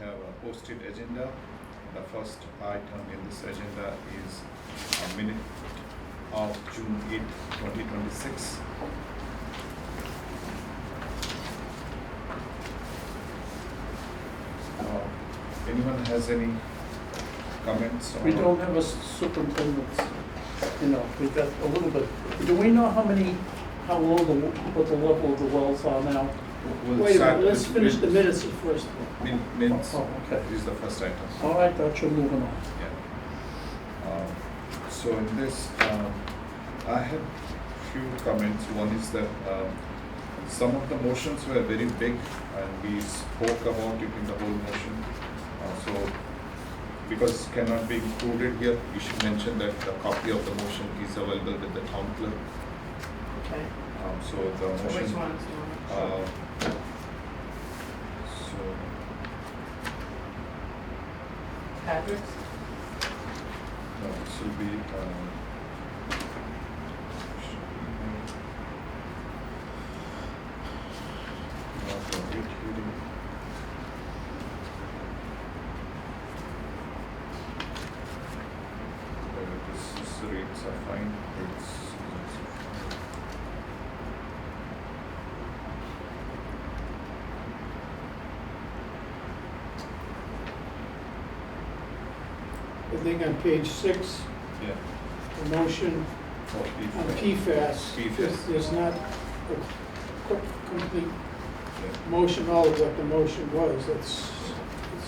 have a posted agenda. The first item in this agenda is a minute of June 8, 2026. Anyone has any comments? We don't have a superintendent, we've got a little bit. Do we know how low what the level of the wells are now? We'll Wait a start minute, let's with finish the minutes first. Minutes Oh, okay. is the first item. All right, thought you were moving on. Yeah. So in this, I have few comments. One is that some of the motions were very big, and we spoke about it in the whole motion. So because it cannot be included here, we should mention that the copy of the motion is available with the town clerk. Okay. So the motion. Which ones do you want? So Patrick's? no, this will be. This rates are fine. Rates. I think on page 6, Yeah. the motion Oh, on PFAS, PFAS. there's not a complete Yeah. motion, all of what the motion was. It's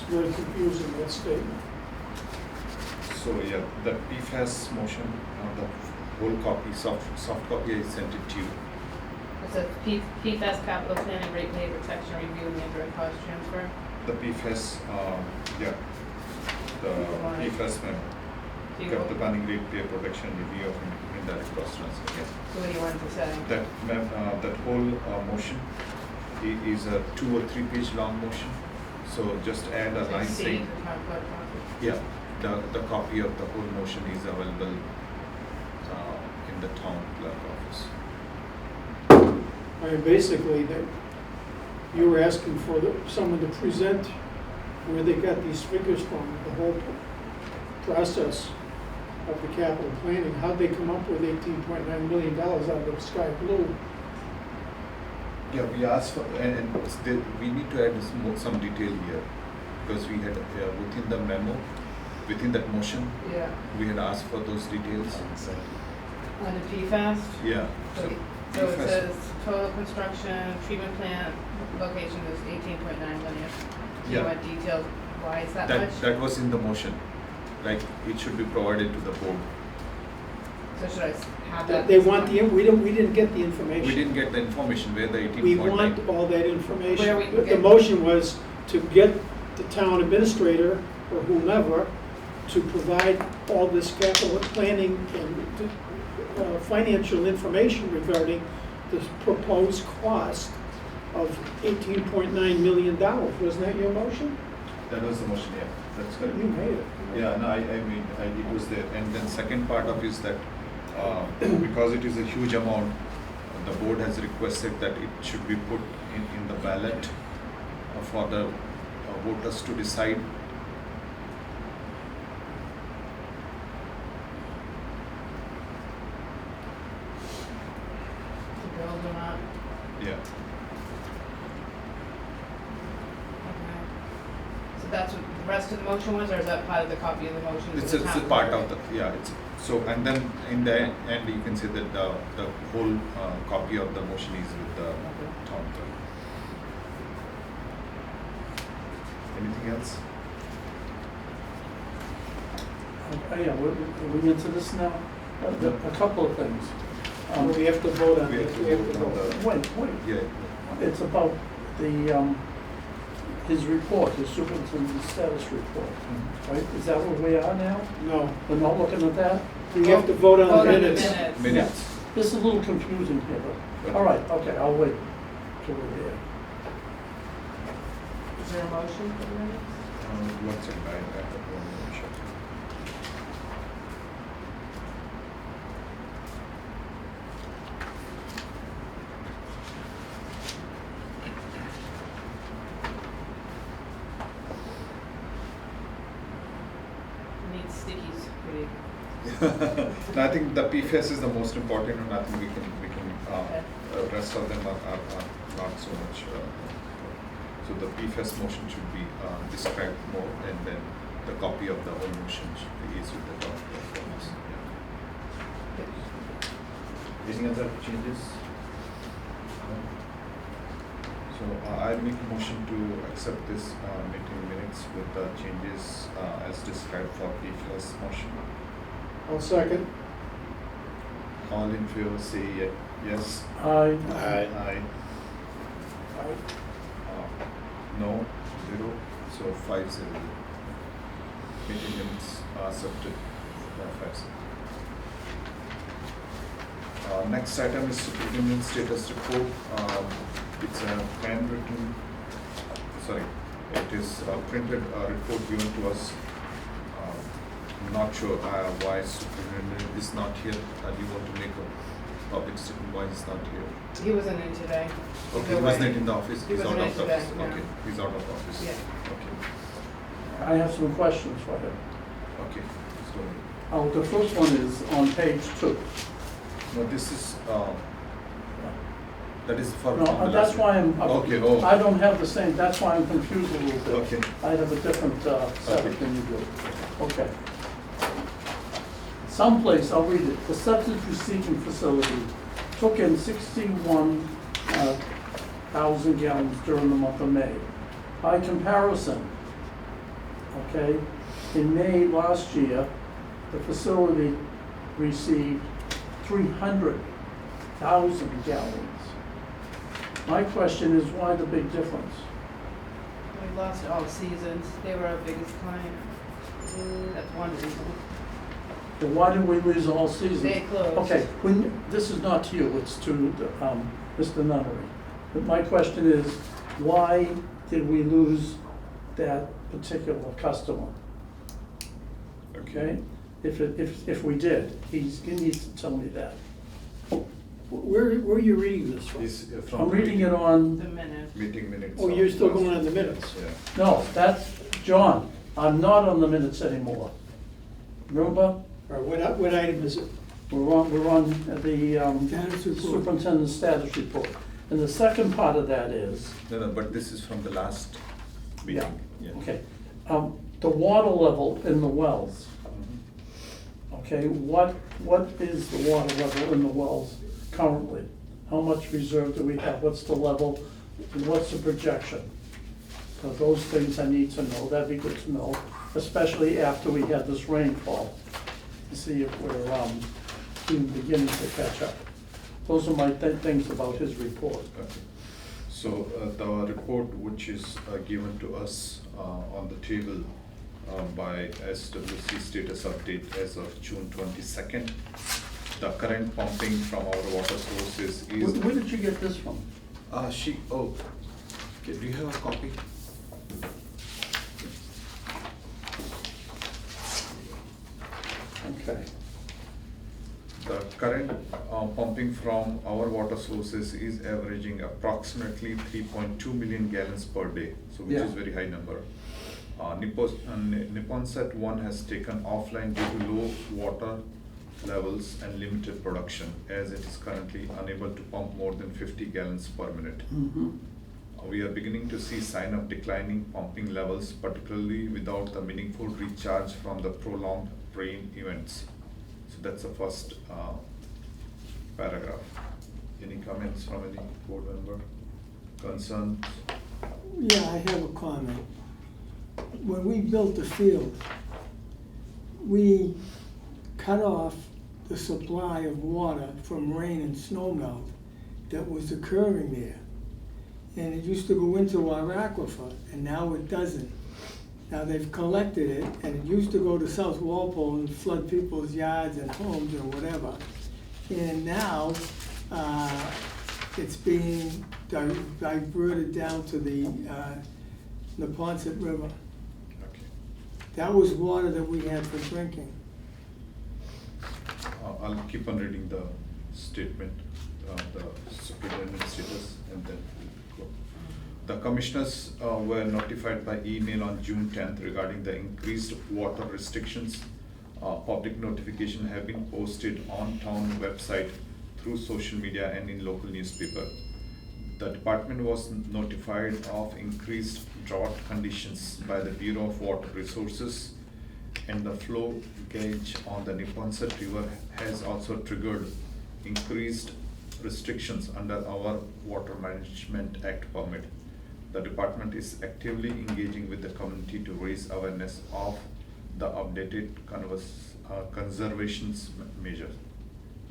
very confusing, that statement. So yeah, the PFAS motion, the whole copy, soft copy, I sent it to you. It's a PFAS capital plan and rate pay protection review and indirect cost transfer. The PFAS, yeah, the Right. PFAS memo. Do you Capital want- planning rate pay protection review of indirect cost transfer. Yeah. So what do you want to say? That whole motion is a 2 or 3 page long motion. So just add a To line exceed saying, the town clerk office. yeah, the copy of the whole motion is available in the town clerk office. I mean, basically, that you were asking for someone to present where they got these figures from, the whole process of the capital planning. How'd they come up with $18.9 million out of sky blue? Yeah, we asked for, and we need to add some detail here, because we had, within the memo, within that motion, Yeah. we had asked for those details. On the PFAS? Yeah. So it says total construction, treatment plant, location is 18.9 million. Do you Yeah. want details, why is that much? That was in the motion, like, it should be provided to the board. So should I have that? They want we didn't get the information. We didn't get the information where the 18.9. We want all that information. Where we can The get- motion was to get the town administrator or whomever to provide all this capital planning and financial information regarding the proposed cost of $18.9 million. Wasn't that your motion? That was the motion, yeah, that's correct. You made it. Yeah, no, I mean, it was there. And then second part of is that, because it is a huge amount, the board has requested that it should be put in the ballot for the voters to decide. The bills or not? Yeah. Okay. So that's what the rest of the motion was, or is that part of the copy of the motion? to It's the a town part clerk? of the, yeah, it's, so, and then in the end, you can say that the whole copy of the motion is with the Okay. town clerk. Anything else? Yeah, we're into this now. A couple of things. We have to vote on We have this. to We have vote to on vote. the- Wait. Yeah. It's about his report, his superintendent status report, right? Is that where we are now? No, We're not looking at that? we have to vote on Vote the on the minutes. minutes. Minutes. This is a little confusing here, but, Okay. all right, okay, I'll wait till we're there. Is there a motion for the minutes? 1 second, I have one more check. sticky's pretty, And I think the PFAS is the most important, and I think we can, Okay. rest of them are not so much. So the PFAS motion should be described more, and then the copy of the whole motion should be is with the copy of the Any other changes? No? So I make a motion to accept this meeting minutes with the changes as described for PFAS motion. I'll second. All in favor say yes. Aye. Aye. No, 0, so 5-0. Meeting minutes are accepted by 5-0. Next item is superintendent status report. It's a handwritten, it is a printed report given to us. I'm not sure why superintendent is not here. Do you want to make a public statement why he's not here? he wasn't in today. Okay, he wasn't in the office, He he's out wasn't of in the office. today, no. Okay, he's out of office. Yeah. Okay, I have some questions for him. okay, so, The first one is on page 2. no, this is, that is for. No, from the that's last why one. I'm, Okay, oh. I don't have the same, that's why I'm confused a little bit. Okay. I have a different setup Okay. than you do. Okay. Someplace, I'll read it, the substance receiving facility took in 61,000 gallons during the month of May. By comparison, okay, in May last year, the facility received 300,000 gallons. My question is, why the big difference? We lost all seasons, they were our biggest client. That's one reason. Then why did we lose all seasons? They closed. Okay, this is not to you, it's to Mr. Nunnery. But my question is, why did we lose that particular customer? Okay? If we did, he needs to tell me that. Where are you reading this from? Is from. I'm reading it The on, minute. Meeting minutes. Oh, of you're still last- going on the minutes? Yeah. no, that's, John, I'm not on the minutes anymore. Remember? Or what item is it? We're on the Status report. superintendent's status report. And the second part of that is, No, but this is from the last yeah, meeting. Yeah. okay, the water level in the wells. Mhm. Okay, what is the water level in the wells currently? How much reserve do we have? What's the level? What's the projection? So those things I need to know, that'd be good to know, especially after we had this rainfall, to see if we're even beginning to catch up. Those are my things about his report. Okay. So the report which is given to us on the table by SWC status update as of June 22nd. The current pumping from our water sources is. Where did you get this from? Okay, do you have a copy? Okay. The current pumping from our water sources is averaging approximately 3.2 million gallons per day, so which Yeah. is very high number. Nipponset 1 has taken offline due to low water levels and limited production, as it is currently unable to pump more than 50 gallons per minute. Mm-hmm. We are beginning to see sign of declining pumping levels, particularly without the meaningful recharge from the prolonged rain events. So that's the first paragraph. Any comments from any board member? Concerns? Yeah, I have a comment. When we built the field, we cut off the supply of water from rain and snow melt that was occurring there. And it used to go into our aquifer, and now it doesn't. Now they've collected it, and it used to go to South Walpole and flood people's yards and homes or whatever. And now, it's being diverted down to the Neponset River. Okay. That was water that we had for drinking. I'll keep on reading the statement, the superintendent status, and then we'll go. The commissioners were notified by email on June 10th regarding the increased water restrictions public notification have been posted on town website through social media and in local newspaper. The department was notified of increased drought conditions by the Bureau of Water Resources, and the flow gauge on the Neponset River has also triggered increased restrictions under our Water Management Act permit. The department is actively engaging with the community to raise awareness of the updated conservation measures.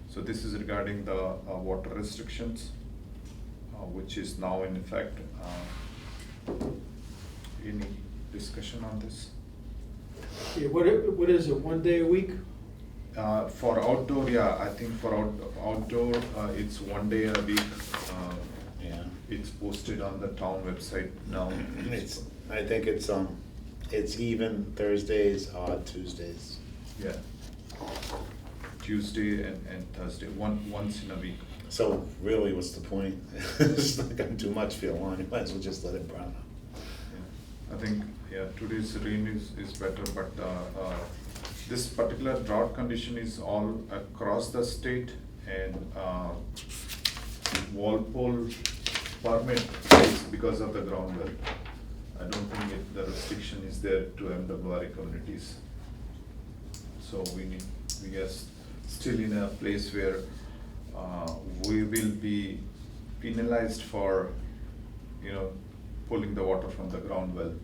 So this is regarding the water restrictions, which is now in effect. Any discussion on this? Yeah, what is it, 1 day a week? For outdoor, yeah, I think for outdoor, it's 1 day a week. Yeah. It's posted on the town website now. I think it's even Thursdays, odd Tuesdays. Yeah. Tuesday and Thursday, once in a week. So really, what's the point? It's not gonna do much for your lawn, you might as well just let it brown up. Yeah. I think, yeah, today's rain is better, but this particular drought condition is all across the state, and Walpole permit is because of the ground well. I don't think the restriction is there to MWRA communities. So we are still in a place where we will be penalized for, pulling the water from the ground well.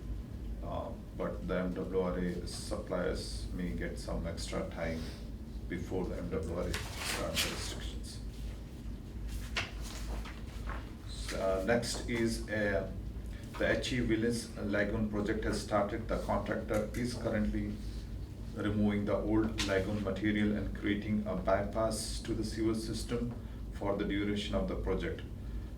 But the MWRA suppliers may get some extra time before the MWRA starts the restrictions. Next is the HE Village Lagoon project has started. The contractor is currently removing the old lagoon material and creating a bypass to the sewer system for the duration of the project.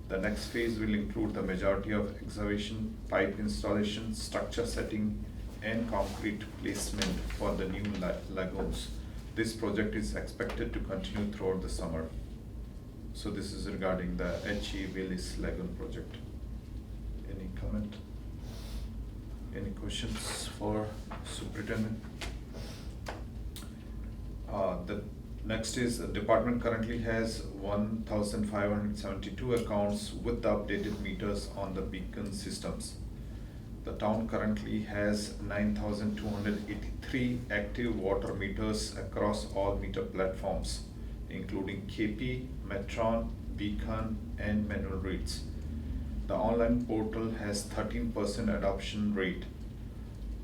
The next phase will include the majority of excavation, pipe installation, structure setting, and concrete placement for the new lagoons. This project is expected to continue throughout the summer. So this is regarding the HE Village Lagoon project. Any comment? Any questions for Superintendent? The next is the department currently has 1,572 accounts with the updated meters on the beacon systems. The town currently has 9,283 active water meters across all meter platforms, including KP, Metron, Beacon, and manual reads. The online portal has 13% adoption rate.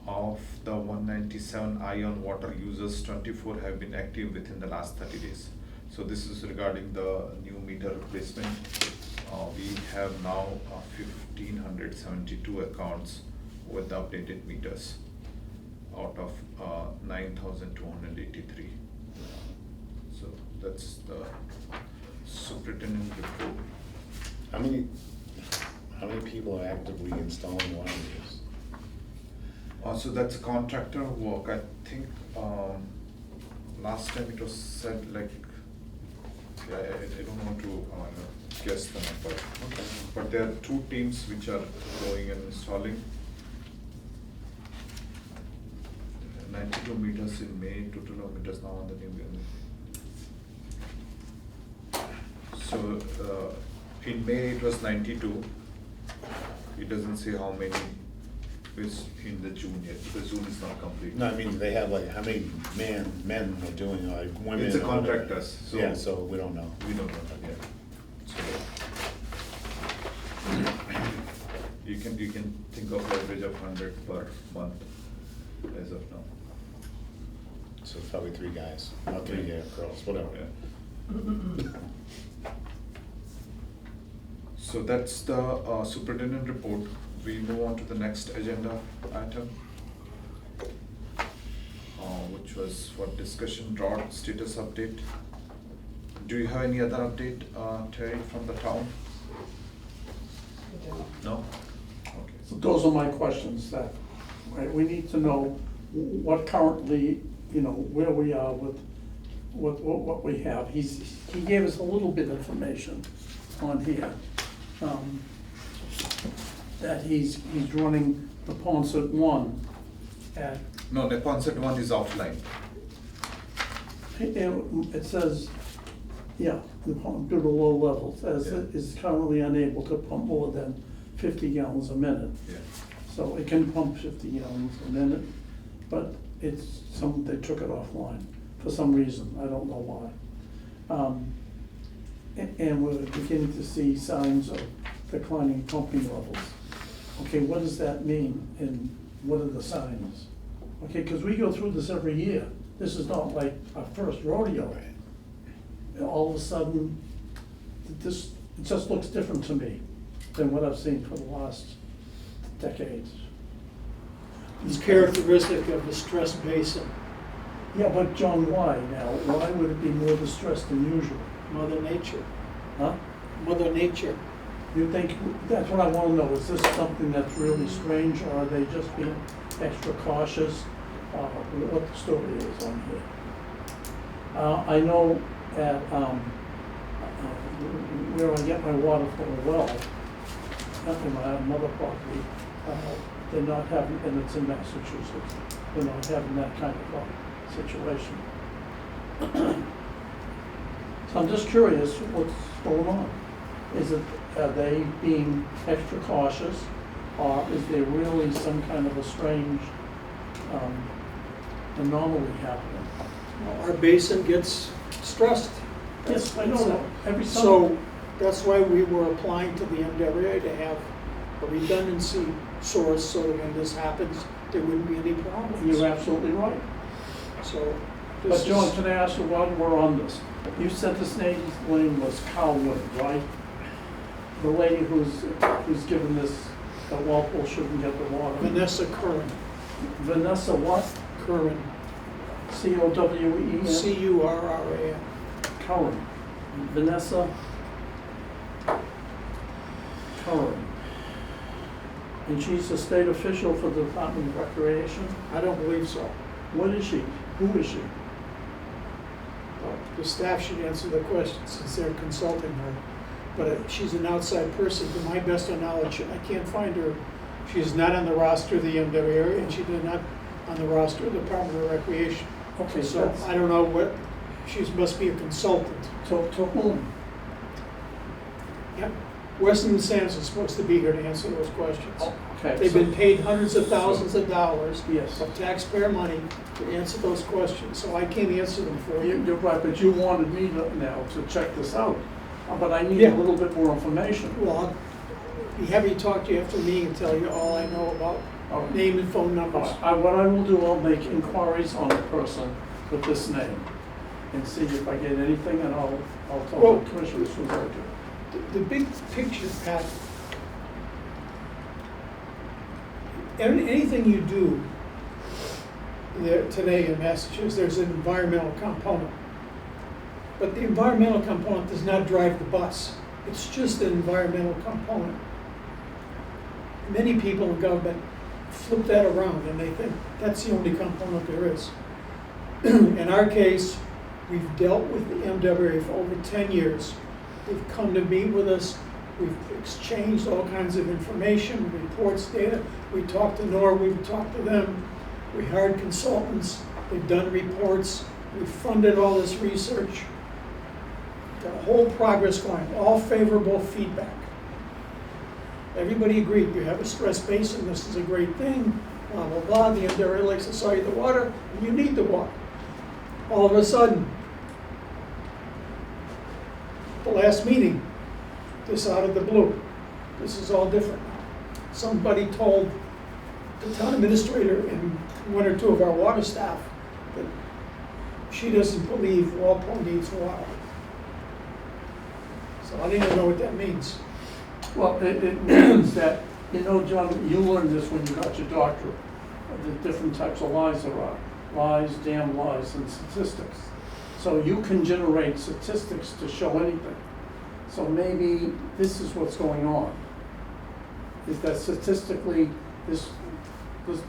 Of the 197 Ion water users, 24 have been active within the last 30 days. So this is regarding the new meter replacement. We have now 1,572 accounts with the updated meters out of 9,283. So that's the superintendent report. How many people are actively installing water meters? So that's a contractor work. I think last time it was said like, I don't want to guess the number. Okay. But there are 2 teams which are going and installing. 92 meters in May, total of meters now on the new building. So in May it was 92. It doesn't say how many is in the June yet, because June is not complete. No, I mean, they have like, how many men are doing, like women? It's a or whatever. contractors, so. Yeah, so we don't know. We don't know that yet. So you can think of average of 100 per month as of now. So it's probably 3 guys, not 3 girls, whatever. Yeah. So that's the superintendent report. We move on to the next agenda item, which was for discussion drought status update. Do you have any other update, Terry, from the town? No? Okay. So those are my questions that, right, we need to know what currently, where we are with what we have. He gave us a little bit of information on here. That he's running the Ponset 1 at. No, the Neponset 1 is offline. And it says, yeah, the pump due to low levels, as it is currently unable to pump more than 50 gallons a minute. Yeah. So it can pump 50 gallons a minute, but they took it offline for some reason, I don't know why. And we're beginning to see signs of declining pumping levels. Okay, what does that mean, and what are the signs? Okay, because we go through this every year. This is not like our first rodeo. Right. And all of a sudden, it just looks different to me than what I've seen for the last decades. It's characteristic of the stress basin, Yeah, but John, why now? Why would it be more distressed than usual? Mother Nature, Huh? Mother Nature. You think, that's what I want to know, is this something that's really strange, or are they just being extra cautious? What the story is on here. I know at, where I get my water from a well, not in my mother property, they're not having, and it's in Massachusetts, they're not having that kind of situation. So I'm just curious what's going on. Are they being extra cautious, or is there really some kind of a strange anomaly happening? Our basin gets stressed. Yes, I know that, every summer. So that's why we were applying to the MWA to have a redundancy source so that when this happens, there wouldn't be any problems. You're absolutely right. So But this John, is, can I ask you while we're on this? You said this lady's name was Cowwood, right? The lady who's given this, that Walpole shouldn't get the water. Vanessa Curran, Vanessa what? Curran, C-O-W-E-N? C-U-R-R-A-N. Curran. Vanessa Curran. And she's a state official for the Department of Recreation? I don't believe so. What is she? Who is she? The staff should answer the question since they're consulting her. But she's an outside person. To my best of knowledge, I can't find her. She's not on the roster of the MWA, and she's not on the roster of the Department of Recreation. Okay, So that's, I don't know what, she must be a consultant. to whom? Yep. Weston and Sampson is supposed to be here to answer those questions. Okay. They've been paid hundreds of thousands of dollars Yes. of taxpayer money to answer those questions, so I can't answer them for you. You're right, but you wanted me now to check this out, but I need Yeah. a little bit more information. Well, I'll be happy to talk to you after the meeting and tell you all I know about All right. name and phone numbers. What I will do, I'll make inquiries on the person with this name and see if I get anything, and I'll tell Well- the commissioners who go to. The big picture, Pat, anything you do there today in Massachusetts, there's an environmental component. But the environmental component does not drive the bus. It's just an environmental component. Many people in government flip that around and they think that's the only component there is. In our case, we've dealt with the MWA for over 10 years. They've come to meet with us. We've exchanged all kinds of information, reports, data. We talked to NOR, we've talked to them. We hired consultants. They've done reports. We've funded all this research. Got a whole progress going, all favorable feedback. Everybody agreed, you have a stress basin, this is a great thing, blah, blah, blah. The MWA likes to sell you the water, and you need the water. All of a sudden, the last meeting, this out of the blue. This is all different now. Somebody told the town administrator and one or two of our water staff that she doesn't believe Walpole needs water. So I don't even know what that means. Well, it means that, you know, John, you learned this when you got your doctorate, the different types of lies there are. Lies, damn lies, and statistics. So you can generate statistics to show anything. So maybe this is what's going on, is that statistically, this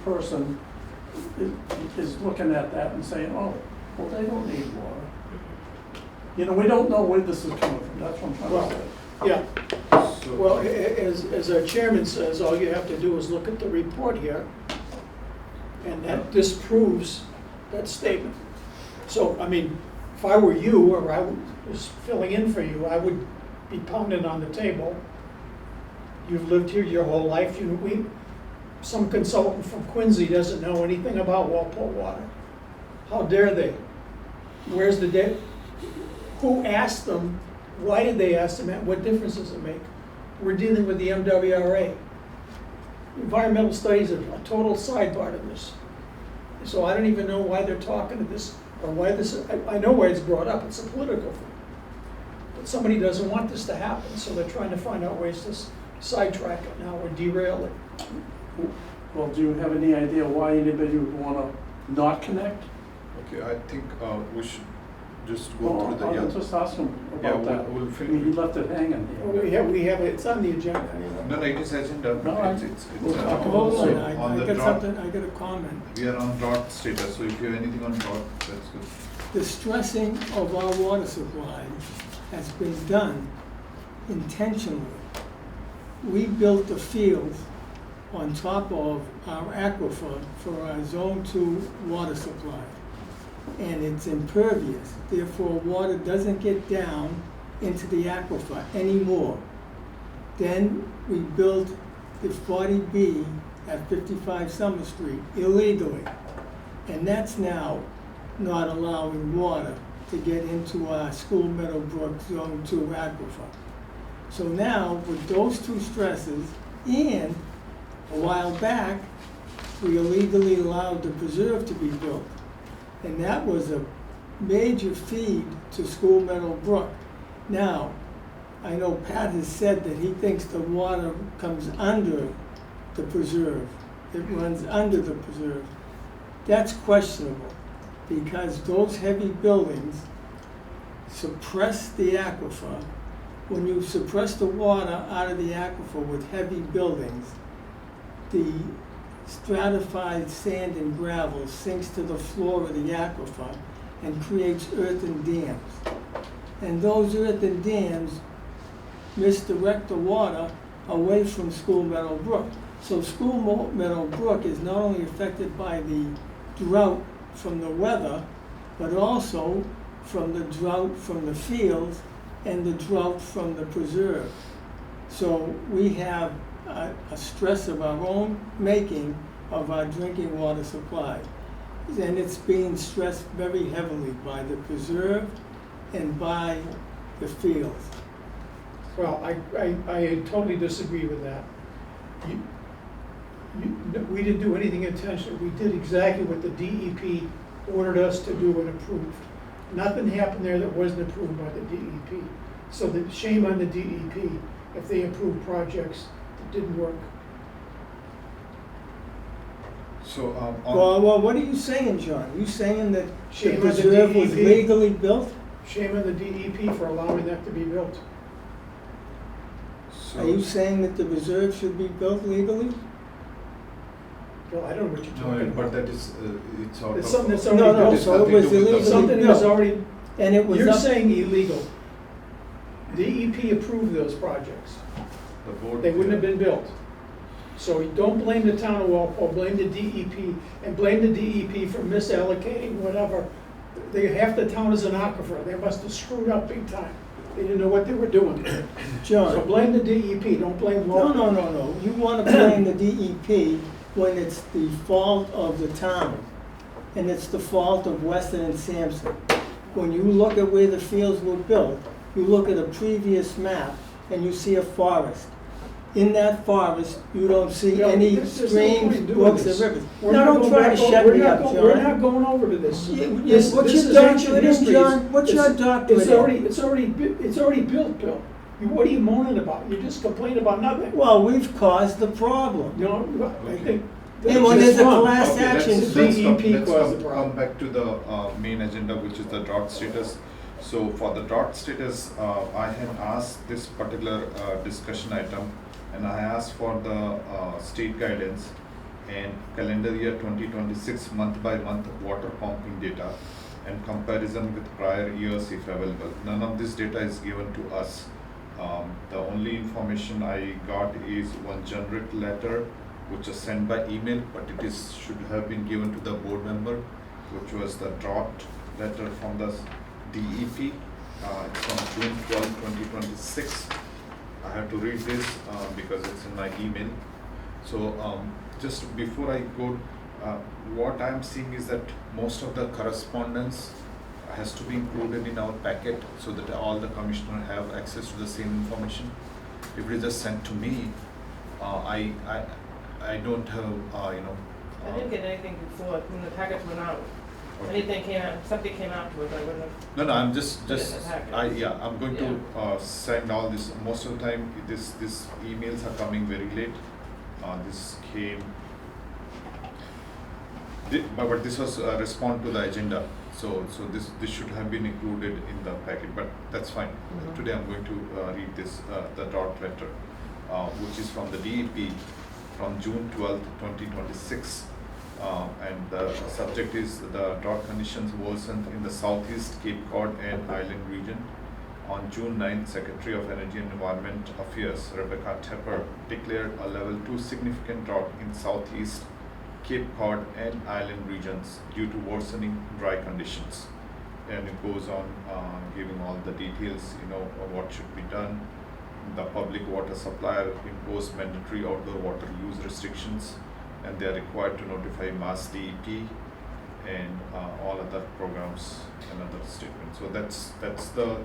person is looking at that and saying, oh, well, they don't need water. You know, we don't know where this is coming from, that's what I'm trying to say. Yeah, So- well, as our chairman says, all you have to do is look at the report here, and that disproves that statement. So, I mean, if I were you, or I was filling in for you, I would be pounding on the table. You've lived here your whole life, some consultant from Quincy doesn't know anything about Walpole water. How dare they? Where's the data? Who asked them? Why did they ask them? What difference does it make? We're dealing with the MWRA. Environmental studies are a total sidebar to this. So I don't even know why they're talking to this, or why this, I know why it's brought up, it's a political thing. But somebody doesn't want this to happen, so they're trying to find out ways to sidetrack it now or derail it. Well, do you have any idea why anybody would wanna not connect? Okay, I think we should just go Well, through the, I'll just ask him Yeah, about that. we'll I figure mean, he it. left it hanging Well, here. we have, it's on the agenda anyway. No, it is agenda, No, but I- it's we'll talk about also it. on I the got drought. something, I got a comment. We are on drought status, so if you have anything on drought, that's good. The stressing of our water supply has been done intentionally. We built the field on top of our aquifer for our zone 2 water supply. And it's impervious, therefore water doesn't get down into the aquifer anymore. Then we built the 40B at 55 Summer Street illegally. And that's now not allowing water to get into our School Meadowbrook Zone 2 aquifer. So now, with those two stresses, and a while back, we illegally allowed the preserve to be built. And that was a major feed to School Meadowbrook. Now, I know Pat has said that he thinks the water comes under the preserve. It runs under the preserve. That's questionable, because those heavy buildings suppress the aquifer. When you suppress the water out of the aquifer with heavy buildings, the stratified sand and gravel sinks to the floor of the aquifer and creates earthen dams. And those earthen dams misdirect the water away from School Meadowbrook. So School Meadowbrook is not only affected by the drought from the weather, but also from the drought from the fields and the drought from the preserve. So we have a stress of our own making of our drinking water supply. And it's being stressed very heavily by the preserve and by the fields. Well, I totally disagree with that. We didn't do anything intentional. We did exactly what the DEP ordered us to do and approved. Nothing happened there that wasn't approved by the DEP. So shame on the DEP if they approved projects that didn't work. So, Well, what are you saying, John? You saying that the Shame on the preserve was DEP. legally built? Shame on the DEP for allowing that to be built. Are you so, saying that the reserve should be built legally? Well, I don't know what you're no, talking but about. that is, it's out of. It's something that's No, already no, built. so it was illegally Something that's built. already, And it was you're up, saying illegal. DEP approved those projects. The board. They wouldn't have been built. So you don't blame the town of Walpole, blame the DEP, and blame the DEP for misallocating whatever. Half the town is an aquifer. They must have screwed up big time. They didn't know what they were doing. So John, blame the DEP, don't blame no, Walpole. no. You want to blame the DEP when it's the fault of the town. And it's the fault of Weston and Sampson. When you look at where the fields were built, you look at a previous map and you see a forest. In that forest, you don't see No, any there's no streams, point in doing brooks, this. or rivers. We're Now, not don't going try to back over- shut we're me not up, go- John. We're not going over to this. Yeah, This what's this your is ancient doctorate in, history. John? What's your doctorate It's in? already built, Bill. What are you moaning about? You just complain about nothing. Well, we've caused the problem. No, I Okay. think. Yeah, well, there's a wrong. class Okay, action let's DEP come caused the problem. back to the main agenda, which is the drought status. So for the drought status, I had asked this particular discussion item, and I asked for the state guidance and calendar year 2026 month by month water pumping data and comparison with prior years if available. None of this data is given to us. The only information I got is one generic letter which was sent by email, but it should have been given to the board member, which was the drought letter from the DEP. It's from June 12, 2026. I have to read this because it's in my email. So just before I go, what I'm seeing is that most of the correspondence has to be included in our packet so that all the commissioners have access to the same information. If it is just sent to me, I don't have, I didn't get anything before, when the packets went out. Okay. Anything came out, something came out to us, I wouldn't have. No, I'm just, Put it in the packet. I'm going to send all this. Most of the time, this emails are coming very late. This came, but this was a response to the agenda. So this should have been included in the packet, but that's fine. Mhm. Today I'm going to read this, the Drought letter, which is from the DEP from June 12th, 2026. And the subject is the drought conditions worsened in the southeast Cape Cod and Island region. On June 9th, Secretary of Energy and Environment Affairs Rebecca Tepper declared a level 2 significant drought in southeast Cape Cod and Island regions due to worsening dry conditions. And it goes on giving all the details, of what should be done. The public water supplier imposed mandatory outdoor water use restrictions, and they are required to notify Mass DEP and all other programs and other statements. So that's the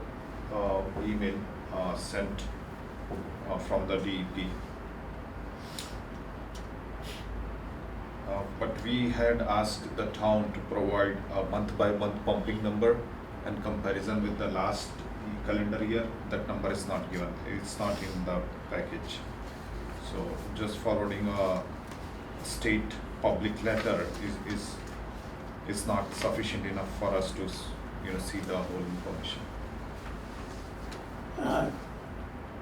email sent from the DEP. But we had asked the town to provide a month-by-month pumping number and comparison with the last calendar year. That number is not given. It's not in the package. So just forwarding a state public letter is not sufficient enough for us to see the whole information.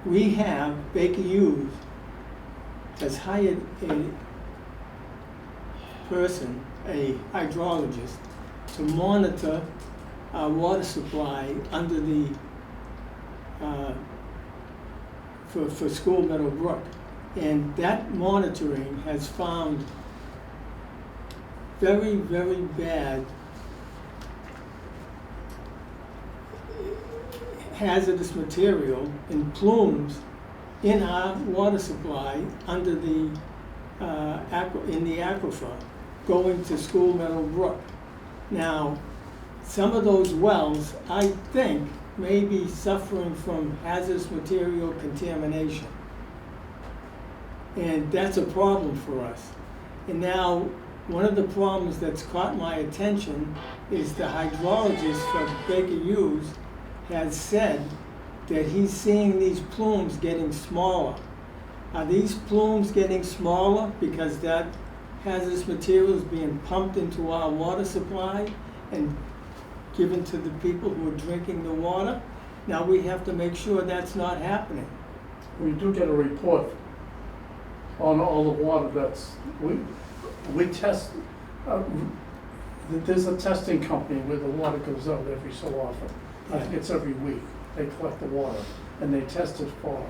We have Baker Hughes has hired a person, a hydrologist, to monitor our water supply under the for School Meadow Brook. And that monitoring has found very, very bad hazardous material and plumes in our water supply under the in the aquifer going to School Meadow Brook. Now, some of those wells, I think, may be suffering from hazardous material contamination. And that's a problem for us. And now, one of the problems that's caught my attention is the hydrologist from Baker Hughes has said that he's seeing these plumes getting smaller. Are these plumes getting smaller because that hazardous material is being pumped into our water supply and given to the people who are drinking the water? Now we have to make sure that's not happening. We do get a report on all the water that's, we test, there's a testing company where the water goes out every so often. I think it's every week. They collect the water and they test it for,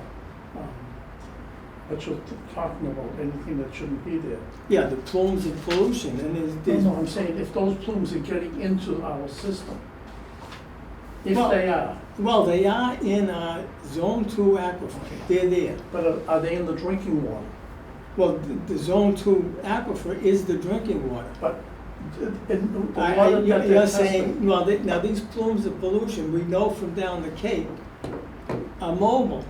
what you're talking about, anything that shouldn't be there. Yeah, the plumes of pollution, and there's No, I'm saying if those plumes are getting into our system, if Well- they are, well, they are in Zone 2 aquifer. They're there. but are they in the drinking water? Well, the Zone 2 aquifer is the drinking water. But in the water that You're they're saying, testing, well, now these plumes of pollution, we know from down the Cape, are mobile.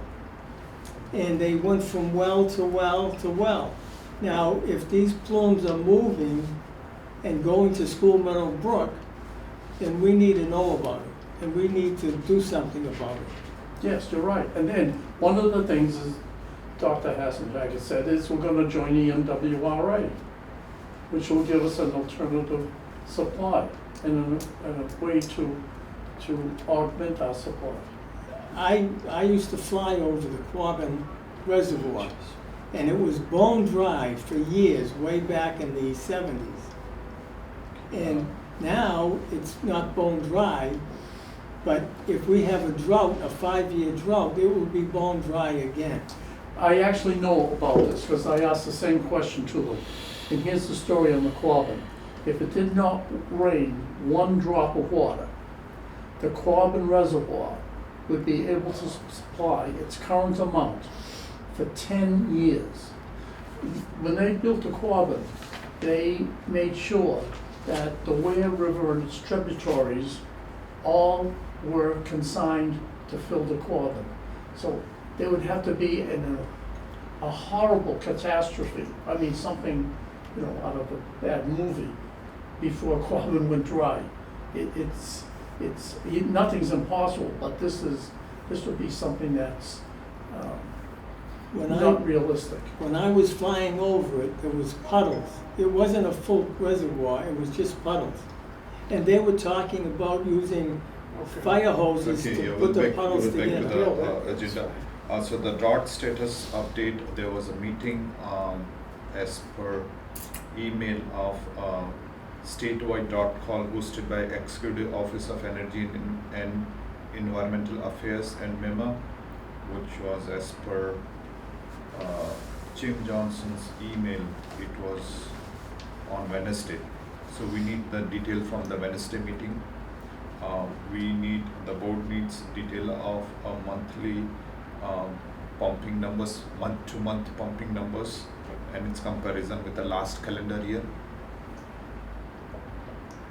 And they went from well to well to well. Now, if these plumes are moving and going to School Meadow Brook, then we need to know about it, and we need to do something about it. yes, you're right. And then, one of the things is, Dr. Hassenberger said, is we're gonna join the MWRA, which will give us an alternative supply and a way to augment our supply. I used to fly over the Quabbin Reservoir, and it was bone dry for years, way back in the 70s. And now it's not bone dry, but if we have a drought, a 5-year drought, it will be bone dry again. I actually know about this because I asked the same question to them. And here's the story on the Quabbin. If it did not rain one drop of water, the Quabbin Reservoir would be able to supply its current amount for 10 years. When they built the Quabbin, they made sure that the Ware River and its tributaries all were consigned to fill the Quabbin. So there would have to be a horrible catastrophe, I mean, something, you know, out of a bad movie, before Quabbin went dry. Nothing's impossible, but this would be something that's not realistic. When I was flying over it, there was puddles. It wasn't a full reservoir, it was just puddles. And they were talking about using fire hoses Okay, to put the puddles we'll back to together. the agenda. So the drought status update, there was a meeting as per email of statewide drought call hosted by Executive Office of Energy and Environmental Affairs and MEMA, which was as per Jim Johnson's email. It was on Wednesday. So we need the detail from the Wednesday meeting. The board needs detail of monthly pumping numbers, month-to-month pumping numbers, and its comparison with the last calendar year.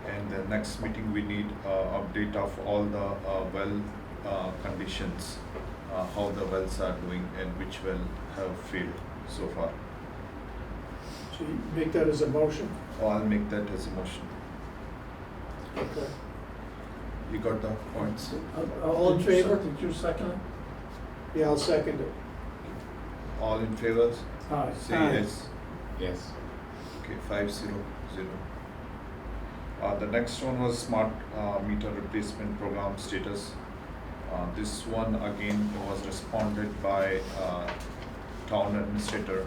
And the next meeting, we need update of all the well conditions, how the wells are doing and which well have failed so far. So you make that as a motion? Oh, I'll make that as a motion. Okay. You got the points? All in favor? Did you second it? Yeah, I'll second it. All in favor? Aye. Say Aye. yes. Yes. Okay, 5-0-0. The next one was smart meter replacement program status. This one again was responded by town administrator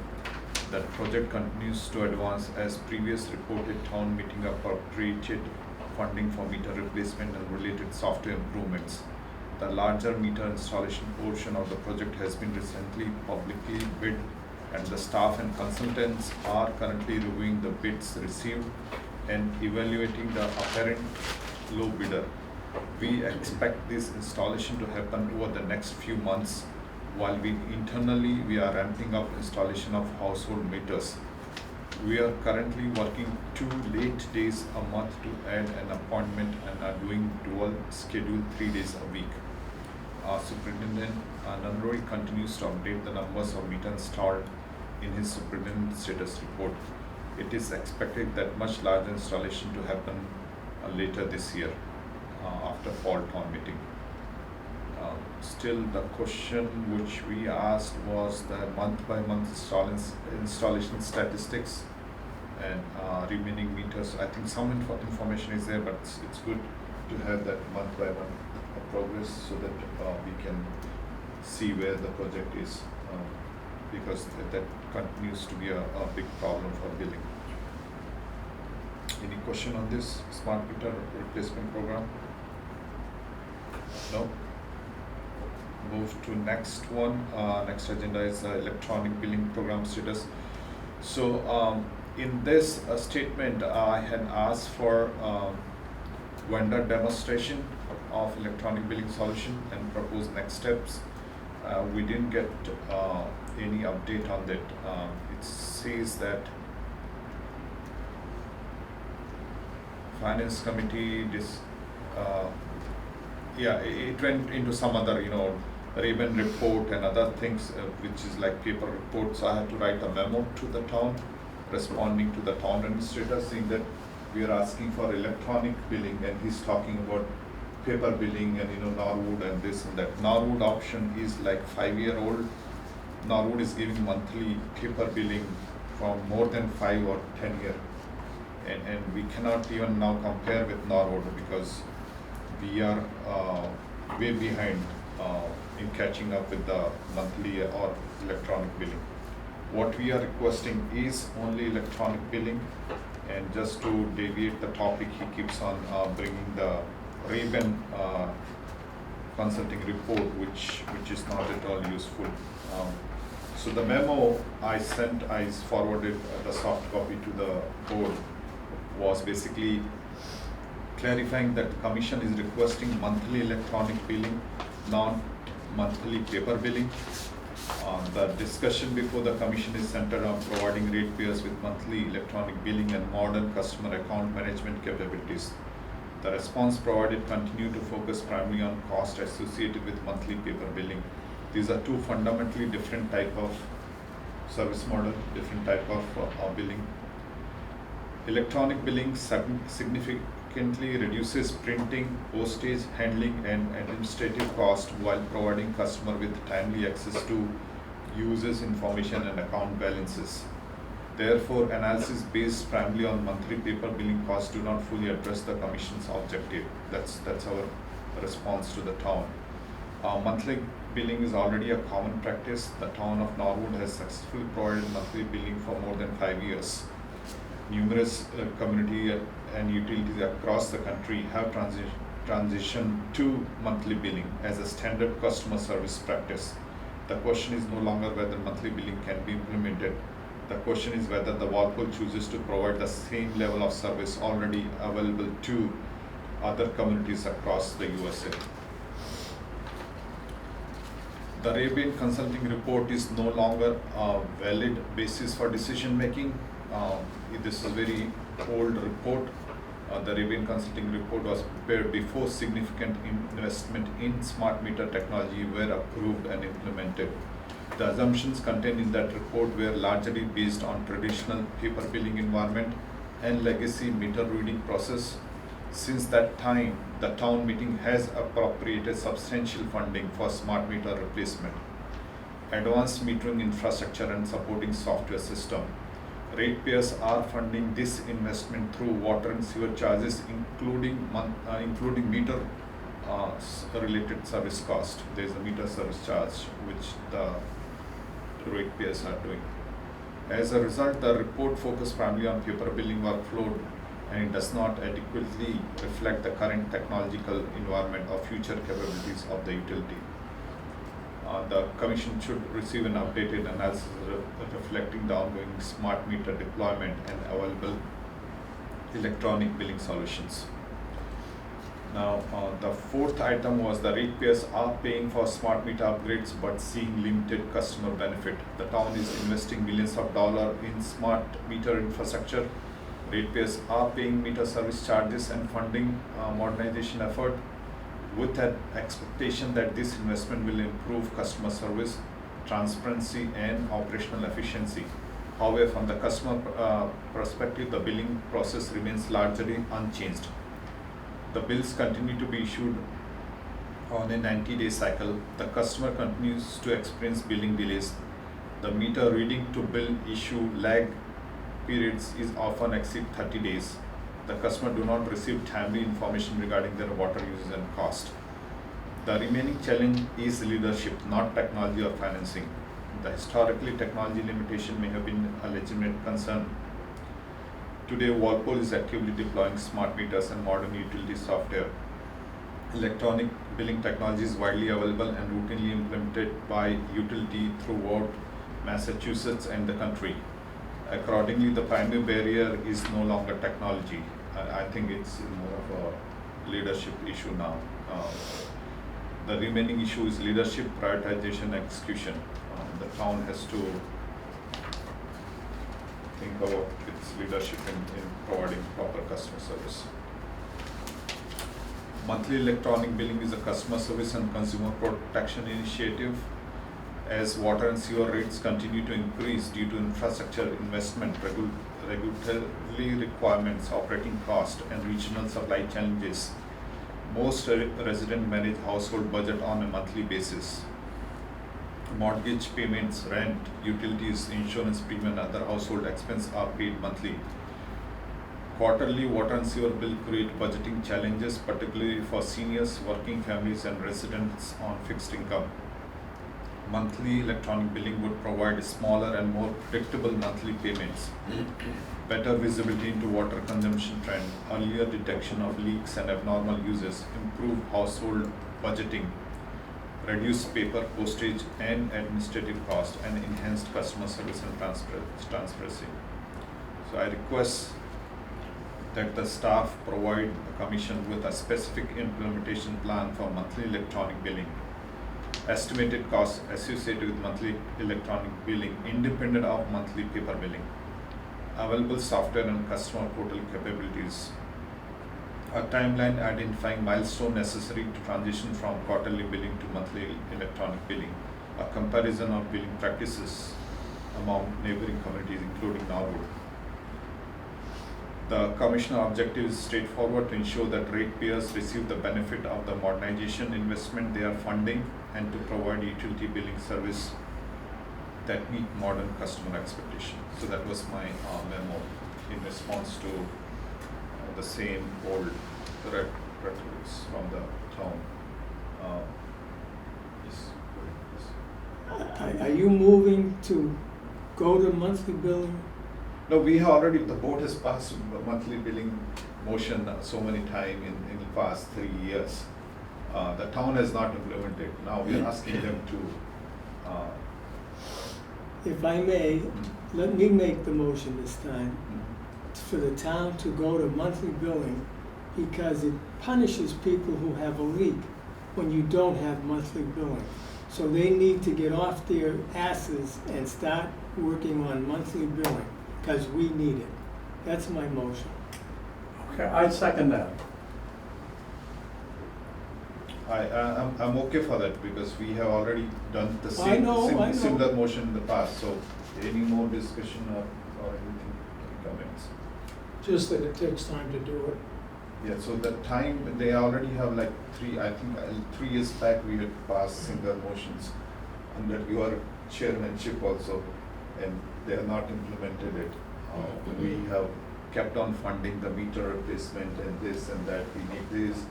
that project continues to advance as previous reported. Town meeting appropriated funding for meter replacement and related software improvements. The larger meter installation portion of the project has been recently publicly bid, and the staff and consultants are currently reviewing the bids received and evaluating the apparent low bidder. We expect this installation to happen over the next few months, while we are ramping up installation of household meters. We are currently working 2 late days a month to add an appointment and are doing dual schedule 3 days a week. Our Superintendent Nanroi continues to update the numbers of meters installed in his superintendent status report. It is expected that much larger installation to happen later this year after fall town meeting. Still, the question which we asked was the month-by-month installation statistics and remaining meters. I think some information is there, but it's good to have that month-by-month progress so that we can see where the project is, because that continues to be a big problem for billing. Any question on this smart meter replacement program? No? Move to next one. Next agenda is electronic billing program status. So in this statement, I had asked for vendor demonstration of electronic billing solution and proposed next steps. We didn't get any update on that. It says that finance committee it went into some other, Raven report and other things, which is like paper reports. So I had to write a memo to the town, responding to the town administrator, saying that we are asking for electronic billing, and he's talking about paper billing and Norwood and this and that. Norwood option is like 5-year-old. Norwood is giving monthly paper billing from more than 5 or 10 years. And we cannot even now compare with Norwood because we are way behind in catching up with the monthly or electronic billing. What we are requesting is only electronic billing, and just to deviate the topic, he keeps on bringing the Ray-Ban consulting report, which is not at all useful. So the memo I forwarded the soft copy to the board, was basically clarifying that the commission is requesting monthly electronic billing, non-monthly paper billing. The discussion before the commission is centered on providing ratepayers with monthly electronic billing and modern customer account management capabilities. The response provided continue to focus primarily on cost associated with monthly paper billing. These are two fundamentally different type of service model, different type of billing. Electronic billing significantly reduces printing, postage, handling, and administrative cost while providing customer with timely access to users' information and account balances. Therefore, analysis based primarily on monthly paper billing costs do not fully address the commission's objective. That's our response to the town. Monthly billing is already a common practice. The town of Norwood has successfully provided monthly billing for more than 5 years. Numerous community and utilities across the country have transitioned to monthly billing as a standard customer service practice. The question is no longer whether monthly billing can be implemented. The question is whether the Walpole chooses to provide the same level of service already available to other communities across the USA. The Arabian Consulting Report is no longer a valid basis for decision making. This is a very old report. The Arabian Consulting Report was prepared before significant investment in smart meter technology were approved and implemented. The assumptions contained in that report were largely based on traditional paper billing environment and legacy meter reading process. Since that time, the town meeting has appropriated substantial funding for smart meter replacement, advanced metering infrastructure, and supporting software system. Ratepayers are funding this investment through water and sewer charges, including meter related service cost. There is a meter service charge which the ratepayers are doing. As a result, the report focused primarily on paper billing workflow, and it does not adequately reflect the current technological environment or future capabilities of the utility. The Commission should receive an updated analysis reflecting the ongoing smart meter deployment and available electronic billing solutions. Now, the fourth item was the ratepayers are paying for smart meter upgrades but seeing limited customer benefit. The town is investing millions of dollars in smart meter infrastructure. Ratepayers are paying meter service charges and funding modernization effort with an expectation that this investment will improve customer service, transparency, and operational efficiency. However, from the customer perspective, the billing process remains largely unchanged. The bills continue to be issued on a 90-day cycle. The customer continues to experience billing delays. The meter reading to bill issue lag periods is often exceed 30 days. The customer do not receive timely information regarding their water usage and cost. The remaining challenge is leadership, not technology or financing. The historically technology limitation may have been a legitimate concern. Today, Walpole is actively deploying smart meters and modern utility software. Electronic billing technology is widely available and routinely implemented by utility throughout Massachusetts and the country. Accordingly, the primary barrier is no longer technology. I think it's more of a leadership issue now. The remaining issue is leadership, prioritization, execution. The town has to think about its leadership in providing proper customer service. Monthly electronic billing is a customer service and consumer protection initiative. As water and sewer rates continue to increase due to infrastructure investment, regulatory requirements, operating cost, and regional supply challenges, most residents manage household budget on a monthly basis. Mortgage payments, rent, utilities, insurance premium, and other household expenses are paid monthly. Quarterly water and sewer bill create budgeting challenges, particularly for seniors, working families, and residents on fixed income. Monthly electronic billing would provide smaller and more predictable monthly payments, better visibility into water consumption trend, earlier detection of leaks and abnormal uses, improved household budgeting, reduced paper, postage, and administrative cost, and enhanced customer service and transparency. So I request that the staff provide the commission with a specific implementation plan for monthly electronic billing. Estimated costs associated with monthly electronic billing independent of monthly paper billing. Available software and customer portal capabilities. A timeline identifying milestone necessary to transition from quarterly billing to monthly electronic billing. A comparison of billing practices among neighboring communities, including Norwood. The commissioner objective is straightforward: to ensure that ratepayers receive the benefit of the modernization investment they are funding and to provide utility billing service that meet modern customer expectations. So that was my memo in response to the same old rhetorics from the town. Yes, go ahead, yes. Are you moving to go to monthly billing? No, we have already, the board has passed the monthly billing motion so many times in the past 3 years. The town has not implemented. Now we are asking them to. If I may, let me make the motion this time for the town to go to monthly billing, because it punishes people who have a leak when you don't have monthly billing. So they need to get off their asses and start working on monthly billing, because we need it. That's my motion. Okay, I second that. I'm okay for that because we have already done the I know. similar motion in the past. So any more discussion or anything, any comments? Just that it takes time to do it. Yeah, so the time, they already have like 3 years back we had passed similar motions under your chairmanship also, and they have not implemented it. We have kept on funding the meter replacement and this and that, we need this.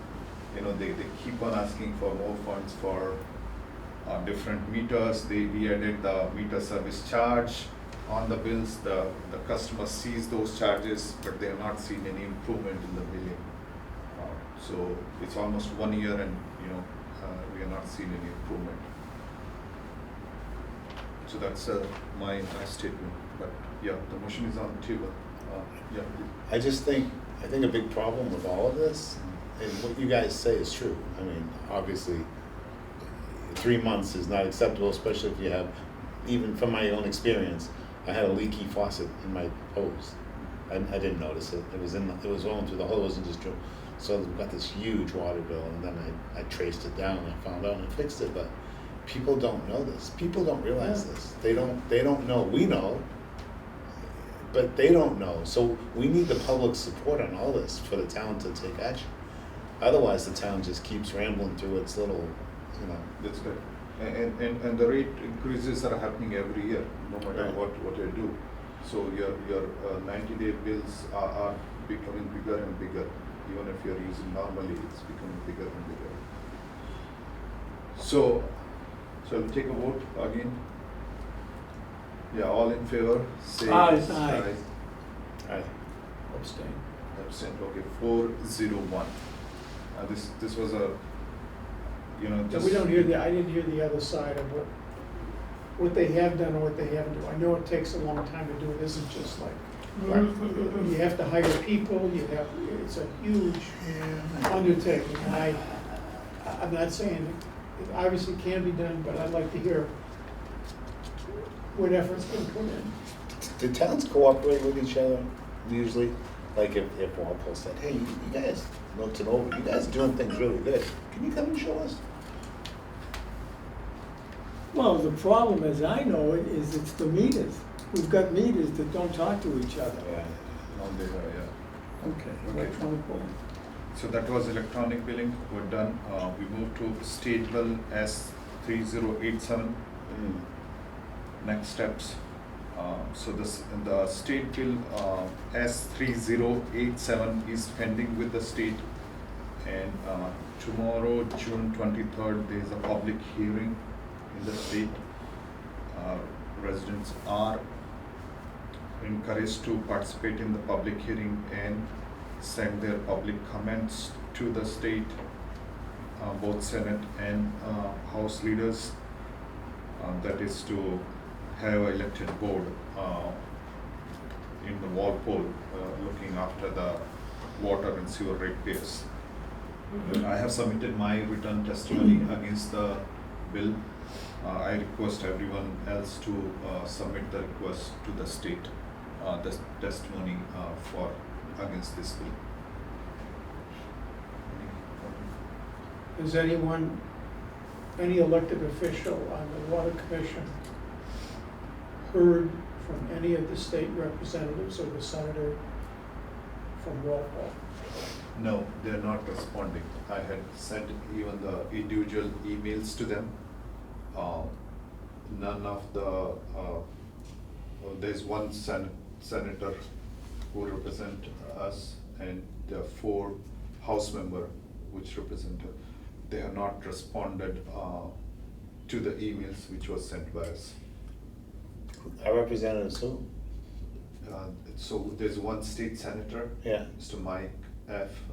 You know, they keep on asking for more funds for different meters. We added the meter service charge on the bills. The customer sees those charges, but they have not seen any improvement in the billing. So it's almost 1 year and, we have not seen any improvement. So that's my statement. But yeah, the motion is on the table. Yeah. I think a big problem with all of this, and what you guys say is true. I mean, obviously, 3 months is not acceptable, especially if you have, even from my own experience, I had a leaky faucet in my hose. I didn't notice it. It was rolling through the hose and just drove. So we got this huge water bill, and then I traced it down and I found out and I fixed it. But people don't know this. People don't realize this. They don't know. We know, but they don't know. So we need the public support on all this for the town to take action. Otherwise, the town just keeps rambling through its little, That's good. And the rate increases are happening every year, no matter Right. what you do. So your 90-day bills are becoming bigger and bigger. Even if you're using normally, it's becoming bigger and bigger. So we'll take a vote again. Yeah, all in favor, say Aye. Aye. Aye. Abstain. Absent, okay, 401. This was a, And just. we don't hear I didn't hear the other side of what they have done or what they haven't done. I know it takes a long time to do it. Isn't just like, you have to hire people, it's a huge undertaking. And I'm not saying it obviously can be done, but I'd like to hear what effort's been put in. Do towns cooperate with each other usually? Like if Walpole said, hey, you guys, looked it over, you guys are doing things really good. Can you come and show us? Well, the problem, as I know it, is it's the meters. We've got meters that don't talk to each other. Yeah. On the, yeah. Okay, Okay. electronic billing. So that was electronic billing, we're done. We moved to state bill S3087. Next steps. So the state bill S3087 is pending with the state, and tomorrow, June 23rd, there is a public hearing in the state. Residents are encouraged to participate in the public hearing and send their public comments to the state, both Senate and House leaders. That is to have an elected board in the Walpole looking after the water and sewer ratepayers. I have submitted my written testimony against the bill. I request everyone else to submit the request to the state, the testimony for against this bill. Has anyone, any elected official on the Water Commission heard from any of the state representatives or the senator from Walpole? No, they're not responding. I had sent even the individual emails to them. None of the, well, there's one senator who represent us, and there are 4 House member which represent, they have not responded to the emails which was sent by us. Our representatives who? So there's one state senator, Yeah. Mr. Mike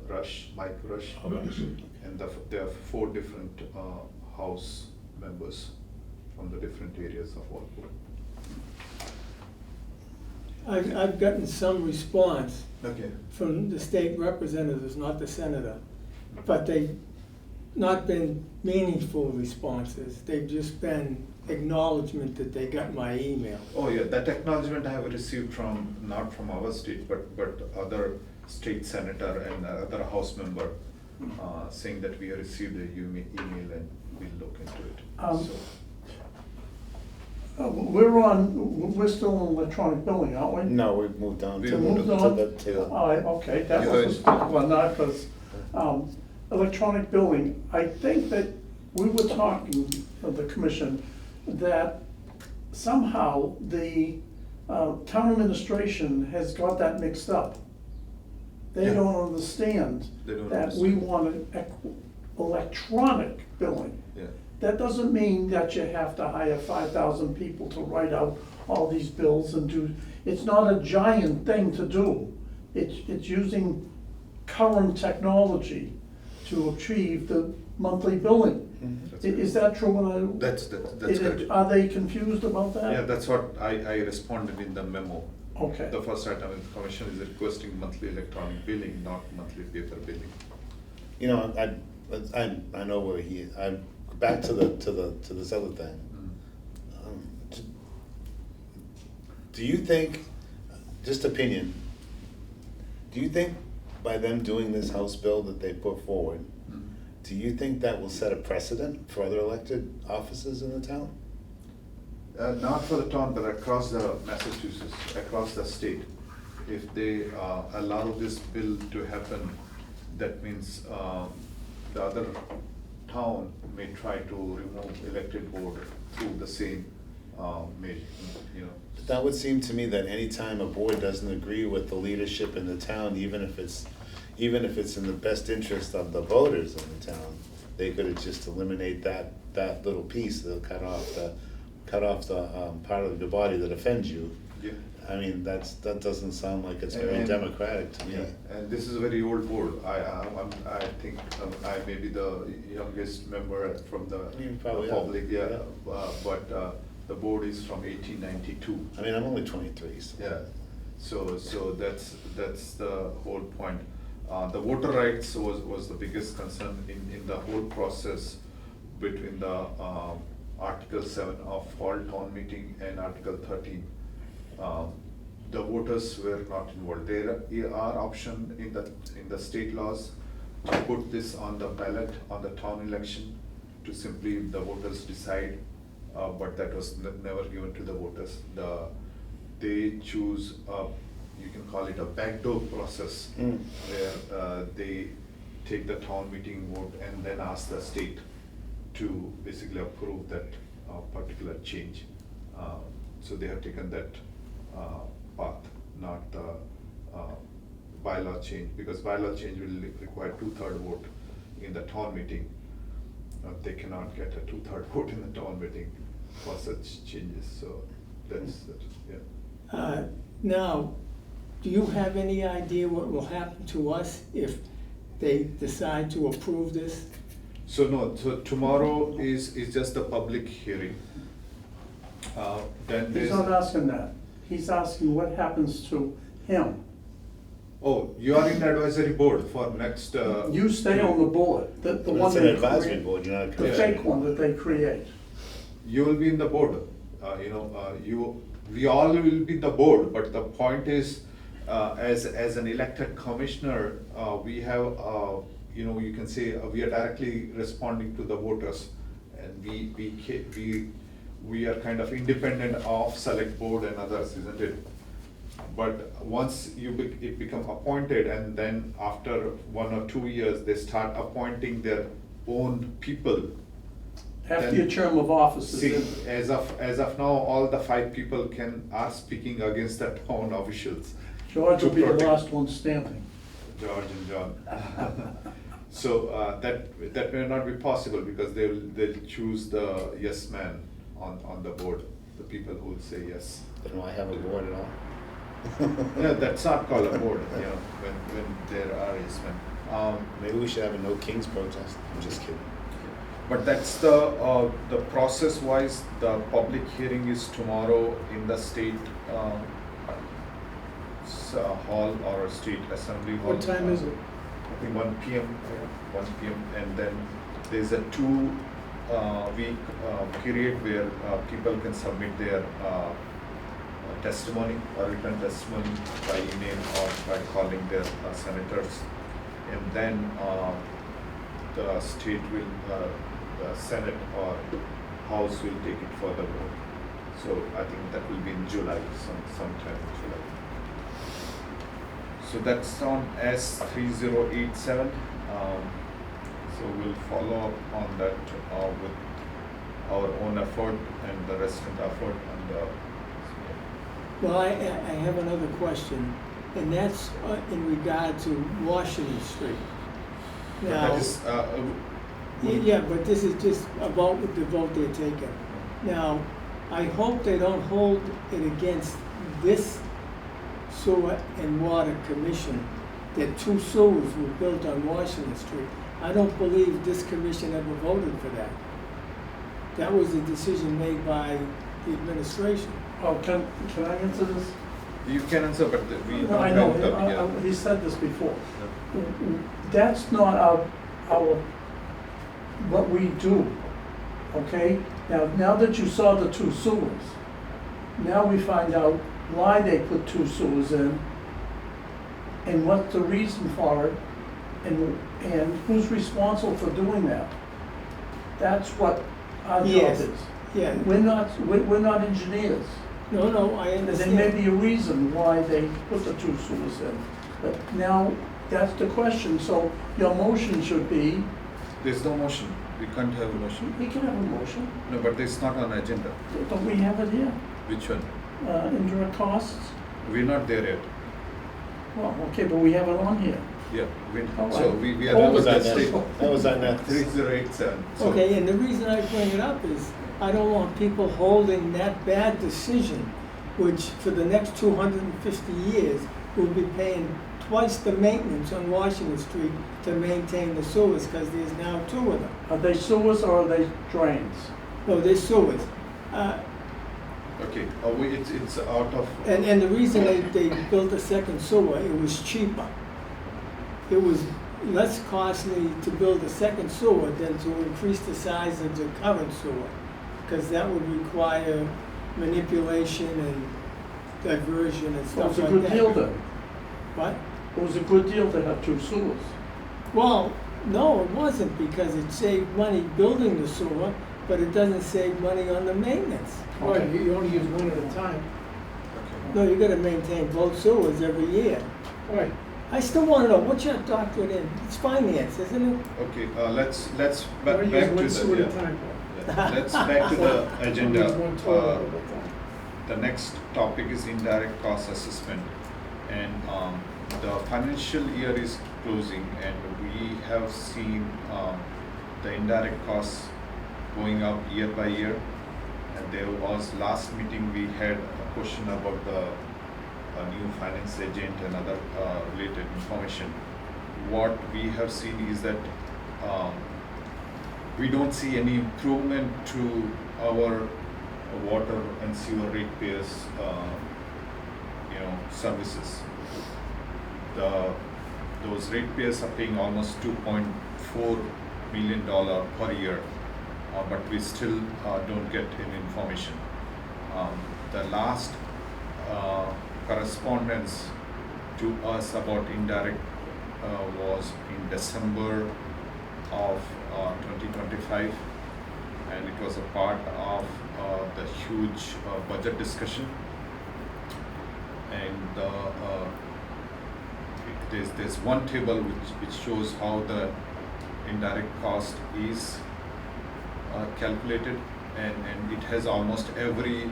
Rush, and there are 4 different House members from the different areas of Walpole. I've gotten some response Okay. from the state representatives, not the senator, but they've not been meaningful responses. They've just been acknowledgement that they got my email. Oh yeah, that acknowledgement I have received from, not from our state, but other state senator and other House member, saying that we have received a email and we'll look into it. So, We're still in electronic billing, aren't we? No, we've moved on We to moved the, on? to the. All right, okay, that Yeah. was a stick one, not because, electronic billing, I think that we were talking of the commission that somehow the town administration has got that mixed up. They Yeah. don't understand They don't that we understand. want electronic billing. yeah. That doesn't mean that you have to hire 5,000 people to write out all these bills and do, it's not a giant thing to do. It's using current technology to achieve the monthly billing. That's Is that true? That's correct. Are they confused about that? Yeah, that's what I responded in the memo. Okay. The first item in the commission is requesting monthly electronic billing, not monthly paper billing. You know, I know where he is. I'm back to this other thing. Do you think, just opinion, do you think by them doing this House bill that they put forward, do you think that will set a precedent for other elected offices in the town? Not for the town, but across the Massachusetts, across the state. If they allow this bill to happen, that means the other town may try to remove elected board through the same measure, you know. That would seem to me that any time a board doesn't agree with the leadership in the town, even if it's in the best interest of the voters in the town, they could just eliminate that little piece. They'll cut off the part of the body that offends you. Yeah. I mean, that doesn't sound like it's very And- democratic to me. Yeah, and this is a very old board. I think I may be the youngest member from the You probably are. public, yeah. But the board is from 1892. I mean, I'm only 23, so. Yeah, so that's the whole point. The voter rights was the biggest concern in the whole process between the Article 7 of fall town meeting and Article 13. The voters were not involved. There are option in the state laws to put this on the ballot on the town election to simply the voters decide, but that was never given to the voters. They choose, you can call it a backdoor process, where they take the town meeting vote and then ask the state to basically approve that particular change. So they have taken that path, not the bylaw change, because bylaw change will require 2/3 vote in the town meeting. They cannot get a 2/3 vote in the town meeting for such changes, so that's, yeah. Now, do you have any idea what will happen to us if they decide to approve this? So no, so tomorrow is just the public hearing. Then He's there's. not asking that. He's asking what happens to him. Oh, you are in the advisory board for next, You stay on the board, the But one it's an they advisory create, board, you're not a the commissioner. fake one that they create. you will be in the board. We all will be the board, but the point is, as an elected commissioner, we have, you can say, we are directly responding to the voters. And we are kind of independent of select board and others, isn't it? But once it become appointed, and then after 1 or 2 years, they start appointing their own people. After Then- your term of office is See, in. as of now, all the 5 people are speaking against the town officials. George will to be the protect last one standing. George and John. So, that may not be possible, because they'll choose the yes man on the board, the people who will say yes. Then why have a board at all? Yeah, that's not called a board, when there are yes men. Maybe we should have a no kings protest, I'm just kidding. But that's the process wise, the public hearing is tomorrow in the state hall or state assembly hall. What time is it? I think 1 PM, 1 PM, and then there's a 2 week period where people can submit their testimony or written testimony by email or by calling their senators. And then the state will, the Senate or House will take it for the vote. So I think that will be in July, sometime in July. So that's on S3087. So we'll follow up on that with our own effort and the resident effort and Well, I have another question, and that's in regard to Washington Street. but Now, that is, yeah, but this is just about the vote they're taking. Now, I hope they don't hold it against this sewer and water commission that 2 sewers were built on Washington Street. I don't believe this commission ever voted for that. That was a decision made by the administration. Oh, can I answer this? you can answer, but we No, don't I know, have the, he said this before. That's not our, what we do, okay? Now that you saw the 2 sewers, now we find out why they put 2 sewers in, and what's the reason for it, and who's responsible for doing that. That's what our job Yes. is. Yeah, We're not engineers. no, I There may understand. be a reason why they put the 2 sewers in, but now, that's the question, so your motion should be, there's no motion, we can't have a motion. we can have a motion, No, but it's not on agenda. don't we have it here? Which one? Indirect costs? We're not there yet. Well, okay, but we have it on here. Yeah, All so right. we are. That That was at on the state. that was on that. 3087. So- Okay, and the reason I bring it up is, I don't want people holding that bad decision, which for the next 250 years, will be paying twice the maintenance on Washington Street to maintain the sewers, because there's now 2 of them. Are they sewers or are they drains? No, there's sewers. Okay, it's out of. And the reason they built a second sewer, it was cheaper. It was less costly to build a second sewer than to increase the size of the current sewer, because that would require manipulation and diversion and Well, stuff it's a like good that. deal then. What? It was a good deal to have 2 sewers. Well, no, it wasn't, because it saved money building the sewer, but it doesn't save money on the maintenance. Right, you only use one at a time. No, you gotta maintain both sewers every year. Right. I still wanna know, what's your doctorate in? It's finance, isn't it? Okay, let's You back only to use one sewer at a the, time. yeah. Let's back to the agenda. Only use one toilet at a time. The next topic is indirect cost assessment. And the financial year is closing, and we have seen the indirect costs going up year by year. And there was, last meeting, we had a question about the new finance agent and other related information. What we have seen is that we don't see any improvement to our water and sewer ratepayers, services. those ratepayers are paying almost $2.4 million per year, but we still don't get any information. The last correspondence to us about Indirect was in December of 2025, and it was a part of the huge budget discussion. And there's one table which shows how the indirect cost is calculated, and it has almost every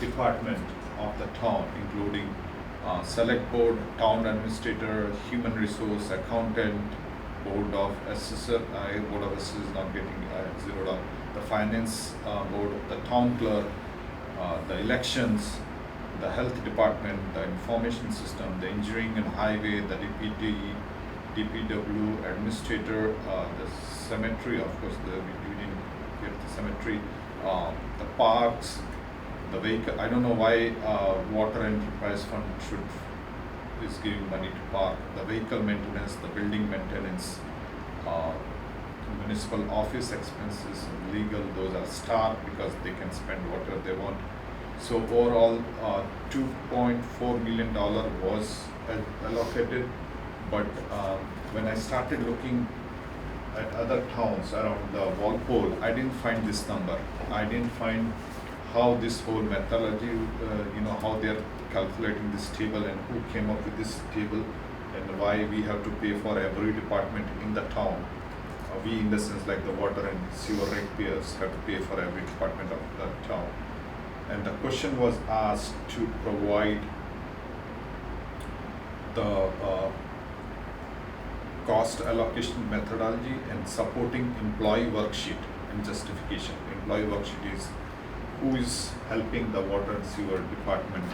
department of the town, including select board, town administrator, human resource, accountant, board of assessor. Board of assessor is not getting $0. The finance board, the town clerk, the elections, the health department, the information system, the engineering and highway, the DPW administrator, the cemetery, of course, we didn't get the cemetery, the parks, the vehicle. I don't know why water enterprise fund is giving money to park, the vehicle maintenance, the building maintenance, municipal office expenses, legal, those are starved because they can spend whatever they want. So overall, $2.4 million was allocated, but when I started looking at other towns around the Walpole, I didn't find this number. I didn't find how this whole methodology, how they're calculating this table and who came up with this table and why we have to pay for every department in the town. We, in the sense like the water and sewer ratepayers, have to pay for every department of the town. And the question was asked to provide the cost allocation methodology and supporting employee worksheet and justification. Employee worksheet is who is helping the water and sewer department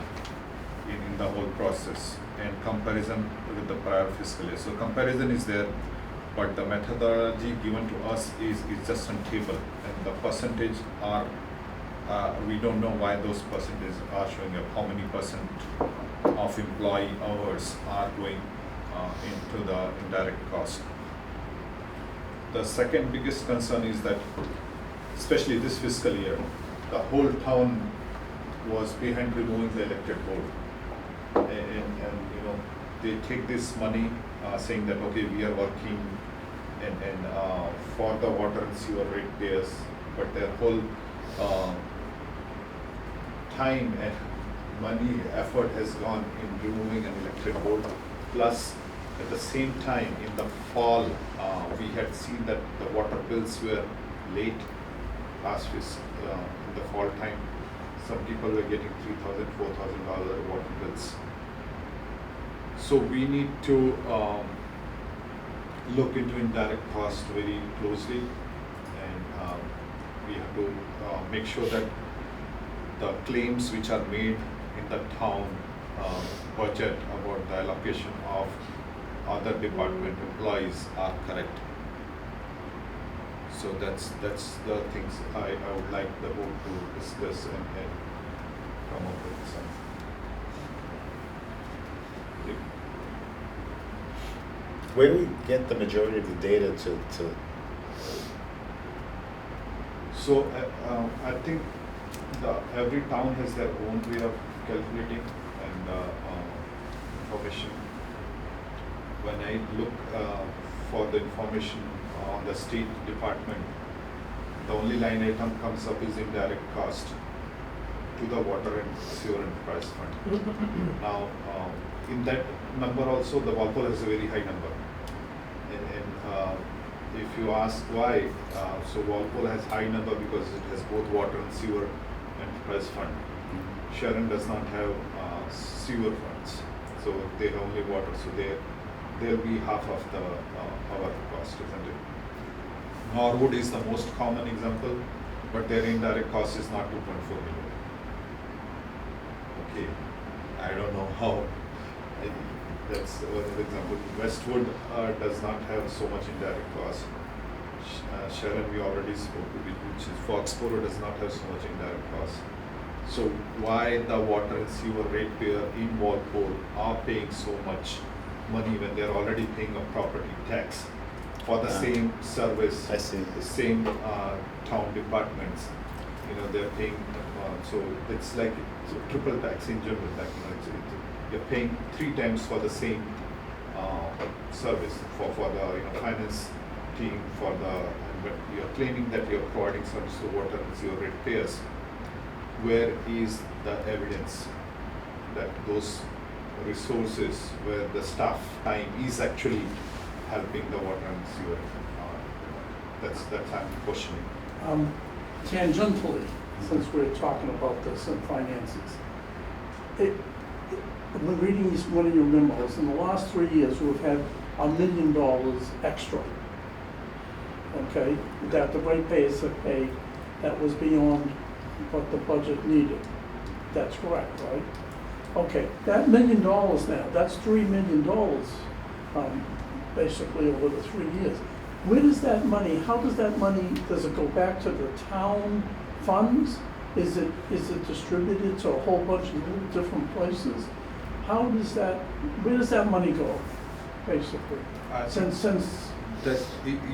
in the whole process, and comparison with the prior fiscal year. So comparison is there, but the methodology given to us is just a table, and the percentage are we don't know why those percentages are showing up, how many percent of employee hours are going into the indirect cost. The second biggest concern is that, especially this fiscal year, the whole town was behind removing the elected board, and they take this money saying that okay, we are working and for the water and sewer ratepayers, but their whole time and money, effort has gone in removing an elected board. Plus, at the same time, in the fall, we had seen that the water bills were late last in the fall time. Some people were getting $3,000, $4,000 water bills. So we need to look into indirect cost very closely, and we have to make sure that the claims which are made in the town budget about the allocation of other department employees are correct. So that's the things I would like the board to discuss and come up with some. Where do we get the majority of the data to? So I think every town has their own way of calculating and information. When I look for the information on the state department, the only line item comes up is indirect cost to the water and sewer enterprise fund. Now, in that number also, the Walpole has a very high number. And if you ask why, so Walpole has high number because it has both water and sewer enterprise fund. Sharon does not have sewer funds, so they have only water, so they'll be half of the our cost, isn't it? Norwood is the most common example, but their indirect cost is not 2.4 million. Okay, I don't know how. That's one example. Westwood does not have so much indirect cost. Sharon, we already spoke, which is Foxborough does not have so much indirect cost. So why the water and sewer ratepayer in Walpole are paying so much money when they're already paying a property tax for the same service. I see. The same town departments, they're paying, so it's like triple tax in general, like, you're paying 3 times for the same service for the finance team, but you're claiming that you're providing service to water and sewer ratepayers. Where is the evidence that those resources, where the staff time is actually helping the water and sewer? That's I'm questioning. Tangentially, since we're talking about this in finances, when reading one of your memos, in the last 3 years, we've had $1 million extra, okay, that the ratepayers have paid that was beyond what the budget needed. That's correct, right? Okay, that $1 million now, that's $3 million, basically over the 3 years. Where does that money, how does that money, does it go back to the town funds? Is it distributed to a whole bunch of little different places? How does that, where does that money go, basically? Since that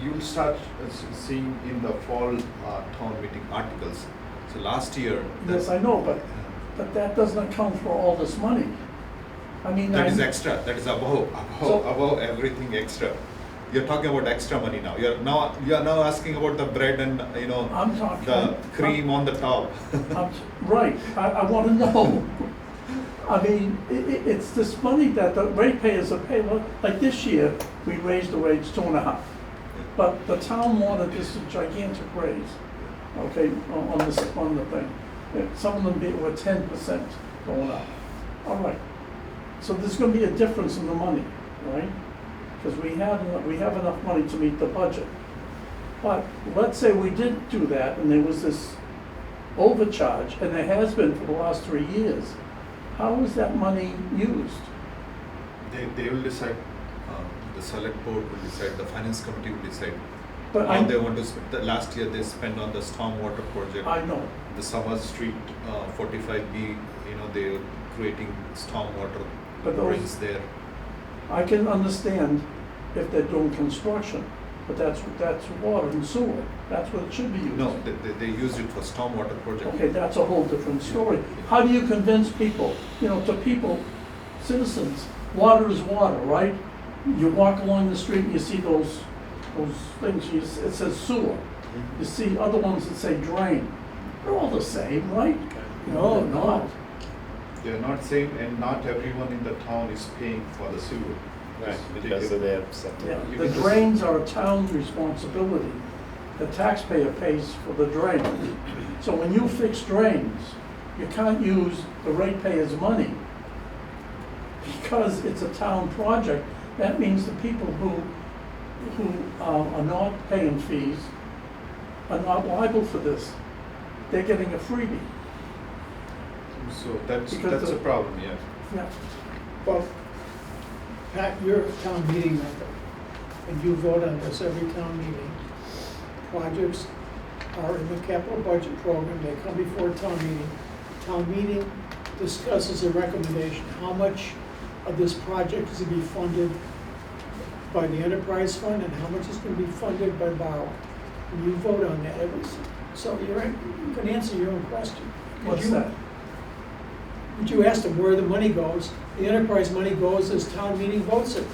you'll start seeing in the fall town meeting articles. So last year. Yes, I know, but that doesn't account for all this money. I mean, that is extra. That is above everything extra. You're talking about extra money now. You are now asking about the bread and I'm talking the cream on the top. Right. I want to know. I mean, it's this money that the ratepayers are paying. Like this year, we raised the rates 2.5, but the town wanted this gigantic raise. Okay, on the thing. Some of them were 10% going up. All right. So there's going to be a difference in the money, right? Because we have enough money to meet the budget. But let's say we didn't do that, and there was this overcharge, and there has been for the last 3 years. How is that money used? They will decide. The select board will decide. The finance committee will decide. But how they want to spend. Last year they spent on the stormwater project. I know. The Summer Street 45B. They're creating stormwater drains there. I can understand if they're doing construction, but that's water and sewer. That's what it should be used. No, they used it for stormwater project. Okay, that's a whole different story. How do you convince people, to people, citizens, water is water, right? You walk along the street and you see those things, it says sewer. You see other ones that say drain. They're all the same, right? No, not. They're not same, and not everyone in the town is paying for the sewer. Right, because of their septic. Yeah, the drains are a town responsibility. The taxpayer pays for the drains. So when you fix drains, you can't use the ratepayers' money because it's a town project. That means the people who are not paying fees are not liable for this. They're getting a freebie. So that's Because a problem, yeah. Yeah. Well, Pat, you're a town meeting member, and you vote on this every town meeting. Projects are in the capital budget program, they come before town meeting. Town meeting discusses a recommendation, how much of this project is to be funded by the enterprise fund and how much is going to be funded by borrowing. And you vote on that every, so you can answer your own question. What's that? But you asked them where the money goes. The enterprise money goes as town meeting votes it.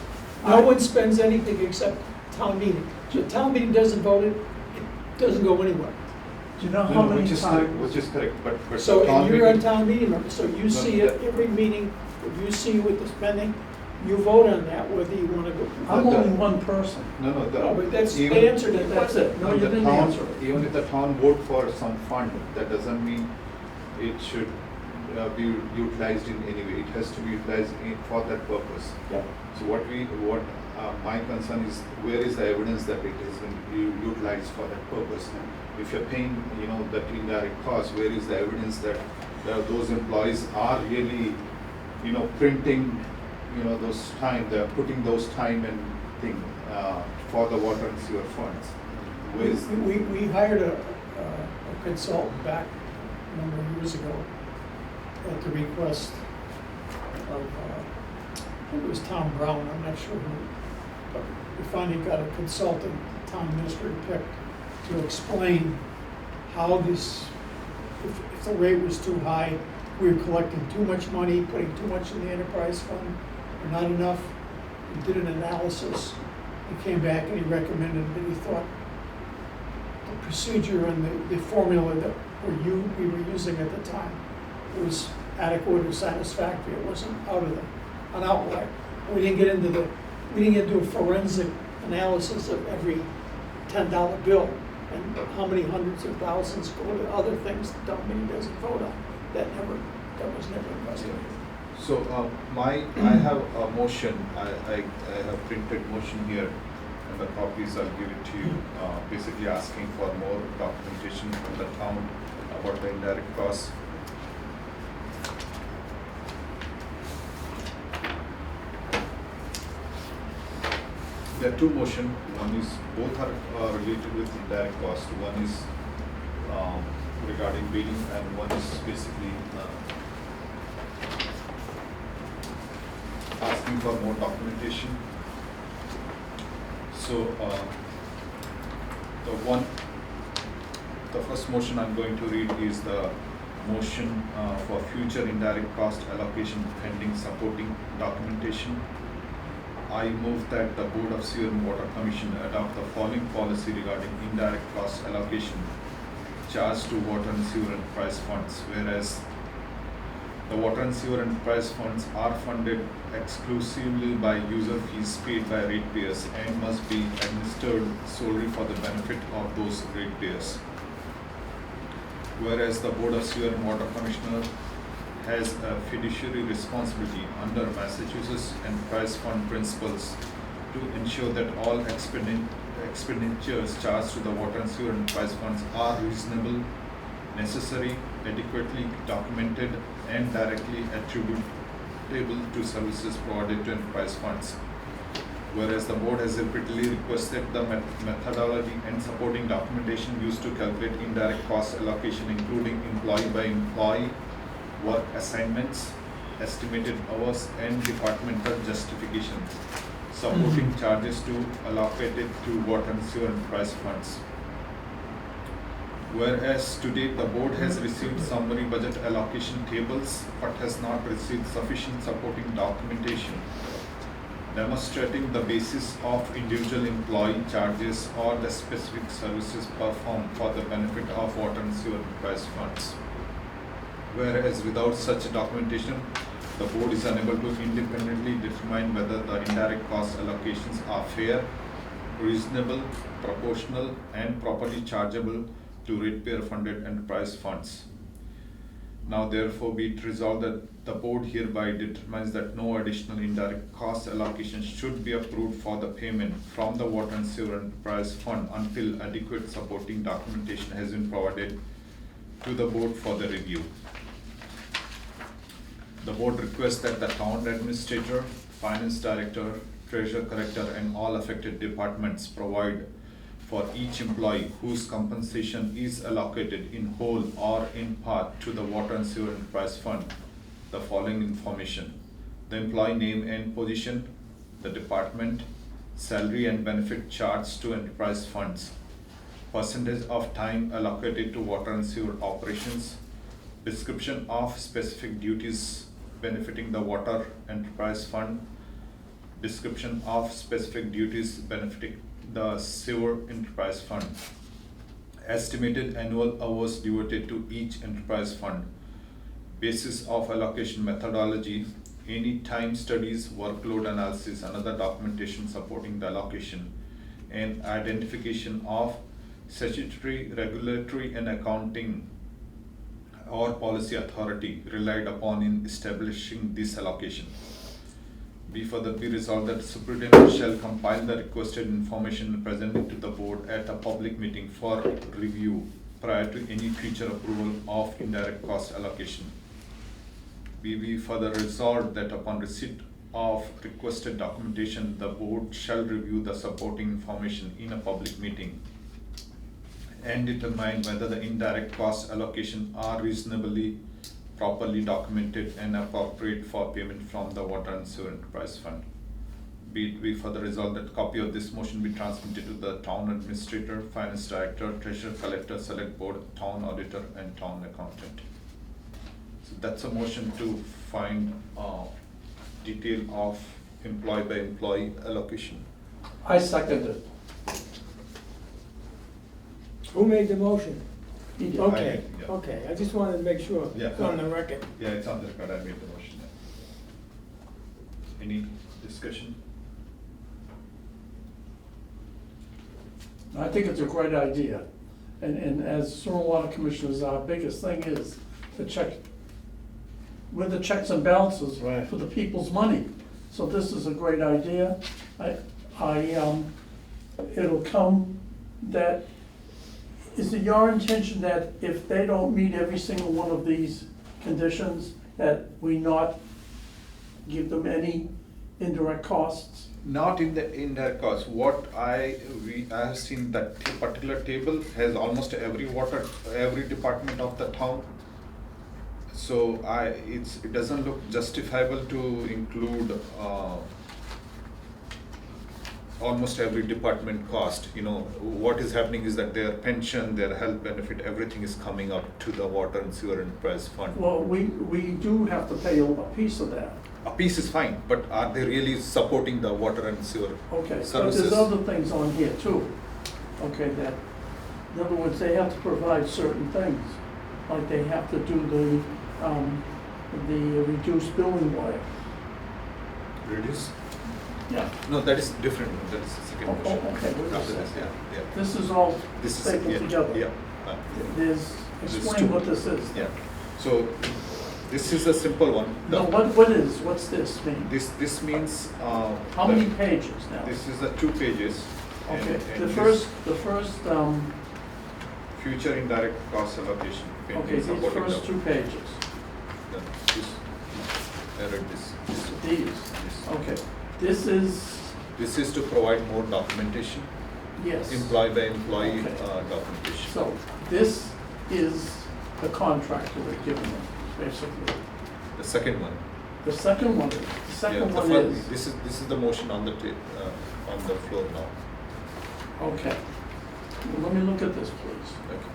No one spends anything except town meeting. So town meeting doesn't vote it, it doesn't go anywhere. Do you know how many which is times? correct, but So town you're a meeting- town meeting member, so you see it every meeting, if you see with the spending, you vote on that, whether you wanna go. I'm only one person. No, No, but that's, even- they answered it, that's it. No, you the didn't town- answer it. Even if the town vote for some fund, that doesn't mean it should be utilized in any way. It has to be utilized for that purpose. Yeah. So what my concern is, where is the evidence that it has been utilized for that purpose? If you're paying, that indirect cost, where is the evidence that those employees are really, printing, those time, they're putting those time and thing for the water and sewer funds? Where is We hired a consultant back a number of years ago at the request of it was Tom Brown, I'm not sure who, but we finally got a consultant, the town administrator picked, to explain how this, if the rate was too high, we were collecting too much money, putting too much in the enterprise fund, or not enough. He did an analysis, he came back and he recommended that he thought the procedure and the formula that we were using at the time was adequate or satisfactory. It wasn't an outlier. We didn't get into a forensic analysis of every $10 bill and how many hundreds of thousands go to other things the town meeting doesn't vote on. That was never investigated. So, I have a motion, I have printed motion here, and the copies I'll give it to you, basically asking for more documentation from the town about the indirect costs. There are two motions. One is, both are related with indirect cost. One is regarding bidding, and one is basically asking for more documentation. So the first motion I'm going to read is the motion for future indirect cost allocation pending supporting documentation. I move that the Board of Sewer and Water Commission adopt the following policy regarding indirect cost allocation charged to water and sewer enterprise funds, whereas the water and sewer enterprise funds are funded exclusively by user fees paid by ratepayers and must be administered solely for the benefit of those ratepayers. Whereas the Board of Sewer and Water Commissioner has a fiduciary responsibility under Massachusetts Enterprise Fund principles to ensure that all expenditures charged to the water and sewer enterprise funds are reasonable, necessary, adequately documented, and directly attributable to services provided to enterprise funds. Whereas the board has repeatedly requested the methodology and supporting documentation used to calculate indirect cost allocation, including employee by employee, work assignments, estimated hours, and departmental justification, supporting charges to allocated to water and sewer enterprise funds. Whereas to date the board has received summary budget allocation tables but has not received sufficient supporting documentation demonstrating the basis of individual employee charges or the specific services performed for the benefit of water and sewer enterprise funds. Whereas without such documentation, the board is unable to independently determine whether the indirect cost allocations are fair, reasonable, proportional, and properly chargeable to ratepayer funded enterprise funds. Now therefore be it resolved that the board hereby determines that no additional indirect cost allocation should be approved for the payment from the water and sewer enterprise fund until adequate supporting documentation has been provided to the board for the review. The board requests that the town administrator, finance director, treasurer collector, and all affected departments provide for each employee whose compensation is allocated in whole or in part to the water and sewer enterprise fund the following information: the employee name and position, the department, salary and benefit charged to enterprise funds, percentage of time allocated to water and sewer operations, description of specific duties benefiting the water enterprise fund, description of specific duties benefiting the sewer enterprise fund, estimated annual hours devoted to each enterprise fund, basis of allocation methodology, any time studies, workload analysis, and other documentation supporting the allocation, and identification of statutory, regulatory, and accounting or policy authority relied upon in establishing this allocation. Be further be resolved that the superintendent shall compile the requested information and present it to the board at a public meeting for review prior to any future approval of indirect cost allocation. Be further resolved that upon receipt of requested documentation, the board shall review the supporting information in a public meeting and determine whether the indirect cost allocation are reasonably properly documented and appropriate for payment from the Water and Sewer Enterprise Fund. Be it we further resolve that copy of this motion be transmitted to the town administrator, finance director, treasurer, collector, select board, town auditor, and town accountant. So that's a motion to find detail of employee by employee allocation. I second it. Who made the motion? He did. Okay, yeah. okay, I just wanted to make sure Yeah. it's on the record. Yeah, it's on the record, I made the motion. Any discussion? I think it's a great idea. And as sewer and water commissioners, our biggest thing is to check, we're the checks and balances Right. for the people's money. So this is a great idea. It'll come that, is it your intention that if they don't meet every single one of these conditions, that we not give them any indirect costs? Not in the indirect cost. What I have seen that particular table has almost every department of the town. So it doesn't look justifiable to include almost every department cost. You know, what is happening is that their pension, their health benefit, everything is coming up to the Water and Sewer Enterprise Fund. Well, we do have to pay a piece of that. A piece is fine, but are they really supporting the water and sewer Okay, but services? there's other things on here too. Okay, that, in other words, they have to provide certain things. Like they have to do the reduced billing way. Reduce? Yeah. No, that is different. That is the second Oh, motion. okay, what is After this? this, yeah. This is all This is, stapled yeah, together. yeah. There's, There's explain two. what this is. Yeah, so this is a simple one. No, what's this mean? This means. How many pages now? This is the 2 pages. and- Okay, and the this first, Future indirect cost allocation. okay, pending these supporting first the- 2 pages, This, I read this. these, This. okay. This is, This is to provide more documentation, yes. employee by employee Okay. documentation. So this is the contract that we're giving them, basically. The second one. The second one, Yeah, the first- This is the motion on the on the floor now. okay. Well, let me look at this, please. Okay.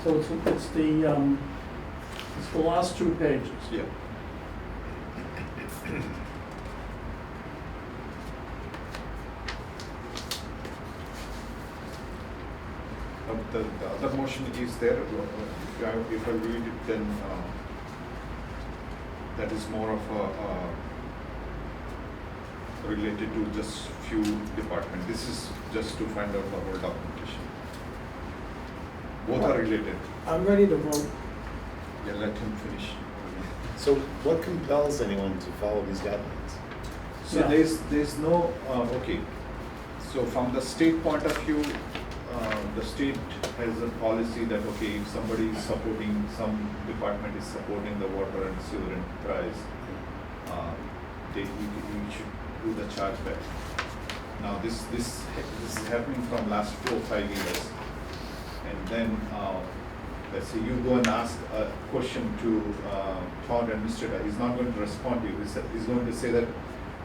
So it's the last 2 pages. Yeah. The other motion is there. If I read it, then that is more of related to just few departments. This is just to find out the whole documentation. Both are related. I'm ready to vote. Yeah, let him finish. So what compels anyone to follow these guidelines? So Yeah. there's no, okay, so from the state point of view, the state has a policy that, okay, if somebody is supporting, some department is supporting the water and sewer enterprise, we should do the chargeback. Now, this is happening from last 4 or 5 years. And then, let's say you go and ask a question to town administrator, he's not going to respond to you. He's going to say that,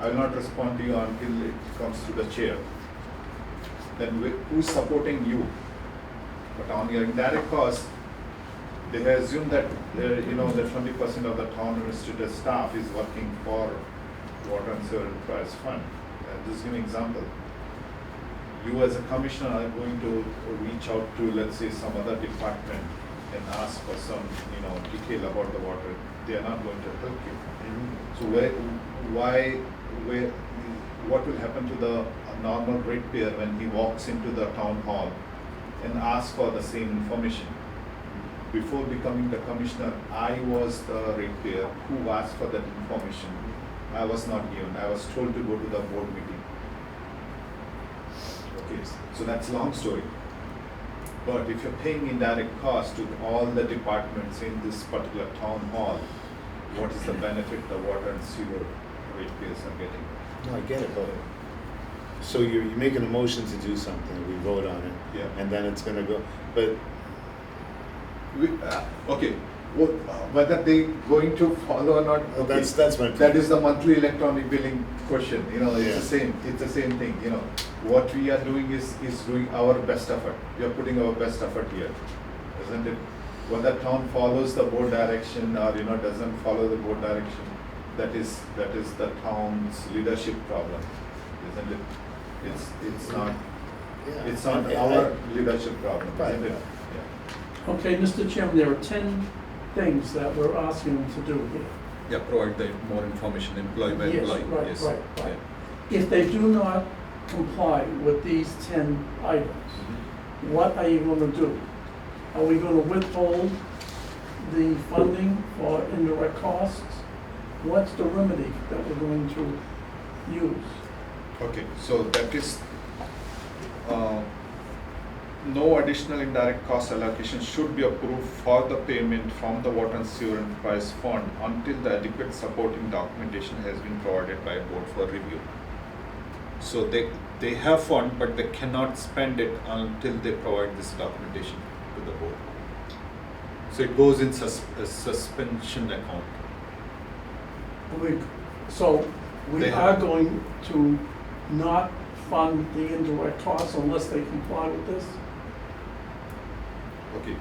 I will not respond to you until it comes to the chair. Then who's supporting you? But on your indirect cost, they assume that, that 20% of the town administrator staff is working for Water and Sewer Enterprise Fund. Just give an example. You as a commissioner are going to reach out to, let's say, some other department and ask for some, detail about the water. They are not going to help you. So what will happen to the normal ratepayer when he walks into the town hall and asks for the same information? Before becoming the commissioner, I was the ratepayer who asked for that information. I was not given. I was told to go to the board meeting. Okay, so that's a long story. But if you're paying indirect cost to all the departments in this particular town hall, what is the benefit the water and sewer ratepayers are getting? No, I get it, but, so you're making a motion to do something, we vote on it. Yeah. And then it's gonna go, but Okay, whether they going to follow or not, Well, okay. that's my. That is the monthly electronic billing question, you know, it's Yeah. it's the same thing, you know. What we are doing is doing our best effort, we are putting our best effort here, isn't it? Whether town follows the board direction or, you know, doesn't follow the board direction, that is the town's leadership problem, isn't it? It's not, Yeah. it's not our leadership problem, isn't it? Right. Yeah. Okay, Mr. Chairman, there are 10 things that we're asking them to do here. Yeah, provide the more information, employee by Yes, employee, right, yes. right, right. Yeah. If they do not comply with these 10 items, what are you gonna do? Are we gonna withhold the funding for indirect costs? What's the remedy that we're going to use? Okay, so that is, no additional indirect cost allocation should be approved for the payment from the water and sewer enterprise fund until the adequate supporting documentation has been provided by board for review. So they have fund, but they cannot spend it until they provide this documentation to the board. So it goes in a suspension account. So we They are have- going to not fund the indirect costs unless they comply with this? Okay,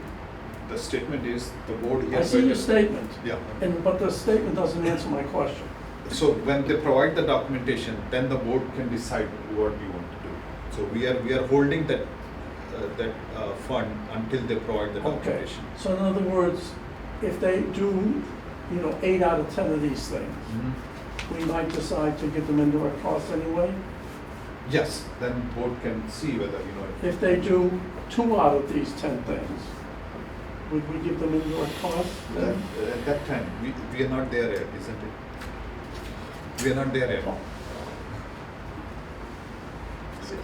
the statement is the board I hereby. see your statement, Yeah. but the statement doesn't answer my question. So when they provide the documentation, then the board can decide what we want to do. So we are holding that fund until they provide the Okay, documentation. so in other words, if they do, 8 out of 10 of these things, we might decide to give them indirect costs anyway? Yes, then board can see whether, If they do 2 out of these 10 things, would we give them indirect costs that, then? at that time, we are not there yet, isn't it? We are not there yet.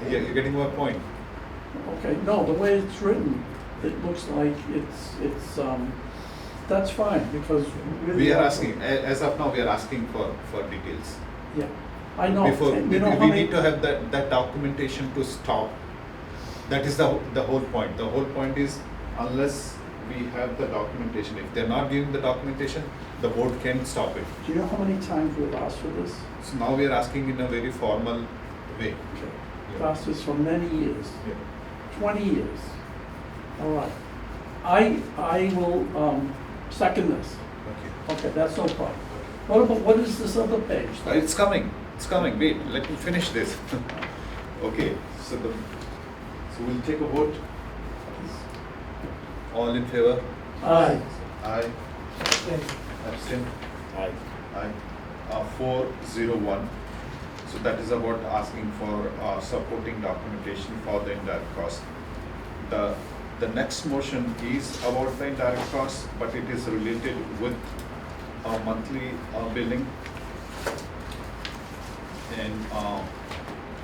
Yeah, you're getting my point. Okay, no, the way it's written, it looks like that's fine, because really. We are asking, as of now, we are asking for details. Yeah, I know. Before, And we you know how we many- need to have that documentation to stop. That is the whole point. The whole point is, unless we have the documentation, if they're not giving the documentation, the board can stop it. Do you know how many times we've asked for this? So now we are asking in a very formal way. Okay. We've Yeah. asked this for many years, Yeah. 20 years. All right. I will second this. Okay. Okay, that's no problem. What is this other page? It's coming, wait, let me finish this. Okay, so we'll take a vote. All in favor? Aye. Aye. Abstain? Aye. Aye. 401. So that is about asking for supporting documentation for the indirect cost. The next motion is about the indirect cost, but it is related with monthly billing. And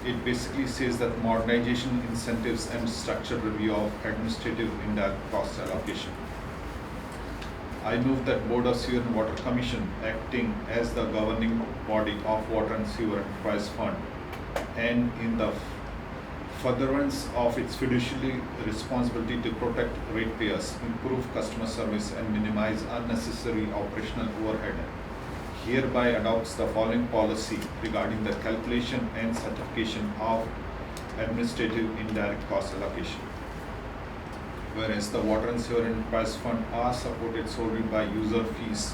it basically says that modernization incentives and structured review of administrative indirect cost allocation. I move that Board of Sewer and Water Commission, acting as the governing body of Water and Sewer Enterprise Fund, and in the furtherance of its fiduciary responsibility to protect ratepayers, improve customer service, and minimize unnecessary operational overhead, hereby adopts the following policy regarding the calculation and certification of administrative indirect cost allocation. Whereas the Water and Sewer Enterprise Fund are supported solely by user fees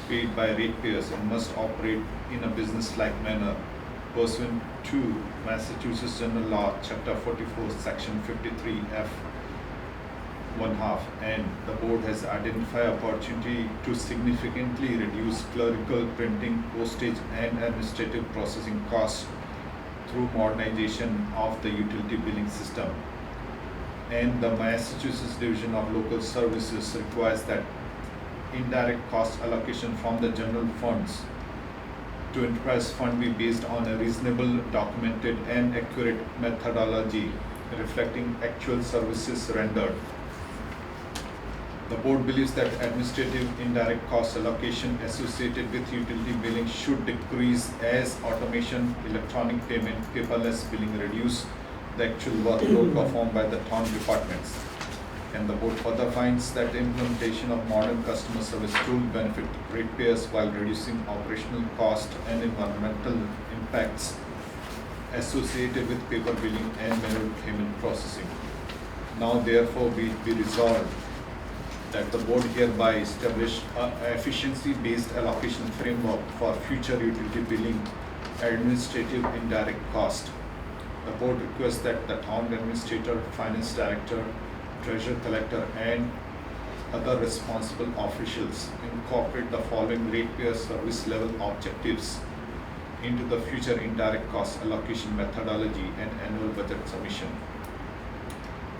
paid by ratepayers and must operate in a business-like manner pursuant to Massachusetts General Law, Chapter 44, Section 53F, 1/2, and the board has identified opportunity to significantly reduce clerical, printing, postage, and administrative processing costs through modernization of the utility billing system. And the Massachusetts Division of Local Services requires that indirect cost allocation from the general funds to enterprise fund be based on a reasonable, documented, and accurate methodology reflecting actual services rendered. The board believes that administrative indirect cost allocation associated with utility billing should decrease as automation, electronic payment, paperless billing reduce the actual workload performed by the town departments. And the board further finds that the implementation of modern customer service tool benefit ratepayers while reducing operational cost and environmental impacts associated with paper billing and manual payment processing. Now therefore be resolved that the board hereby establish an efficiency-based allocation framework for future utility billing administrative indirect cost. The board requests that the town administrator, finance director, treasurer collector, and other responsible officials incorporate the following ratepayer service level objectives into the future indirect cost allocation methodology and annual budget submission.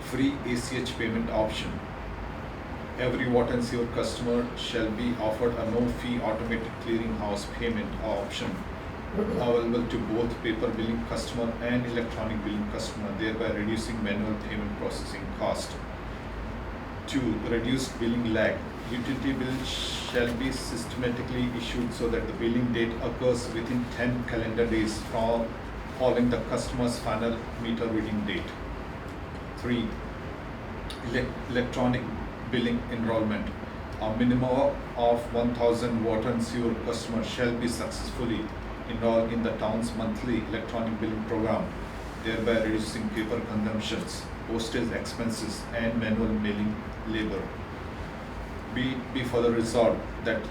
Free ACH payment option. Every water and sewer customer shall be offered a no-fee automated clearinghouse payment option available to both paper billing customer and electronic billing customer, thereby reducing manual payment processing cost. 2. Reduced billing lag. Utility bills shall be systematically issued so that the billing date occurs within 10 calendar days from following the customer's final meter reading date. 3. Electronic billing enrollment. A minimum of 1,000 water and sewer customers shall be successfully enrolled in the town's monthly electronic billing program, thereby reducing paper consumptions, postage expenses, and manual mailing labor. Be further resolved that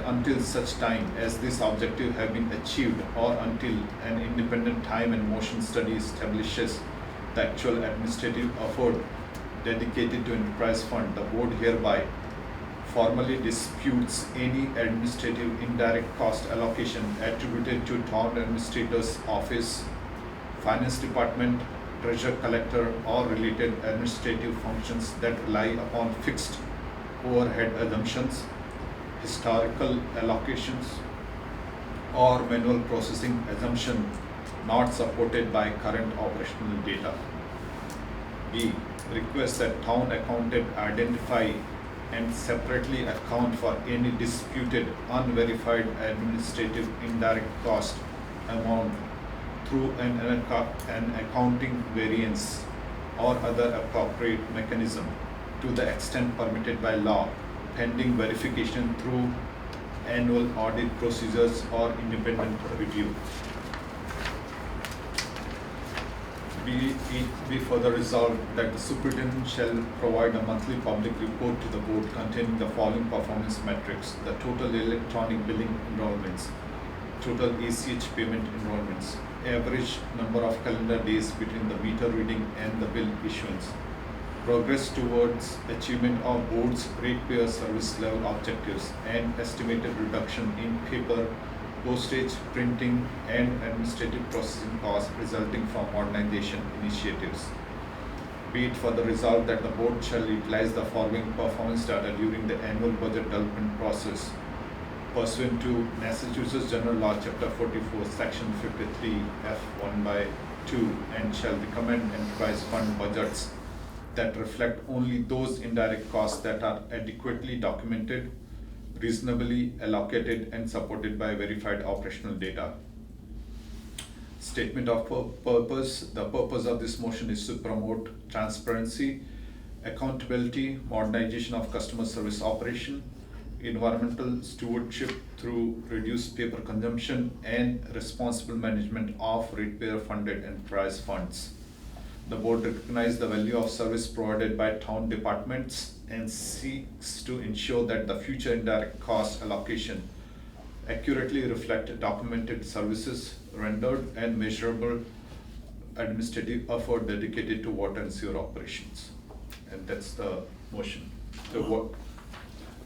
until such time as this objective have been achieved or until an independent time and motion study establishes the actual administrative effort dedicated to enterprise fund, the board hereby formally disputes any administrative indirect cost allocation attributed to town administrator's office, finance department, treasurer collector, or related administrative functions that rely upon fixed overhead assumptions, historical allocations, or manual processing assumption not supported by current operational data. B. Request that town accountant identify and separately account for any disputed unverified administrative indirect cost amount through an accounting variance or other appropriate mechanism to the extent permitted by law, pending verification through annual audit procedures or independent review. Be further resolved that the superintendent shall provide a monthly public report to the board containing the following performance metrics: the total electronic billing enrollments, total ACH payment enrollments, average number of calendar days between the meter reading and the bill issuance, progress towards achievement of board's ratepayer service level objectives, and estimated reduction in paper, postage, printing, and administrative processing costs resulting from modernization initiatives. Be it further resolved that the board shall utilize the following performance data during the annual budget development process pursuant to Massachusetts General Law, Chapter 44, Section 53, F1/2, and shall recommend enterprise fund budgets that reflect only those indirect costs that are adequately documented, reasonably allocated, and supported by verified operational data. Statement of purpose. The purpose of this motion is to promote transparency, accountability, modernization of customer service operation, environmental stewardship through reduced paper consumption, and responsible management of ratepayer funded enterprise funds. The board recognizes the value of service provided by town departments and seeks to ensure that the future indirect cost allocation accurately reflect documented services rendered and measurable administrative effort dedicated to water and sewer operations. And that's the motion. The work.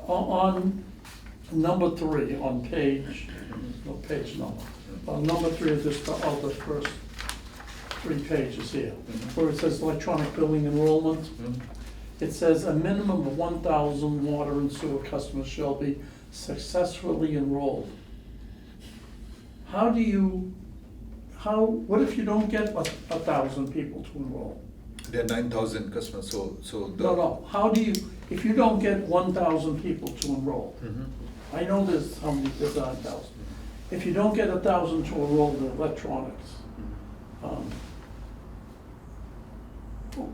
On number 3, on page, no page number, on number 3 of this, of the first 3 pages here, where it says electronic billing enrollment, it says a minimum of 1,000 water and sewer customers shall be successfully enrolled. What if you don't get 1,000 people to enroll? There are 9,000 customers, so the. No, if you don't get 1,000 people to enroll, I know there's 9,000. If you don't get 1,000 to enroll in electronics,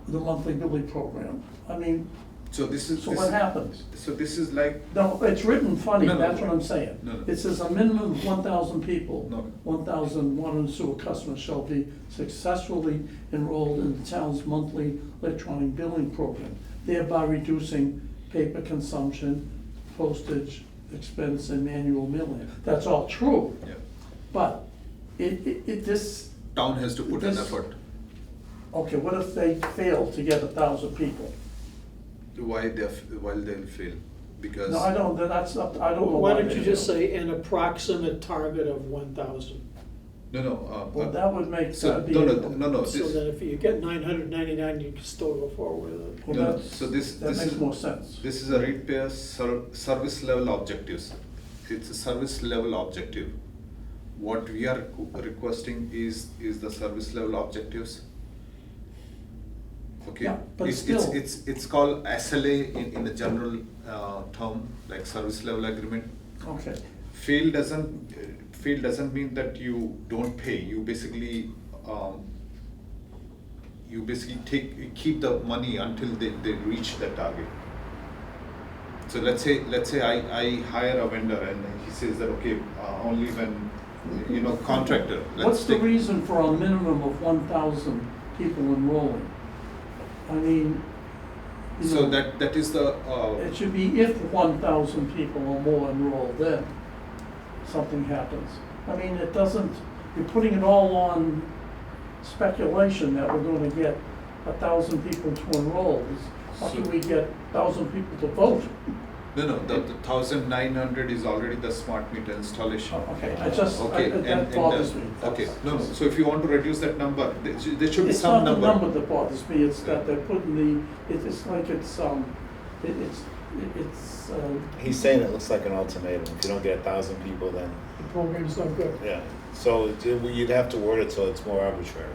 the monthly billing program. I mean, So this is. so this what is- happens? So this is like, No, it's written funny, No, no. that's what I'm saying. No, no. It says a minimum of 1,000 people, No. 1,000 water and sewer customers shall be successfully enrolled in the town's monthly electronic billing program, thereby reducing paper consumption, postage expense, and manual mailing. That's all true, yeah, but this, town has to put an This- effort. okay, what if they fail to get 1,000 people? Why they'll fail? Because. No, I don't, that's up, I don't know. Why don't you they just fail. say an approximate target of 1,000? No. Well, that would make, So, that'd be. no, So this, that if you get 999, you can still go forward with it. Well, No, that's- so this That makes is- more sense. this is a ratepayer service level objectives. It's a service level objective. What we are requesting is the service level objectives. Okay? Yeah, but It's- still- It's called SLA in the general term, like service level agreement. Okay, Fail doesn't mean that you don't pay. You basically keep the money until they reach the target. So let's say I hire a vendor and he says that, okay, only when, contractor. let's what's the take- reason for a minimum of 1,000 people enrolling? I mean, you So know, that is the, it should be if 1,000 people or more enroll, then something happens. I mean, it doesn't, you're putting it all on speculation that we're gonna get 1,000 people to enroll. How can we get 1,000 people to vote? no, the 1,900 is already the smart meter installation. Oh, okay, I just, Okay, that bothers me. Okay, no, so if you want to reduce that number, there should be It's some not the number. number that bothers me, it's that they're putting it's like it's, He's saying it looks like an ultimatum. If you don't get 1,000 people, then, The program's no good. yeah. So you'd have to word it so it's more arbitrary.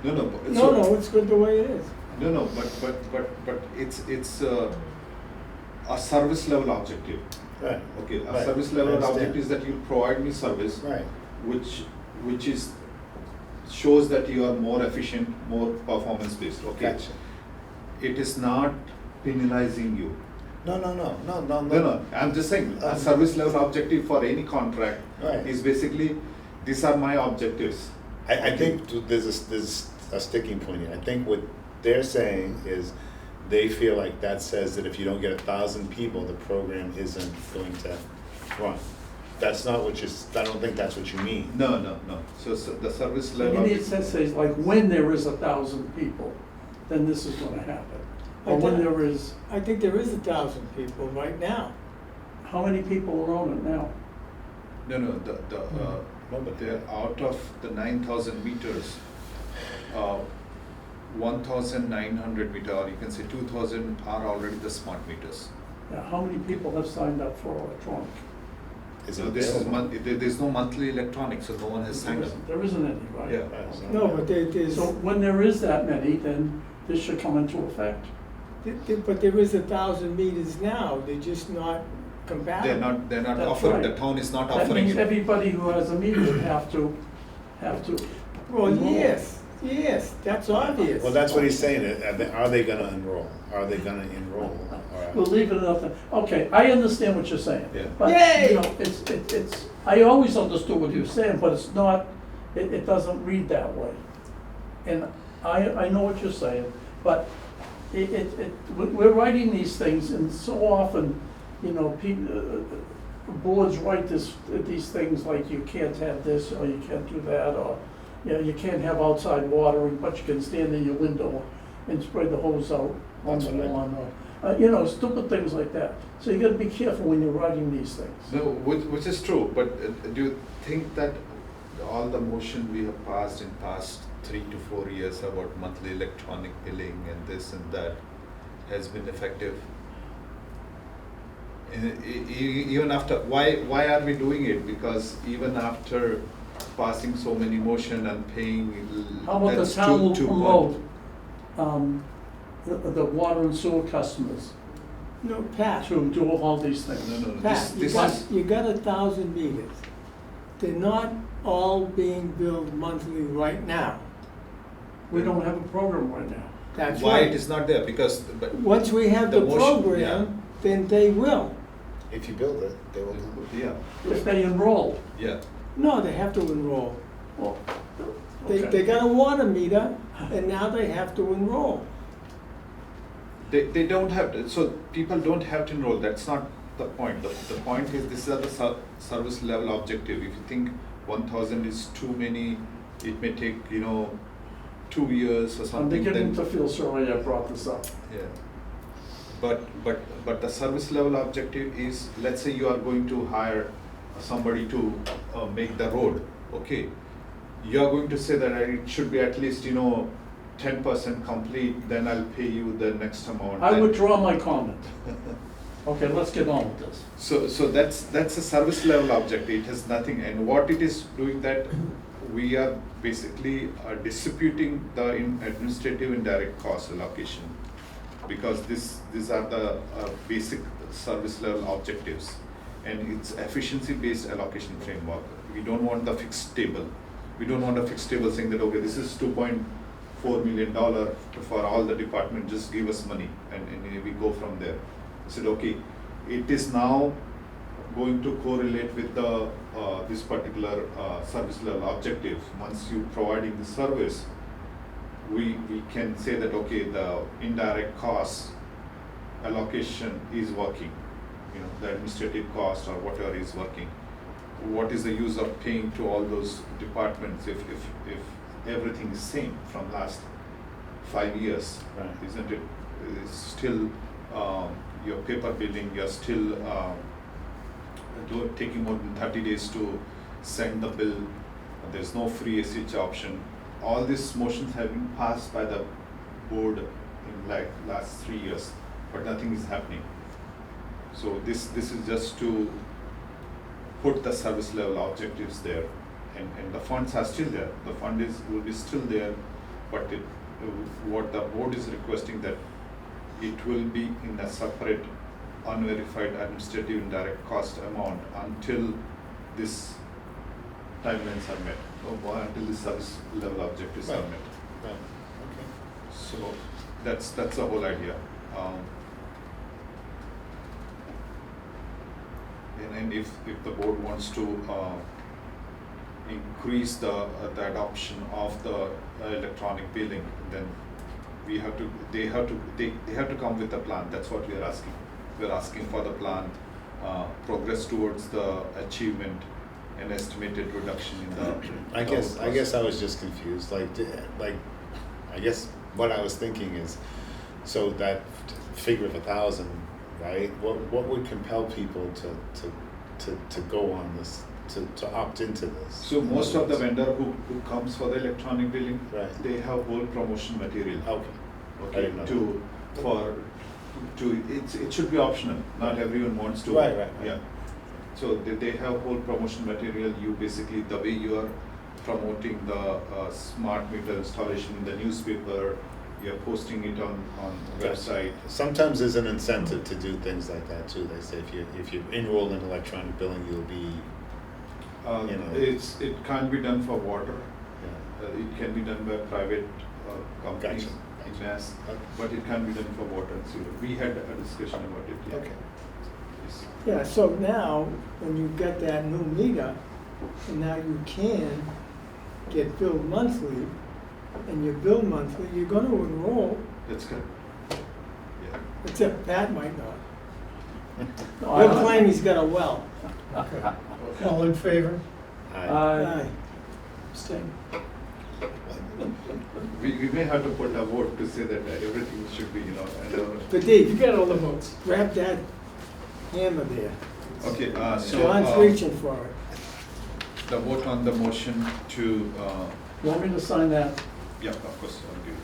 No, but- No, so- no, it's good the way it is. No, but it's a service level objective. Right. Okay, a Right. service I level understand. objective is that you provide me service, Right. which is, shows that you are more efficient, more performance based, okay? Gotcha. It is not penalizing you. No. No, I'm just saying, a service level objective for any contract Right. is basically, these are my objectives. I think there's a sticking point here. I think what they're saying is they feel like that says that if you don't get 1,000 people, the program isn't going to run. That's not what I don't think that's what you mean. No. So the service level. you need to say, like, when there is 1,000 people, then this is gonna happen. Or when there is, I think there is 1,000 people right now. how many people are on it now? No, No, but they're out of the 9,000 meters, 1,900 meter, or you can say 2,000 are already the smart meters. Yeah, how many people have signed up for electronic? is So it this is, available? there's no monthly electronic, so no one has signed up. There isn't any, right? Yeah. Right, so- No, but there's, So when there is that many, then this should come into effect. but there is 1,000 meters now, they're just not compatible. They're not That's offering, the right. town is not That offering means it. everybody who has a meter would have to. Well, enroll. yes, that's obvious. Well, that's what he's saying. Are they gonna enroll? Are they gonna enroll? We'll leave it at that. Okay, I understand what you're saying. Yeah. But, Yay! you know, it's, I always understood what you were saying, but it's not, it doesn't read that way. And I know what you're saying, but we're writing these things, and so often, you know, boards write these things like you can't have this, or you can't do that, or, you know, you can't have outside watering, but you can stand in your window and spray the hose out on That's the what I lawn, or, you know, stupid things like that. So you gotta be careful when you're writing these things. No, which is true, but do you think that all the motion we have passed in past 3 to 4 years about monthly electronic billing and this and that has been effective? Even after, why are we doing it? Because even after passing so many motion and paying How about the that's town will to promote, the water and sewer customers No, Pat, to do all these things? No, Pat, this is, you got 1,000 meters. They're not all being billed monthly right now. We don't have a program right now. That's Why right. it is not there? Because, but. Once we have the motion- program, then they will. If you build it, they will. Yeah, If they enroll. yeah. No, they have to enroll. Well, They okay. got a water meter, and now they have to enroll. They don't have to, so people don't have to enroll, that's not the point. The point is, this is the service level objective. If you think 1,000 is too many, it may take, 2 years or I'm something. beginning then- to feel sorry I brought this up. Yeah. But the service level objective is, let's say you are going to hire somebody to make the road, okay? You are going to say that it should be at least, 10% complete, then I'll pay you the next amount. I Then- withdraw my comment. Okay, let's get on with this. So that's a service level objective, it has nothing, and what it is doing that, we are basically distributing the administrative indirect cost allocation. Because these are the basic service level objectives, and it's efficiency based allocation framework. We don't want the fixed table. We don't want a fixed table saying that, okay, this is $2.4 million for all the department, just give us money, and we go from there. I said, okay, it is now going to correlate with the this particular service level objective. Once you providing the service, we can say that, okay, the indirect cost allocation is working, the administrative cost or whatever is working. What is the use of paying to all those departments if everything is same from last 5 years? Right. Isn't it? It's still your paper billing, you're still taking more than 30 days to send the bill. There's no free ACH option. All these motions have been passed by the board in like last 3 years, but nothing is happening. So this is just to put the service level objectives there, and the funds are still there. The fund will be still there, but what the board is requesting that it will be in a separate unverified administrative indirect cost amount until this timelines are met, or until the service level objectives are Right. met. Right, okay. So that's the whole idea. And if the board wants to increase the adoption of the electronic billing, then they have to come with a plan. That's what we are asking. We are asking for the plan, progress towards the achievement, and estimated reduction in the. I guess I was just confused, like, I guess what I was thinking is, so that figure of 1,000, right? What would compel people to go on this, to opt into this? So most of the vendor who comes for the electronic billing, Right. they have whole promotion material. Okay. I Okay, didn't know it should be optional, not everyone wants to. Right. Yeah. So they have whole promotion material, you basically, the way you are promoting the smart meter installation in the newspaper, you're posting it on website. Sometimes there's an incentive to do things like that too. They say if you enroll in electronic billing, you'll be, It can't be done for water, yeah. it can be done by private companies Gotcha. in mass, Okay. but it can't be done for water and sewer. We had a discussion about it. Yeah. Okay. Yes. Yeah, so now, when you get that new meter, and now you can get billed monthly, and you bill monthly, you're gonna enroll, That's correct. Yeah. except Pat might not. No, He'll claim he's got a well. All in favor? Aye. Abstain. We may have to put a vote to say that everything should be, But You Dave, got all the votes. grab that hammer there. Okay, so John's reaching for it. the vote on the motion to, Want me to sign that? yeah, of course, I'll give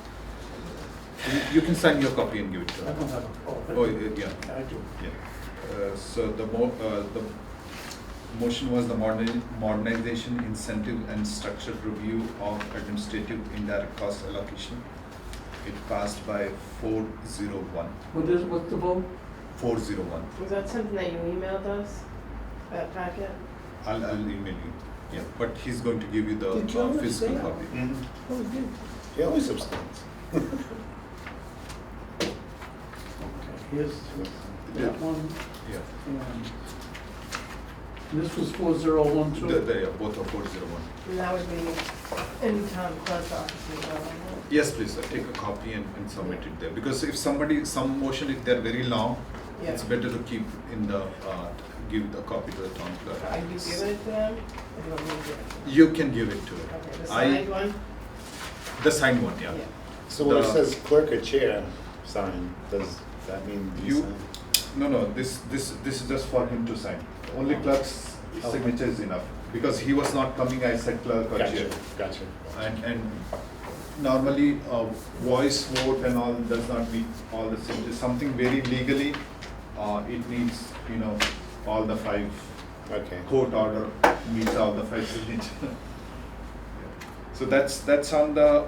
it. You can sign your copy and give it to I her. don't have a, Oh, yeah, yeah, I do. yeah. So the motion was the modernization, incentive and structured review of administrative indirect cost allocation. It passed by 401. What's the vote? 401. Was that something that you emailed us, that packet? I'll email you. Yeah, but he's going to give you the Did Jarvis physical say that? copy. Mhm. Oh, he did. He always abstains. Here's that one, Yeah. and this was 4012. Both are 401. And that would be in town clerk's office as well. Yes, please, sir. Take a copy and submit it there. Because if some motion, if they're very long, Yeah. it's better to keep in the, give the copy to the town clerk. Are you giving it to them, or do you want me to give it to them? You can give it to her. Okay, the I- signed one? The signed one, yeah. So when it The- says clerk or chair sign, does that mean you You- sign? No, this is just for him to sign. Only clerk's Oh. signature is enough. Because he was not coming, I said clerk or chair. Gotcha. And normally, voice vote and all does not meet all the signatures. Something very legally, it needs, all the 5 Okay. court order meets all the 5 signatures. So that's on the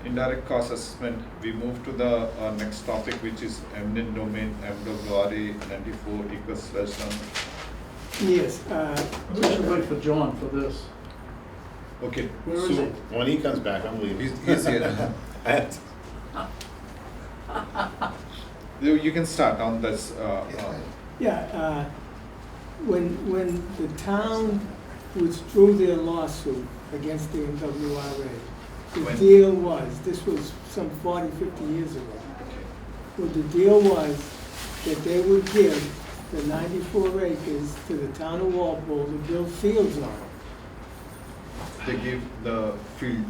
indirect cost assessment. We move to the next topic, which is eminent domain, MWRA 94 acres sludge dump. Yes, We should wait for John for this. Okay. Where is so it? When he comes back, I'm leaving. He's here. You can start on this. yeah, when the town withdrew their lawsuit against the MWRA, the When? deal was, this was some 40, 50 years ago. Well, the deal was that they would give the 94 acres to the town of Walpole to build fields on. They give the field.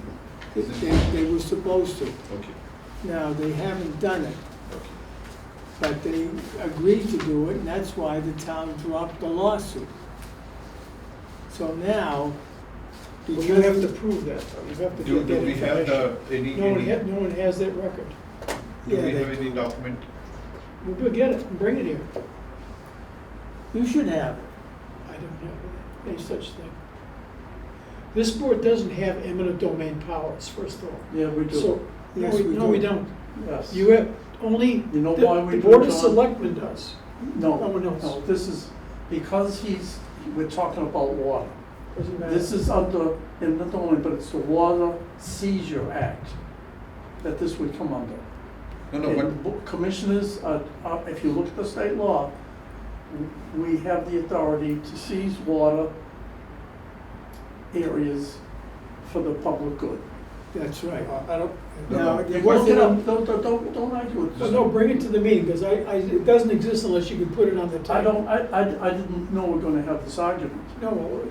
They were supposed to. Okay. Now, they haven't done it, Okay. but they agreed to do it, and that's why the town dropped the lawsuit. So now, But because. you have to prove that, though. You have to Do get that we have information. any? No one has that record. Do Yeah, we they have any do. document? We'll go get it and bring it here. You should have it. I don't have any such thing. This board doesn't have eminent domain powers, first of all. Yeah, we do. So, no, Yes, we no, we do. don't. Yes. You have only, You know the why we the do, Board of John? Selectmen does. No, No one else. no, this is, because we're talking about water. Doesn't matter. This is under, and not only, but it's the Water Seizure Act that this would come under. No, but And commissioners, if you look at the state law, we have the authority to seize water areas for the public good. That's right. I don't, Now, no. there Look it up, wasn't, don't argue with well, this. no, bring it to the meeting, because it doesn't exist unless you can put it on the I tape. don't, I didn't know we're gonna have this argument, No,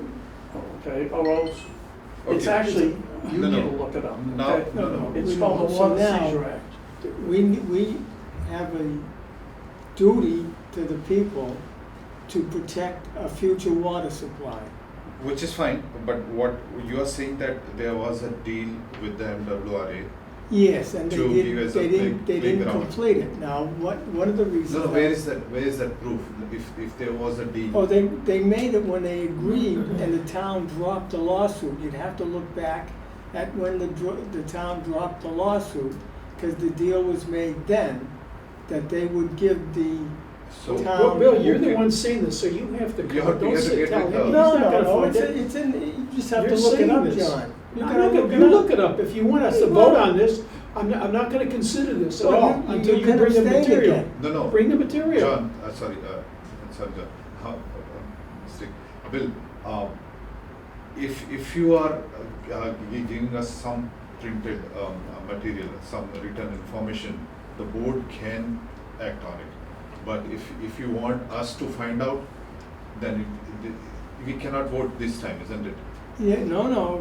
okay, or else, it's Okay. actually, you No, need no. to look it up, No, okay? no. It's We called the know. Water So now- Seizure Act. we have a duty to the people to protect a future water supply. which is fine. But what you are saying that there was a deal with the MWRA. Yes, and To give us a they didn't playground. complete it. Now, one of the reasons. No, where is that? Where is that proof? If there was a deal. Oh, they made it when they agreed and the town dropped the lawsuit. You'd have to look back at when the town dropped the lawsuit, because the deal was made then that they would give the So- well, Bill, you're the one saying this, so you have to, You have to don't get sit, it tell with him, he's the- No, not gonna no, find it. it's in, you just have You're to look it saying up, this. John. You I'm gotta not look gonna, it you up. look it up, if you want us to Hey, vote well- on this, I'm not gonna consider this at Well, all, you until you can bring the abstain material. again. No. Bring the material. John, sorry, John. Mistake. Bill, if you are giving us some printed material, some written information, the board can act on it. But if you want us to find out, then we cannot vote this time, isn't it? Yeah, no.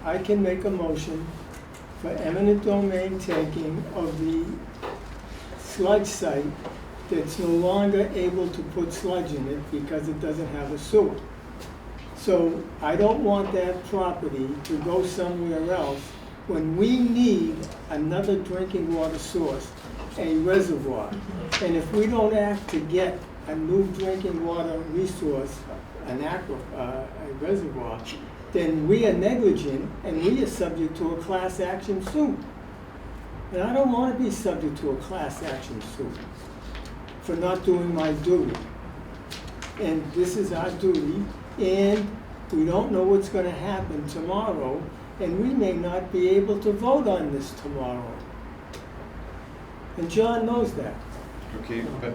I can make a motion for eminent domain taking of the sludge site that's no longer able to put sludge in it because it doesn't have a sewer. So I don't want that property to go somewhere else when we need another drinking water source, a reservoir. And if we don't act to get a new drinking water resource, a reservoir, then we are negligent and we are subject to a class action suit. And I don't want to be subject to a class action suit for not doing my duty. And this is our duty, and we don't know what's going to happen tomorrow, and we may not be able to vote on this tomorrow. And John knows that. Okay, but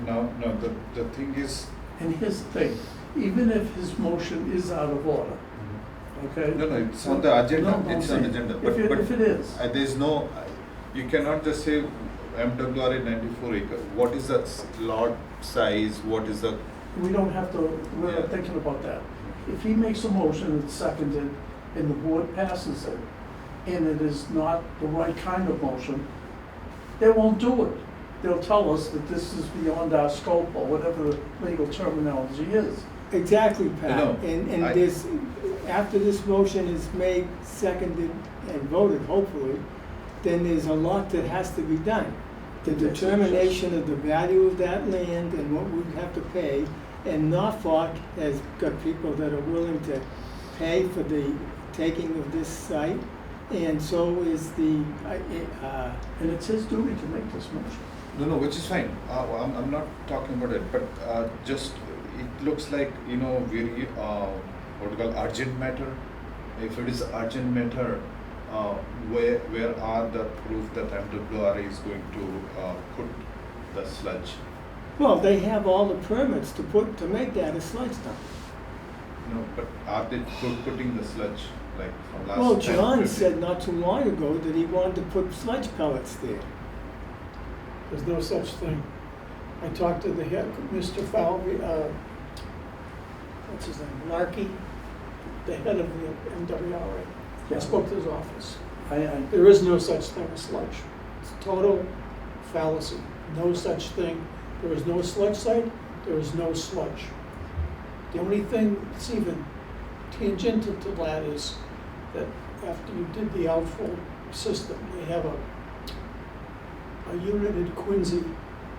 no, the thing is, And here's the thing, even if his motion is out of order, okay? no, it's on the agenda, No, I'm it's on the saying, agenda, If it is, there's no, you cannot just say MWRA 94 acre. What is the lot size, what is the, we don't have to, we're Yeah. not thinking about that. If he makes a motion, it's seconded, and the board passes it, and it is not the right kind of motion, they won't do it. They'll tell us that this is beyond our scope, or whatever the legal terminology is. Exactly, Pat. No, And I- this, after this motion is made, seconded, and voted, hopefully, then there's a lot that has to be done. The determination of the value of that land and what we have to pay, and Norfolk has got people that are willing to pay for the taking of this site, and so is the, And it's his duty to make this motion. no, which is fine. I'm not talking about it, but just, it looks like, very, what do you call, urgent matter. If it is urgent matter, where are the proof that MWRA is going to put the sludge? well, they have all the permits to make that a sludge dump. No, but are they putting the sludge, like from last? Well, 10, John 15? said not too long ago that he wanted to put sludge pellets there. There's no such thing. I talked to the head, Mr. Falvey, what's his name, Larkey, the head of the MWRA. I spoke to his office. There is no such thing as sludge. It's total fallacy. No such thing. There is no sludge site, there is no sludge. The only thing that's even tangential to that is that after you did the outflow system, they have a unit in Quincy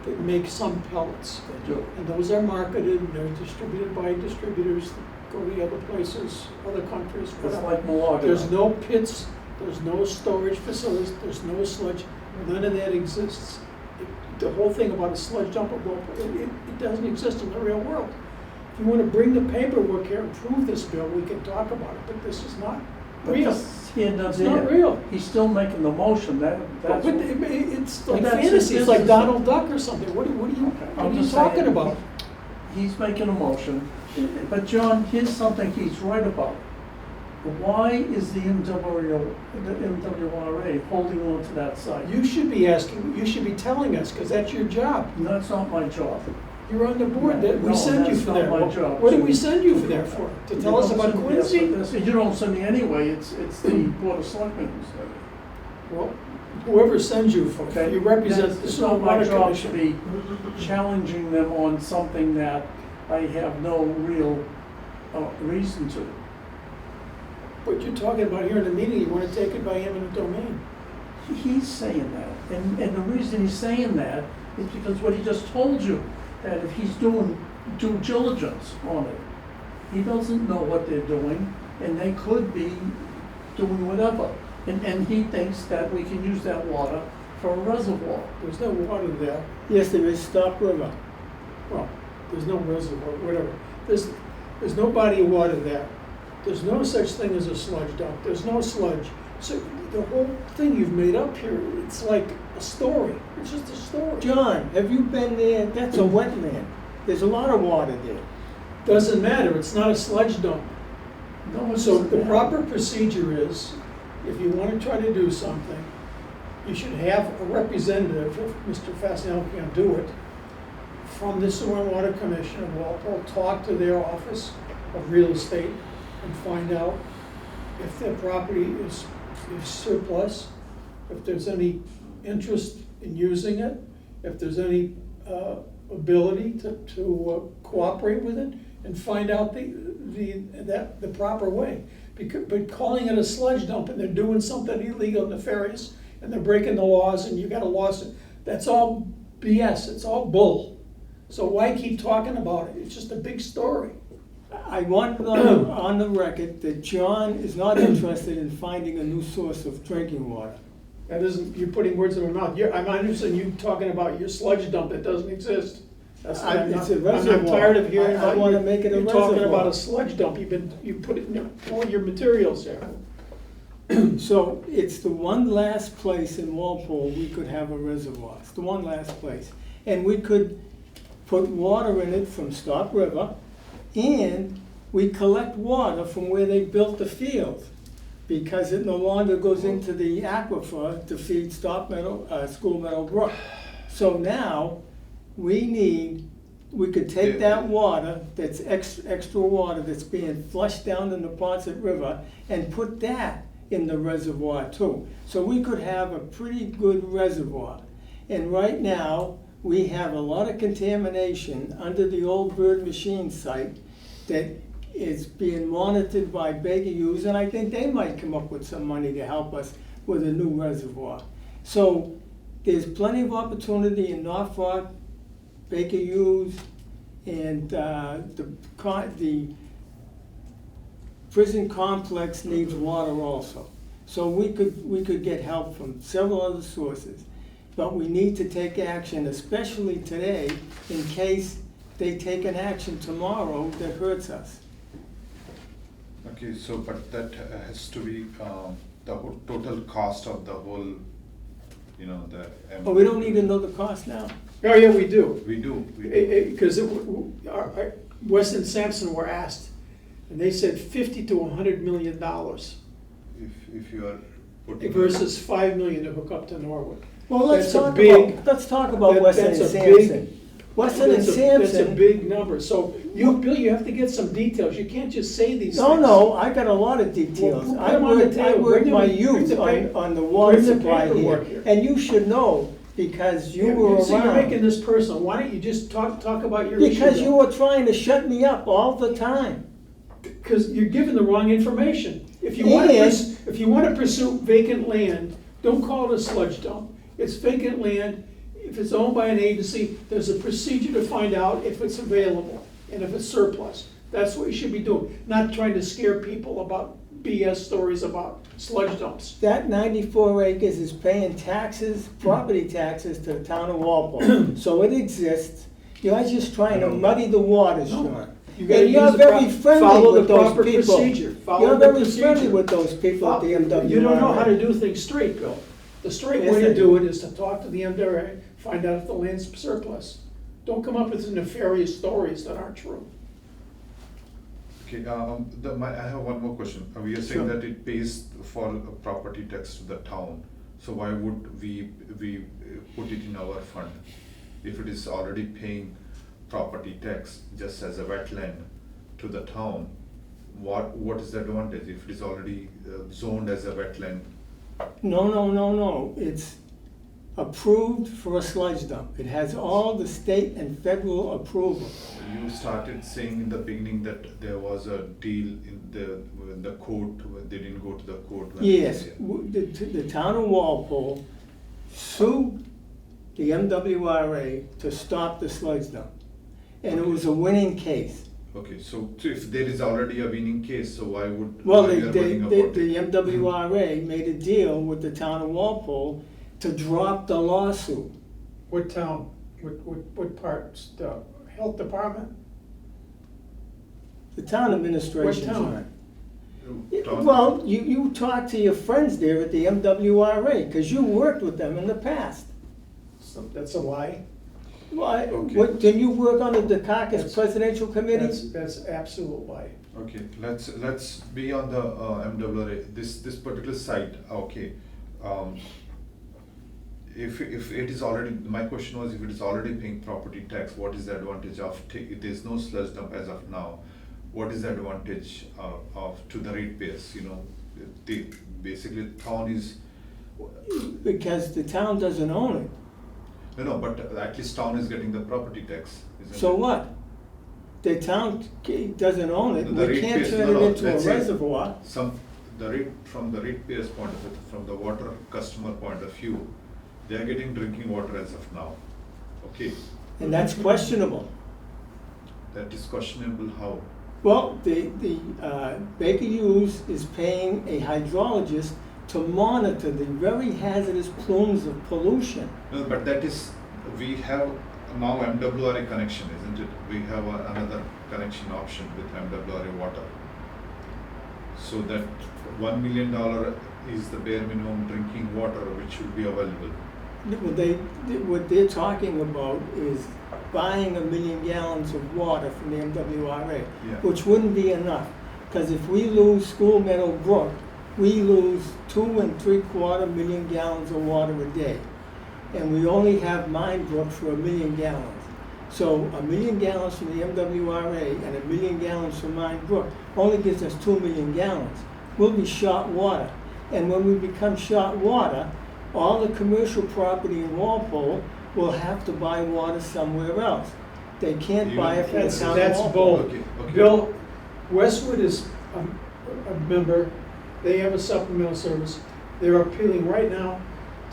that makes some pellets. They do. And those are marketed, and they're distributed by distributors that go to other places, other countries, It's whatever. like Milwaukee. There's no pits, there's no storage facilities, there's no sludge, none of that exists. The whole thing about a sludge dump, it doesn't exist in the real world. If you want to bring the paperwork here and prove this, Bill, we can talk about it, but this is not But real. this here and It's there. not real. He's still making the motion, But that's. it's But like that's his fantasy, it's like business. Donald Duck or something. What are Okay, you I'm just talking saying, about? He's making a motion, but John, here's something he's right about. Why is the MWRA holding on to that site? You should be asking, you should be telling us, because that's your job. That's not my job. You're on the board, No, we send you that's for not that. my job. What did we send you for there for? To tell us about Quincy? You don't send me anyway, it's the Board of Selectmen who send it. Well, whoever sends you, Okay? you represent the It's not my Stormwater job to Commission. be challenging them on something that I have no real reason to. But you're talking about here in the meeting, you want to take it by eminent domain. He's saying that, and the reason he's saying that is because what he just told you, that if he's doing due diligence on it, he doesn't know what they're doing, and they could be doing whatever. And he thinks that we can use that water for a reservoir. There's no water there. Yes, there is Stock River. Well, there's no reservoir, whatever. There's no body of water there. There's no such thing as a sludge dump. There's no sludge. So the whole thing you've made up here, it's like a story. It's just a story. John, have you been there? That's a wetland. There's a lot of water there. Doesn't matter, it's not a sludge dump. No, it So doesn't the matter. proper procedure is, if you want to try to do something, you should have a representative, if Mr. Fastenal can't do it, from the Sewer and Water Commission of Walpole, talk to their office of real estate and find out if their property is surplus, if there's any interest in using it, if there's any ability to cooperate with it, and find out the proper way. But calling it a sludge dump and they're doing something illegal, nefarious, and they're breaking the laws and you got a lawsuit, that's all BS, it's all bull. So why keep talking about it? It's just a big story. I want on the record that John is not interested in finding a new source of drinking water. That isn't, you're putting words in my mouth. I'm interested in you talking about your sludge dump that doesn't exist. That's what I'm It's not, a reservoir. I'm tired of hearing I about wanna you. make it a You're talking reservoir. about a sludge dump, you put it in all your materials there. So it's the one last place in Walpole we could have a reservoir. It's the one last place. And we could put water in it from Stock River, and we collect water from where they built the field, because it no longer goes into the aquifer to feed School Meadow Brook. So now, we could take that water, that's extra water that's being flushed down in the Ponset River, and put that in the reservoir too. So we could have a pretty good reservoir. And right now, we have a lot of contamination under the old Bird Machine site that is being monitored by Baker Hughes, and I think they might come up with some money to help us with a new reservoir. So there's plenty of opportunity in Norfolk, Baker Hughes, and the prison complex needs water also. So we could get help from several other sources. But we need to take action, especially today, in case they take an action tomorrow that hurts us. Okay, so, but that has to be, the whole total cost of the whole, you know, the. But we don't need to know the cost now. Oh, yeah, we do. We do. Because Weston and Sampson were asked, and they said $50 to $100 million If you are putting. versus $5 million to hook up to Norwood. Well, Let's talk about Weston and Sampson. Weston and Sampson. That's a big number. So Bill, you have to get some details. You can't just say these things. No, I got a lot of details. Well, I put 'em on the worked table. my Bring youth the on the water bring the supply paperwork here. here. And you should know, because you were See, you're making around. this personal. Why don't you just talk about your issue? Because you were trying to shut me up all the time. Because you're giving the wrong information. If you And- want to pursue vacant land, don't call it a sludge dump. It's vacant land. If it's owned by an agency, there's a procedure to find out if it's available and if it's surplus. That's what you should be doing, not trying to scare people about BS stories about sludge dumps. That 94 acres is paying taxes, property taxes to the town of Walpole. So it exists. You're just trying to muddy the waters, No. Sean. You gotta And you're use the very pro- friendly follow with the those proper people. procedure. Follow You're the very procedure. friendly with those people at the MWRA. You don't know how to do things straight, Bill. The straight Yes, way I to do. do it is to talk to the MWRA, find out if the land's surplus. Don't come up with nefarious stories that aren't true. Okay, I have one more question. We are saying that it pays for a property tax to the town. So why would we put it in our fund? If it is already paying property tax just as a wetland to the town, what is the advantage if it is already zoned as a wetland? No. It's approved for a sludge dump. It has all the state and federal approval. You started saying in the beginning that there was a deal in the court, they didn't go to the court. Yes, the town of Walpole sued the MWRA to stop the sludge dump. And it was a winning case. Okay, so if there is already a winning case, so why would? Well, why we are worrying about it? the MWRA made a deal with the town of Walpole to drop the lawsuit. What town, what parts, the health department? The town administration. What town? Town- Well, you talk to your friends there at the MWRA, because you worked with them in the past. So that's a lie. Why, Okay. didn't you work on the Dukakis That's- presidential committee? That's absolute lie. Okay, let's be on the MWRA, this particular site, okay. If it is already, my question was, if it is already paying property tax, what is the advantage of, there's no sludge dump as of now, what is the advantage of to the ratepayers, you know? Basically, town is, Because the town doesn't own it. no, but at least town is getting the property tax, isn't it? So what? The town doesn't own it, The we can't ratepayers- turn no, it into a let's say reservoir. From the ratepayers' point of view, from the water customer point of view, they are getting drinking water as of now. Okay, And that's questionable. that is questionable how? Well, the Baker Hughes is paying a hydrologist to monitor the very hazardous plumes of pollution. No, but that is, we have now MWRA connection, isn't it? We have another connection option with MWRA water. So that $1 million is the bare minimum drinking water which should be available. What they're talking about is buying 1 million gallons of water from the MWRA, Yeah. which wouldn't be enough. Because if we lose School Meadow Brook, we lose 2 3/4 million gallons of water a day. And we only have Mine Brook for 1 million gallons. So 1 million gallons from the MWRA and 1 million gallons from Mine Brook only gives us 2 million gallons. We'll be short water. And when we become short water, all the commercial property in Walpole will have to buy water somewhere else. They can't buy it from the town of That's Walpole. bold. Okay. Bill, Westwood is a member, they have a supplemental service. They're appealing right now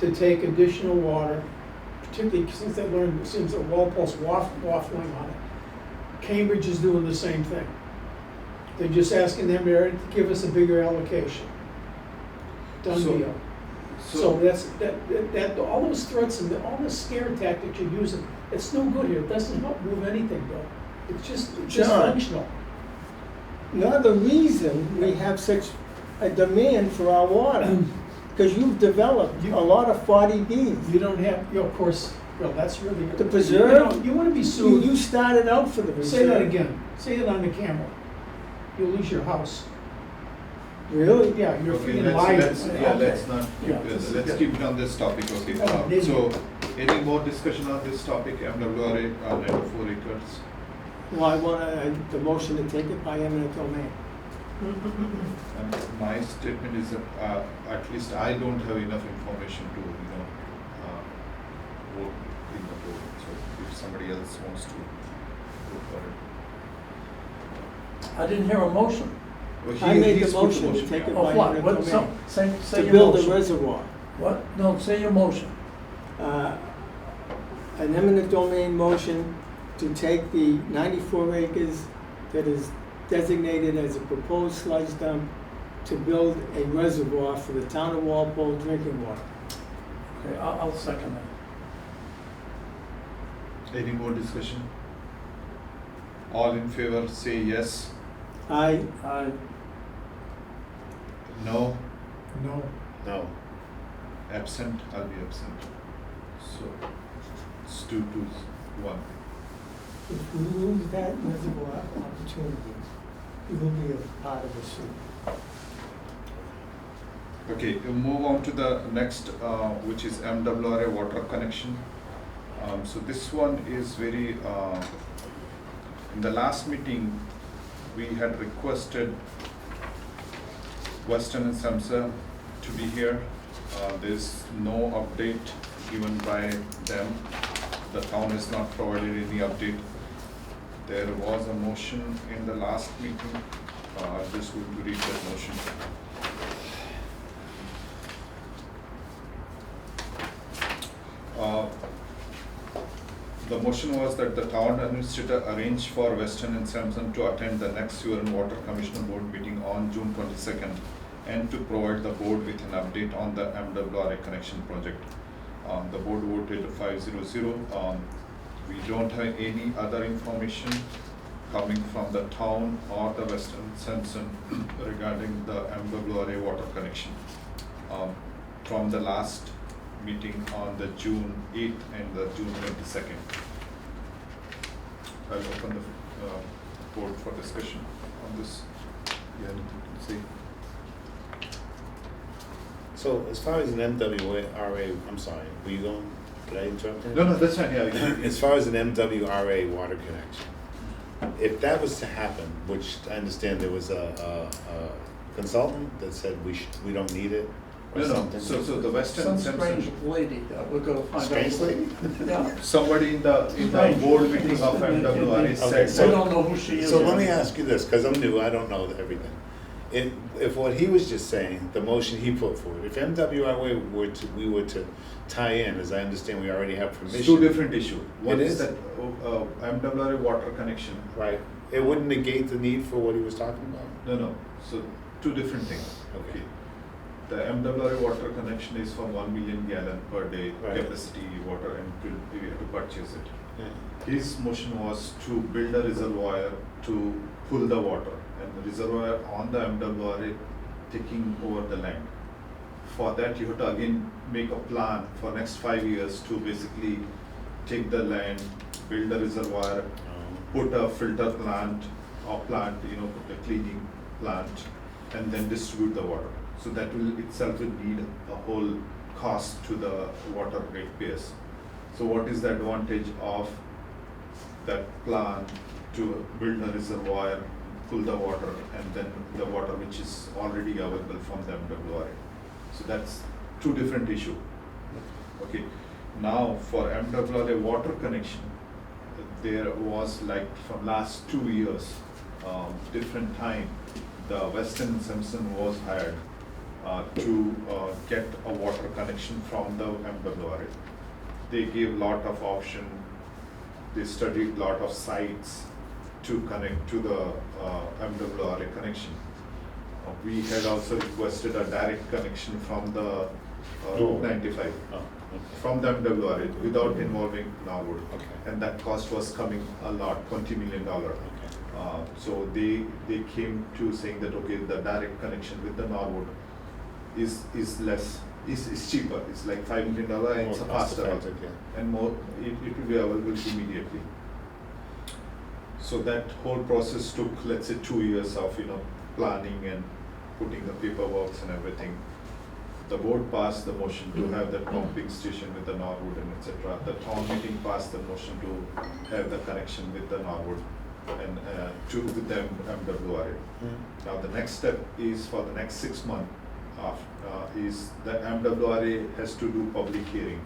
to take additional water, particularly since they learned, since the Walpole's waffling on it. Cambridge is doing the same thing. They're just asking them to give us a bigger allocation. Done So- deal. So that's, that, all those threats and all the scare tactics you're using, it's no good here. It doesn't help move anything, Bill. It's just John. functional. Another reason we have such a demand for our water, because you've developed a lot of 40Bs. You don't have, of course, Bill, that's really. The preserve? You wanna be You sued, started out for the reserve. say that again, say it on the camera. You'll lose your house. Really? Yeah, you're Okay, freaking lying. let's not keep, Yeah, let's keep it on this topic, okay? Oh, maybe. So, any more discussion on this topic, MWRA, net of 4 acres? Well, I want the motion to take it by eminent domain. And my statement is that, at least I don't have enough information to, vote in the board. So if somebody else wants to vote for it. I didn't hear a motion. Well, I made he's the put motion to take it Of by what? eminent What, domain. say To your build a motion. reservoir. What? No, say your motion. An eminent domain motion to take the 94 acres that is designated as a proposed sludge dump to build a reservoir for the town of Walpole drinking water. Okay, I'll second that. Any more discussion? All in favor, say yes. I, No. No. No. Absent, I'll be absent. So, it's 2-1. if we lose that reservoir opportunity, we will be a part of the suit. Okay, we'll move on to the next, which is MWRA water connection. So this one is very, in the last meeting, we had requested Weston and Sampson to be here. There's no update given by them. The town has not provided any update. There was a motion in the last meeting. I'm just going to read that motion. The motion was that the town administrator arrange for Weston and Sampson to attend the next Sewer and Water Commissioner Board meeting on June 22nd and to provide the board with an update on the MWRA connection project. The board voted 5-0-0. We don't have any other information coming from the town or the Weston and Sampson regarding the MWRA water connection. From the last meeting on the June 8th and the June 22nd. I'll open the board for discussion on this. You have anything to say? So as far as an MWRA, I'm sorry, were you going, did I interrupt you? No, that's fine, yeah. As far as an MWRA water connection, if that was to happen, which I understand there was a consultant that said we don't need it or No, something. so the Weston Some and strange Sampson, lady, we're gonna find out. Strange lady? Yeah. somebody in the Strange. board meeting of MWRA Okay, said. We don't know who she is. So let me ask you this, because I'm new, I don't know everything. If what he was just saying, the motion he put forward, if MWRA we were to tie in, as I understand, we already have permission. It's two different issues. One It is is? that MWRA water connection. Right, it wouldn't negate the need for what he was talking about? No, so two different things. Okay. The MWRA water connection is for 1 million gallon per day Right. capacity water and we have to purchase it. Yeah. His motion was to build a reservoir to pull the water and the reservoir on the MWRA taking over the land. For that, you have to again make a plan for next 5 years to basically take the land, build a reservoir, put a filter plant or plant, put a cleaning plant, and then distribute the water. So that will itself will need a whole cost to the water ratepayers. So what is the advantage of that plan to build a reservoir, pull the water, and then the water which is already available from the MWRA? So that's two different issues. Okay, now for MWRA water connection, there was like from last 2 years, different time, the Weston Simpson was hired to get a water connection from the MWRA. They gave lot of option, they studied lot of sites to connect to the MWRA connection. We had also requested a direct connection from the Route 95. Oh, okay. From the MWRA without involving Norwood. Okay. And that cost was coming a lot, $20 million. Okay. So they came to saying that, okay, the direct connection with the Norwood is less, is cheaper. It's like $5 million and it's More faster. cost-effective, yeah. And more, it will be available immediately. So that whole process took, let's say, 2 years of, planning and putting the paperwork and everything. The board passed the motion to have that pumping station with the Norwood and etc. The town meeting passed the motion to have the connection with the Norwood and with the MWRA. Now the next step is for the next 6 months is the MWRA has to do public hearing.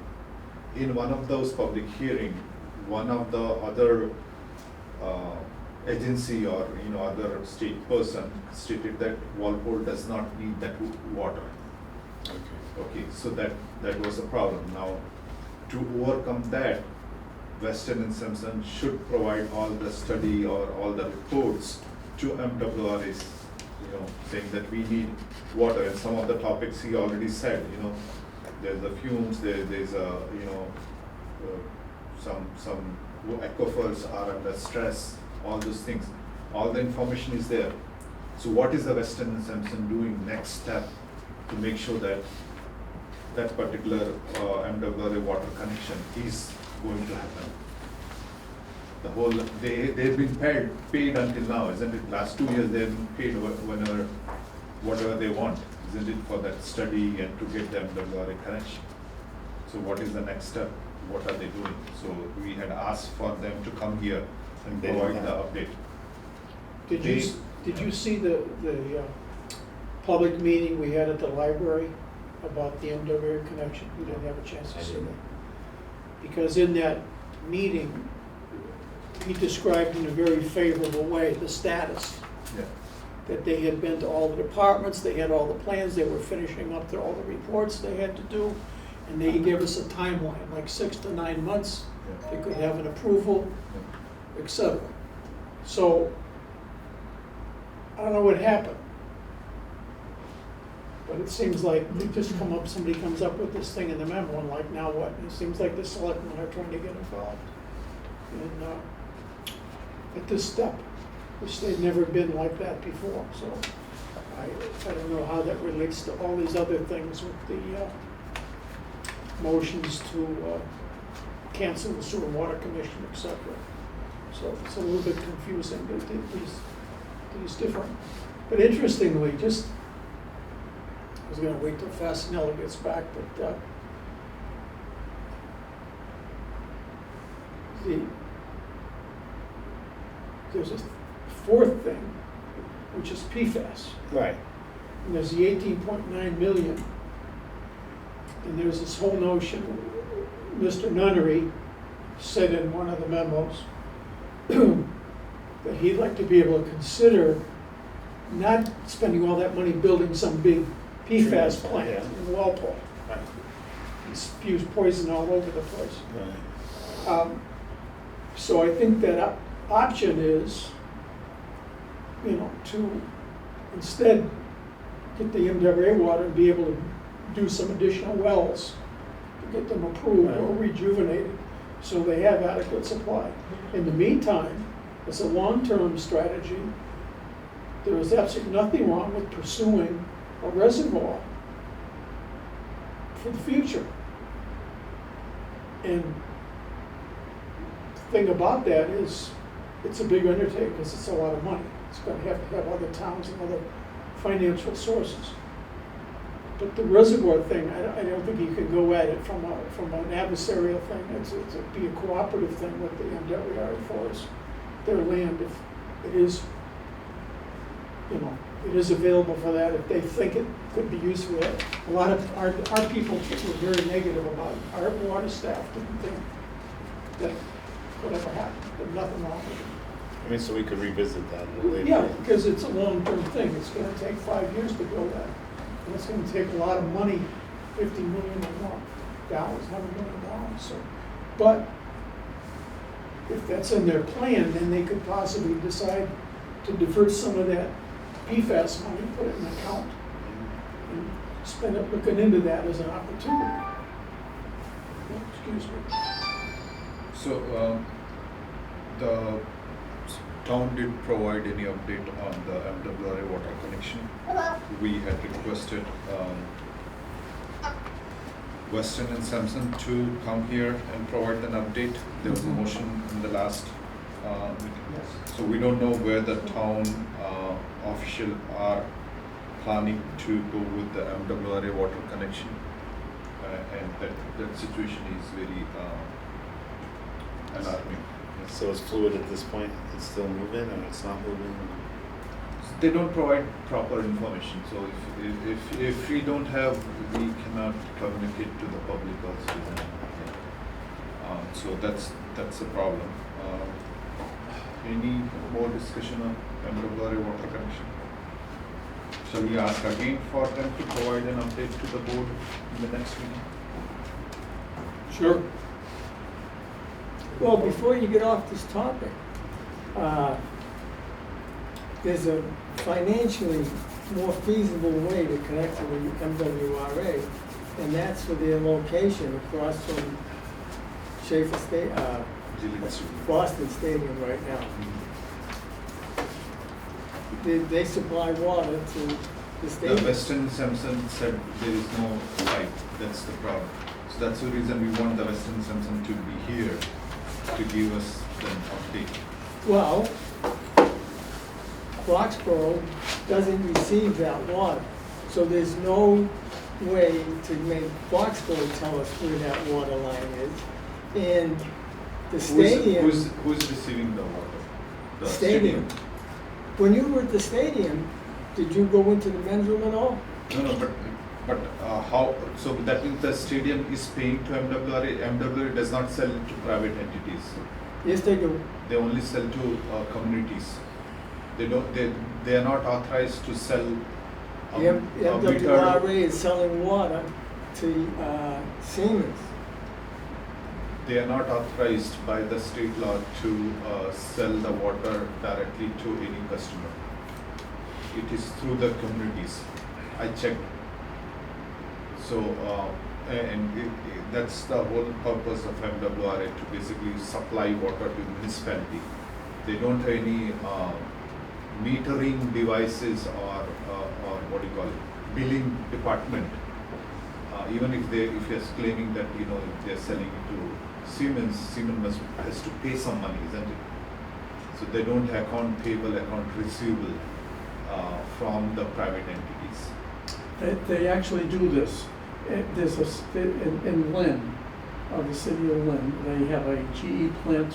In one of those public hearing, one of the other agency or other state person stated that Walpole does not need that water. Okay, so that was a problem. Now, to overcome that, Weston and Simpson should provide all the study or all the reports to MWRAs, saying that we need water. And some of the topics he already said, there's the fumes, there's a, some aquifers are under stress, all those things. All the information is there. So what is the Weston and Simpson doing next step to make sure that that particular MWRA water connection is going to happen? The whole, they've been paid until now, isn't it? Last 2 years they've been paid whatever they want, isn't it, for that study and to get the MWRA connection. So what is the next step? What are they doing? So we had asked for them to come here and provide the update. Did you see the public meeting we had at the library about the MWRA connection? You didn't have a chance to see that? Because in that meeting, he described in a very favorable way the status. Yeah. That they had been to all the departments, they had all the plans, they were finishing up all the reports they had to do, and they gave us a timeline, like 6 to 9 months. Yeah. They could have an approval, Yeah. etc. So, I don't know what happened. But it seems like somebody comes up with this thing in the memo, and like, now what? It seems like the selectmen are trying to get involved at this step, which they've never been like that before. So I don't know how that relates to all these other things with the motions to cancel the sewer and water commission, etc. So it's a little bit confusing, but these different. But interestingly, I was going to wait till Fasinelli gets back, but there's a fourth thing, which is PFAS. Right. And there's the 18.9 million. And there's this whole notion, Mr. Nunnery said in one of the memos that he'd like to be able to consider not spending all that money building some big PFAS plant in Walpole. Right. It spews poison all over the place. Right. So I think that option is, to instead get the MWRA water and be able to do some additional wells to get them approved or rejuvenated so they have adequate supply. In the meantime, it's a long-term strategy there is absolutely nothing wrong with pursuing a reservoir for the future. And the thing about that is, it's a big undertaking, because it's a lot of money. It's gonna have to have other towns and other financial sources. But the reservoir thing, I don't think you can go at it from an adversarial thing. It'd be a cooperative thing with the MWR for us, their land, if it is, you know, it is available for that, if they think it could be used for that. A lot of our people were very negative about it. Our water staff didn't think that whatever happened, there's nothing wrong with it. I mean, so we could revisit that a little later. Yeah, because it's a long-term thing. It's gonna take 5 years to build that. And it's gonna take a lot of money, $50 million or more, $100 million, so. But if that's in their plan, then they could possibly decide to divert some of that PFAS money, put it in an account, and spend it looking into that as an opportunity. Excuse me. So, the town did provide any update on the MWRA water connection. We had requested Weston and Sampson to come here and provide an update. There was a motion in the last meeting. Yes. So we don't know where the town official are planning to go with the MWRA water connection. And that situation is very alarming. So it's fluid at this point, it's still moving or it's not moving? They don't provide proper information, so if we don't have, we cannot communicate to the public also. So that's a problem. Any more discussion on MWRA water connection? Shall we ask again for them to provide an update to the board in the next meeting? Sure. Well, before you get off this topic, there's a financially more feasible way to connect to the MWRA, and that's for their location across from Schaefer Boston Stadium right now. They supply water to the The stadium. Weston Sampson said there is no pipe, that's the problem. So that's the reason we want the Weston Sampson to be here to give us an update. Well, Foxborough doesn't receive that water, so there's no way to make Foxborough tell us where that water line is. And the stadium. Who's receiving the water? The Stadium. When you were at the stadium, did you go into the men's room at all? No, but how, so that means the stadium is paying to MWRA, MWRA does not sell to private entities. Yes, they do. They only sell to communities. They are not authorized to sell The MWRA is selling water to Siemens. They are not authorized by the state law to sell the water directly to any customer. It is through the communities. I checked. So, that's the whole purpose of MWRA, to basically supply water to municipality. They don't have any metering devices or what do you call it, billing department. Even if you're claiming that, if they're selling it to Siemens has to pay some money, isn't it? So they don't have account payable, account receivable from the private entities. They actually do this. There's in Lynn, the city of Lynn, they have a GE plant.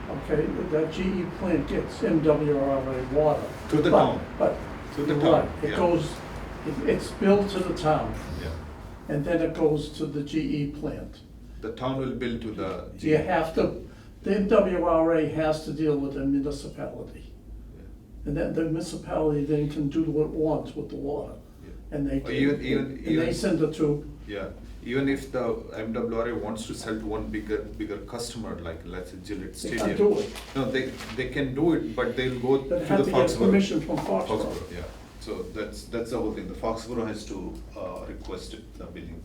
Okay, that GE plant gets MWRA water. To the town. But To the you're town, right, it yeah. goes, it's billed to the town, Yeah. and then it goes to the GE plant. The town will bill to the. So you have to, the MWRA has to deal with the municipality. And then the municipality then can do what it wants with the water. And they, Even and they send it to, Yeah, even if the MWRA wants to sell to one bigger customer, like let's say Gillette they Stadium. can't do it. No, they can do it, but they'll go They to have the to get Foxborough. permission from Foxborough. Yeah, so that's the whole thing. The Foxborough has to request it, the billing.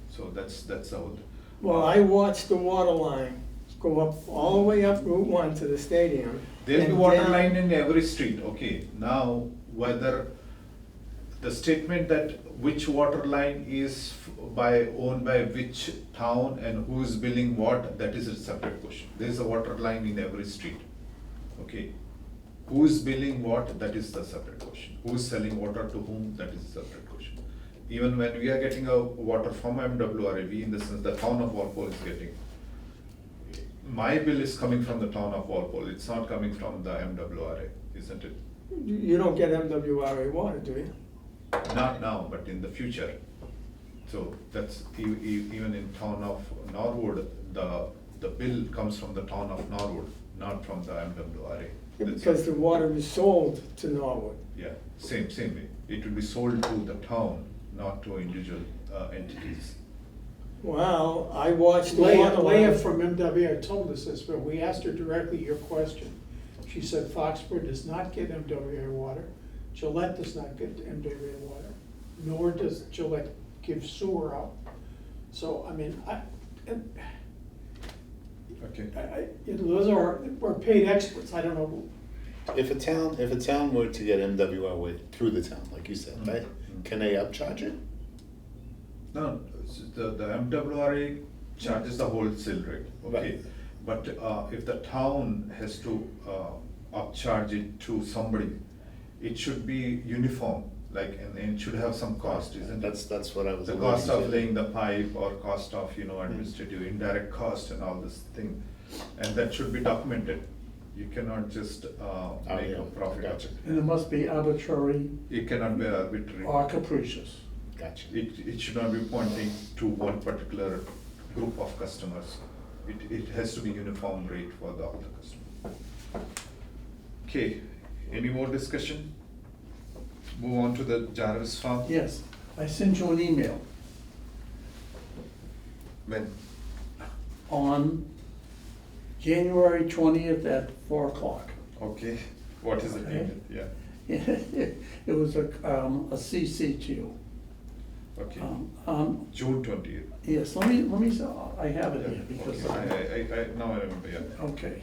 So that's the whole. Well, I watched the water line go up, all the way up Route 1 to the stadium. There'll be and water down- line in every street, okay. Now, whether the statement that which water line is owned by which town and who is billing what, that is a separate question. There is a water line in every street, okay. Who is billing what, that is the separate question. Who is selling water to whom, that is a separate question. Even when we are getting a water from MWRA, we, in the sense the town of Walpole is getting, my bill is coming from the town of Walpole, it's not coming from the MWRA, isn't it? You don't get MWRA water, do you? Not now, but in the future. So that's, even in town of Norwood, the bill comes from the town of Norwood, not from the MWRA. That's- Because the water is sold to Norwood. Yeah, same way. It will be sold to the town, not to individual entities. Well, I watched the water Leah line. from MWA told us this, but we asked her directly your question. She said Foxborough does not get MWA water, Gillette does not get MWA water, nor does Gillette give sewer out. So, I mean, Okay. those we're paid experts, I don't know. If a town were to get MWRA through the town, like you said, right, Mhm. can they upcharge it? No, the MWRA charges the wholesale rate, okay? Right. But if the town has to upcharge it to somebody, it should be uniform, like, and it should have some cost, isn't it? That's what I was. The alluding cost of to. laying the pipe or cost of, administrative, indirect cost and all this thing. And that should be documented. You cannot just make yeah, a profit of gotcha. it. And it must be arbitrary It cannot be arbitrary. or capricious. Gotcha. It should not be pointing to one particular group of customers. It has to be uniform rate for all the customers. Okay, any more discussion? Move on to the Jarvis farm? Yes, I sent you an email When? on January 20th at 4 o'clock. Okay, what is it? Okay. Yeah, It was a CC to you. okay. June June 20th. Yes, let me, I have it here because, Okay, I now I remember, yeah. okay.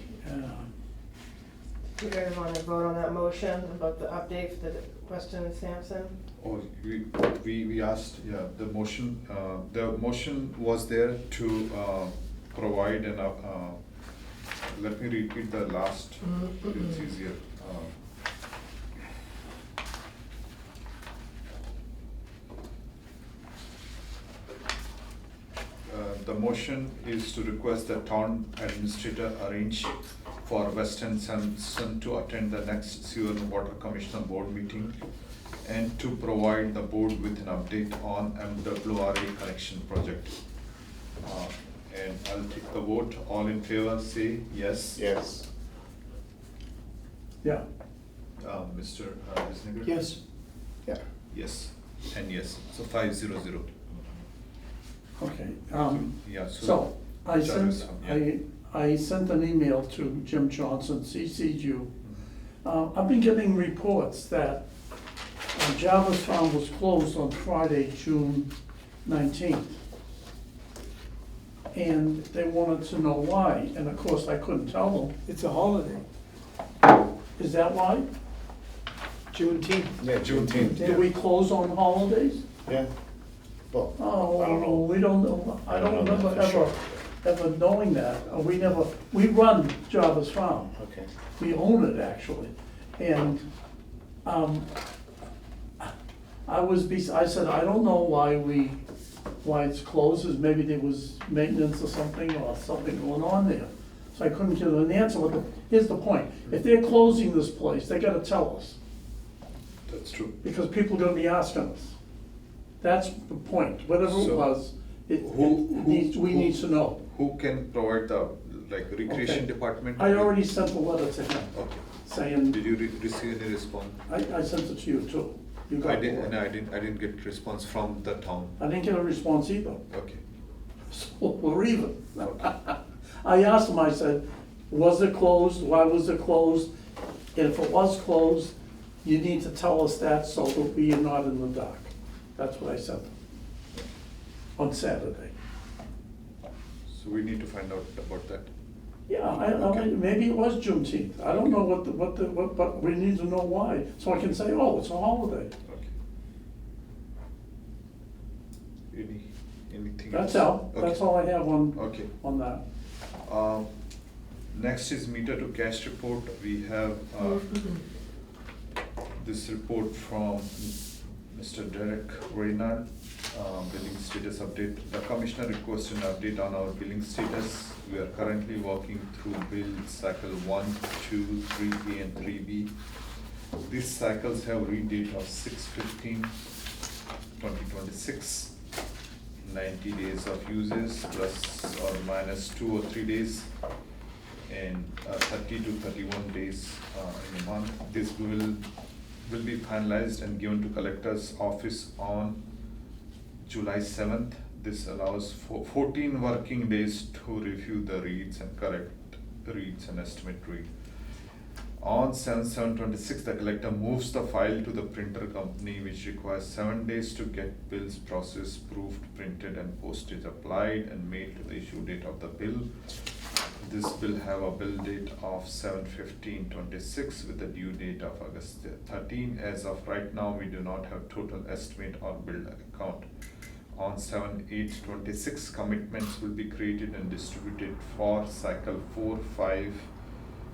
Do you guys want to vote on that motion about the update for the Weston and Sampson? Oh, we asked, yeah, the motion was there to provide an, let me repeat the last, it's easier. The motion is to request the town administrator arrange for Weston Sampson to attend the next Sewer and Water Commissioner Board meeting and to provide the board with an update on MWRA connection project. And I'll take the vote. All in favor, say yes. Yes. Yeah, Mr. Visnagar? Yes, Yeah. Yes, and yes, so 5-0-0. okay. Yeah, So, I Jarvis, sent, yeah. I sent an email to Jim Johnson, CC'd you. I've been getting reports that Jarvis Farm was closed on Friday, June 19th. And they wanted to know why, and of course I couldn't tell them. It's a holiday. Is that why? Juneteenth. Yeah, Juneteenth. Did we close on holidays? Yeah. Well, I don't know. Oh, we don't know, I don't know that remember for sure. ever knowing that. We run Jarvis Farm. Okay. We own it, actually. And I said, I don't know why it's closed, is maybe there was maintenance or something going on there. So I couldn't give them an answer, but here's the point. If they're closing this place, they gotta tell us, That's true. because people are gonna be asking us. That's the point, whatever it So, was, we who- need to know. Who can provide the, like, recreation Okay. department? I already sent a letter to him, Okay. saying, Did you receive any response? I sent it to you too. You got I didn't, one. and I didn't get response from the town. I didn't get a response either. Okay. So we're even. I asked him, I said, was it closed? Why was it closed? And if it was closed, you need to tell us that so that we are not in the dark. That's what I said on Saturday. So we need to find out about that. Yeah, maybe it was Juneteenth. I don't know but we need to know why, so I can say, oh, it's a holiday. Okay. Anything That's else? all, that's all I have Okay. on that. Next is meter to cash report. We have this report from Mr. Derek Reynard, billing status update. The commissioner requested an update on our billing status. We are currently working through bill cycle 1, 2, 3A and 3B. These cycles have read date of 6/15/2026. 90 days of uses plus or minus 2 or 3 days, and 30 to 31 days in a month. This will be finalized and given to collector's office on July 7th. This allows for 14 working days to review the reads and correct reads and estimate read. On 7/7/26, the collector moves the file to the printer company, which requires 7 days to get bills processed, proofed, printed, and postage applied and mailed to the issue date of the bill. This will have a bill date of 7/15/26 with a due date of August 13. As of right now, we do not have total estimate or billed account. On 7/8/26, commitments will be created and distributed for cycle 4, 5,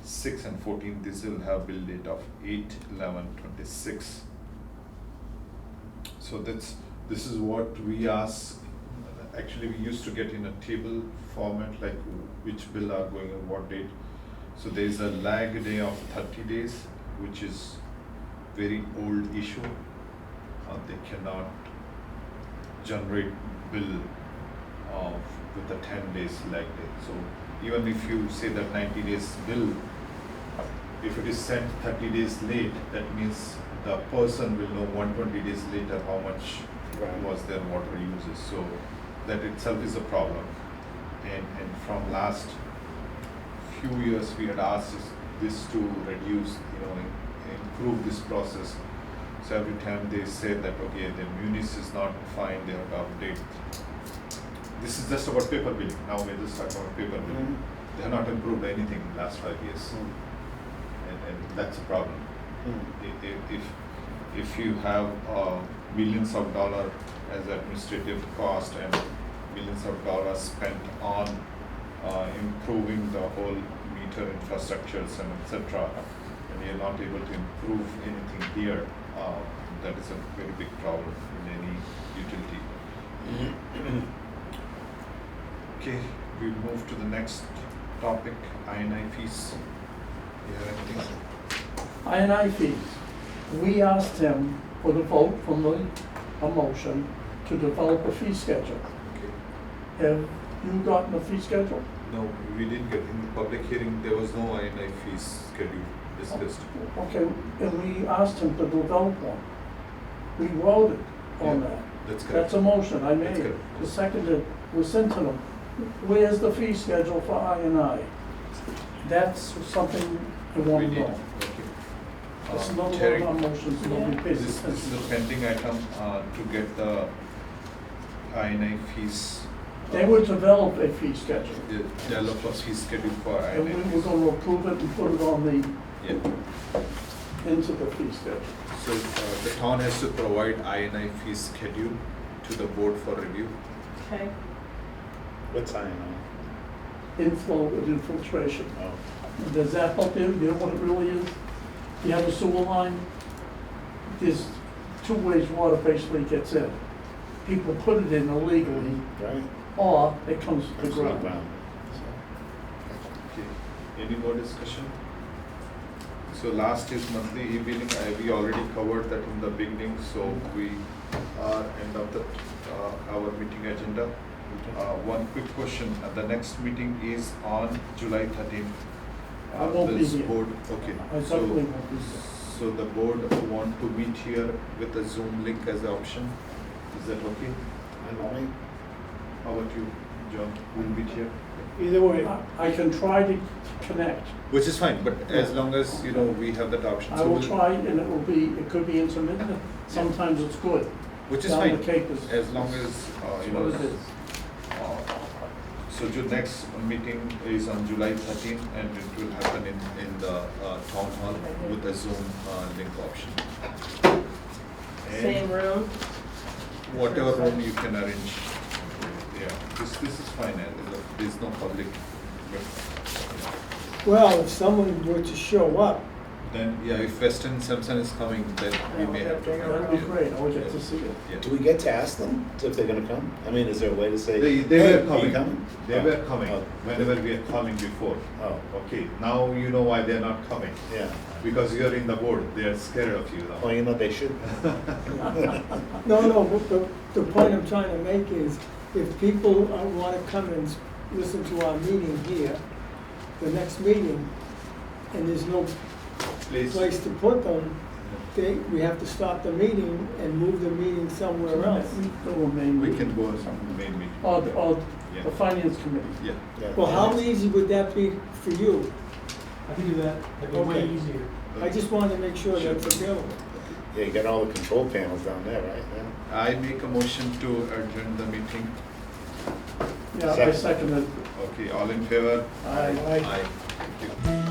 6 and 14. This will have bill date of 8/11/26. So this is what we ask. Actually, we used to get in a table format, like which bill are going on what date. So there is a lag day of 30 days, which is very old issue. They cannot generate bill with a 10 days lag day. So even if you say that 90 days bill, if it is sent 30 days late, that means the person will know 120 days later how much was their water uses. So that itself is a problem. And from last few years, we had asked this to reduce, improve this process. So every time they say that, okay, the munis is not fine, they have to update. This is just about paper billing. Now we're just talking about paper billing. They have not improved anything in the last 5 years. And that's a problem. If you have millions of dollars as administrative cost and millions of dollars spent on improving the whole meter infrastructures and etc., and you're not able to improve anything here, that is a very big problem in any utility. Okay, we move to the next topic, I&I fees. You have anything? I&I fees. We asked him for the vote from a motion to develop a fee schedule. Okay. Have you gotten a fee schedule? No, we didn't get, in the public hearing, there was no I&I fees schedule discussed. Okay, and we asked him to develop one. We voted on Yeah, that. that's correct. That's a motion I That's made. correct. The seconded was sent to them. Where's the fee schedule for I&I? That's something I We want to did, know. okay. That's another Terry, one of our motions, nobody pays this is attention. a pending item to get the I&I fees. They would develop a fee schedule, Develop a fee schedule for I&I and we were fees. going to approve it and put it on Yeah. into the fee schedule. So the town has to provide I&I fee schedule to the board for review. Okay. What's I know? Inflow and infiltration. Oh, Does that help you? You know what it really is? You have a sewer line, there's 2 ways water basically gets in. People put it in illegally, right? or it comes to the It's not ground. bound. Okay. Any more discussion? So last is monthly e-billing. We already covered that in the beginning, so we are end of the our meeting agenda. One quick question, the next meeting is on July 13th. I won't be This here. board, okay. I definitely won't be there. So the board want to meet here with a Zoom link as an option. Is that okay? I know. How about you, John? Will meet here? Either way, I can try to connect. Which is fine, but as long as, we have that option. I So will we'll- try, and it could be intermittent. Sometimes it's good. Which is Down fine, the Cape is- as long as, That's what it is. So your next meeting is on July 13th, and it will happen in the town hall with a Zoom link option. And Same room? whatever room you can arrange. Yeah, this is fine, there's no public. Well, if someone were to show up, Then, yeah, if Weston Sampson is coming, then we may have to. That'd be great, I would get to see it. Yeah. Do we get to ask them if they're gonna come? I mean, is there a way to say? They "Hey, were coming. you coming? They Oh, were coming oh, whenever we are calling before. Oh, Okay, now you know why they're not coming. yeah. Because you're in the board, they are scared of you now. Well, you know, they should. no, but the point I'm trying to make is, if people wanna come and listen to our meeting here, the next meeting, and there's no Please. place to put them, we have to stop the meeting and move the meeting somewhere else. We can go to the main meeting. Yeah. The finance committee. Yeah. Yeah. Well, how easy would that be for you? I can do that, that'd be way Okay. easier. I just wanted to make sure that's available. Yeah, you got all the control panels down there, right? Yeah. I make a motion to adjourn the meeting. Yeah, I second it. Okay, all in favor? Aye. Aye. Thank you.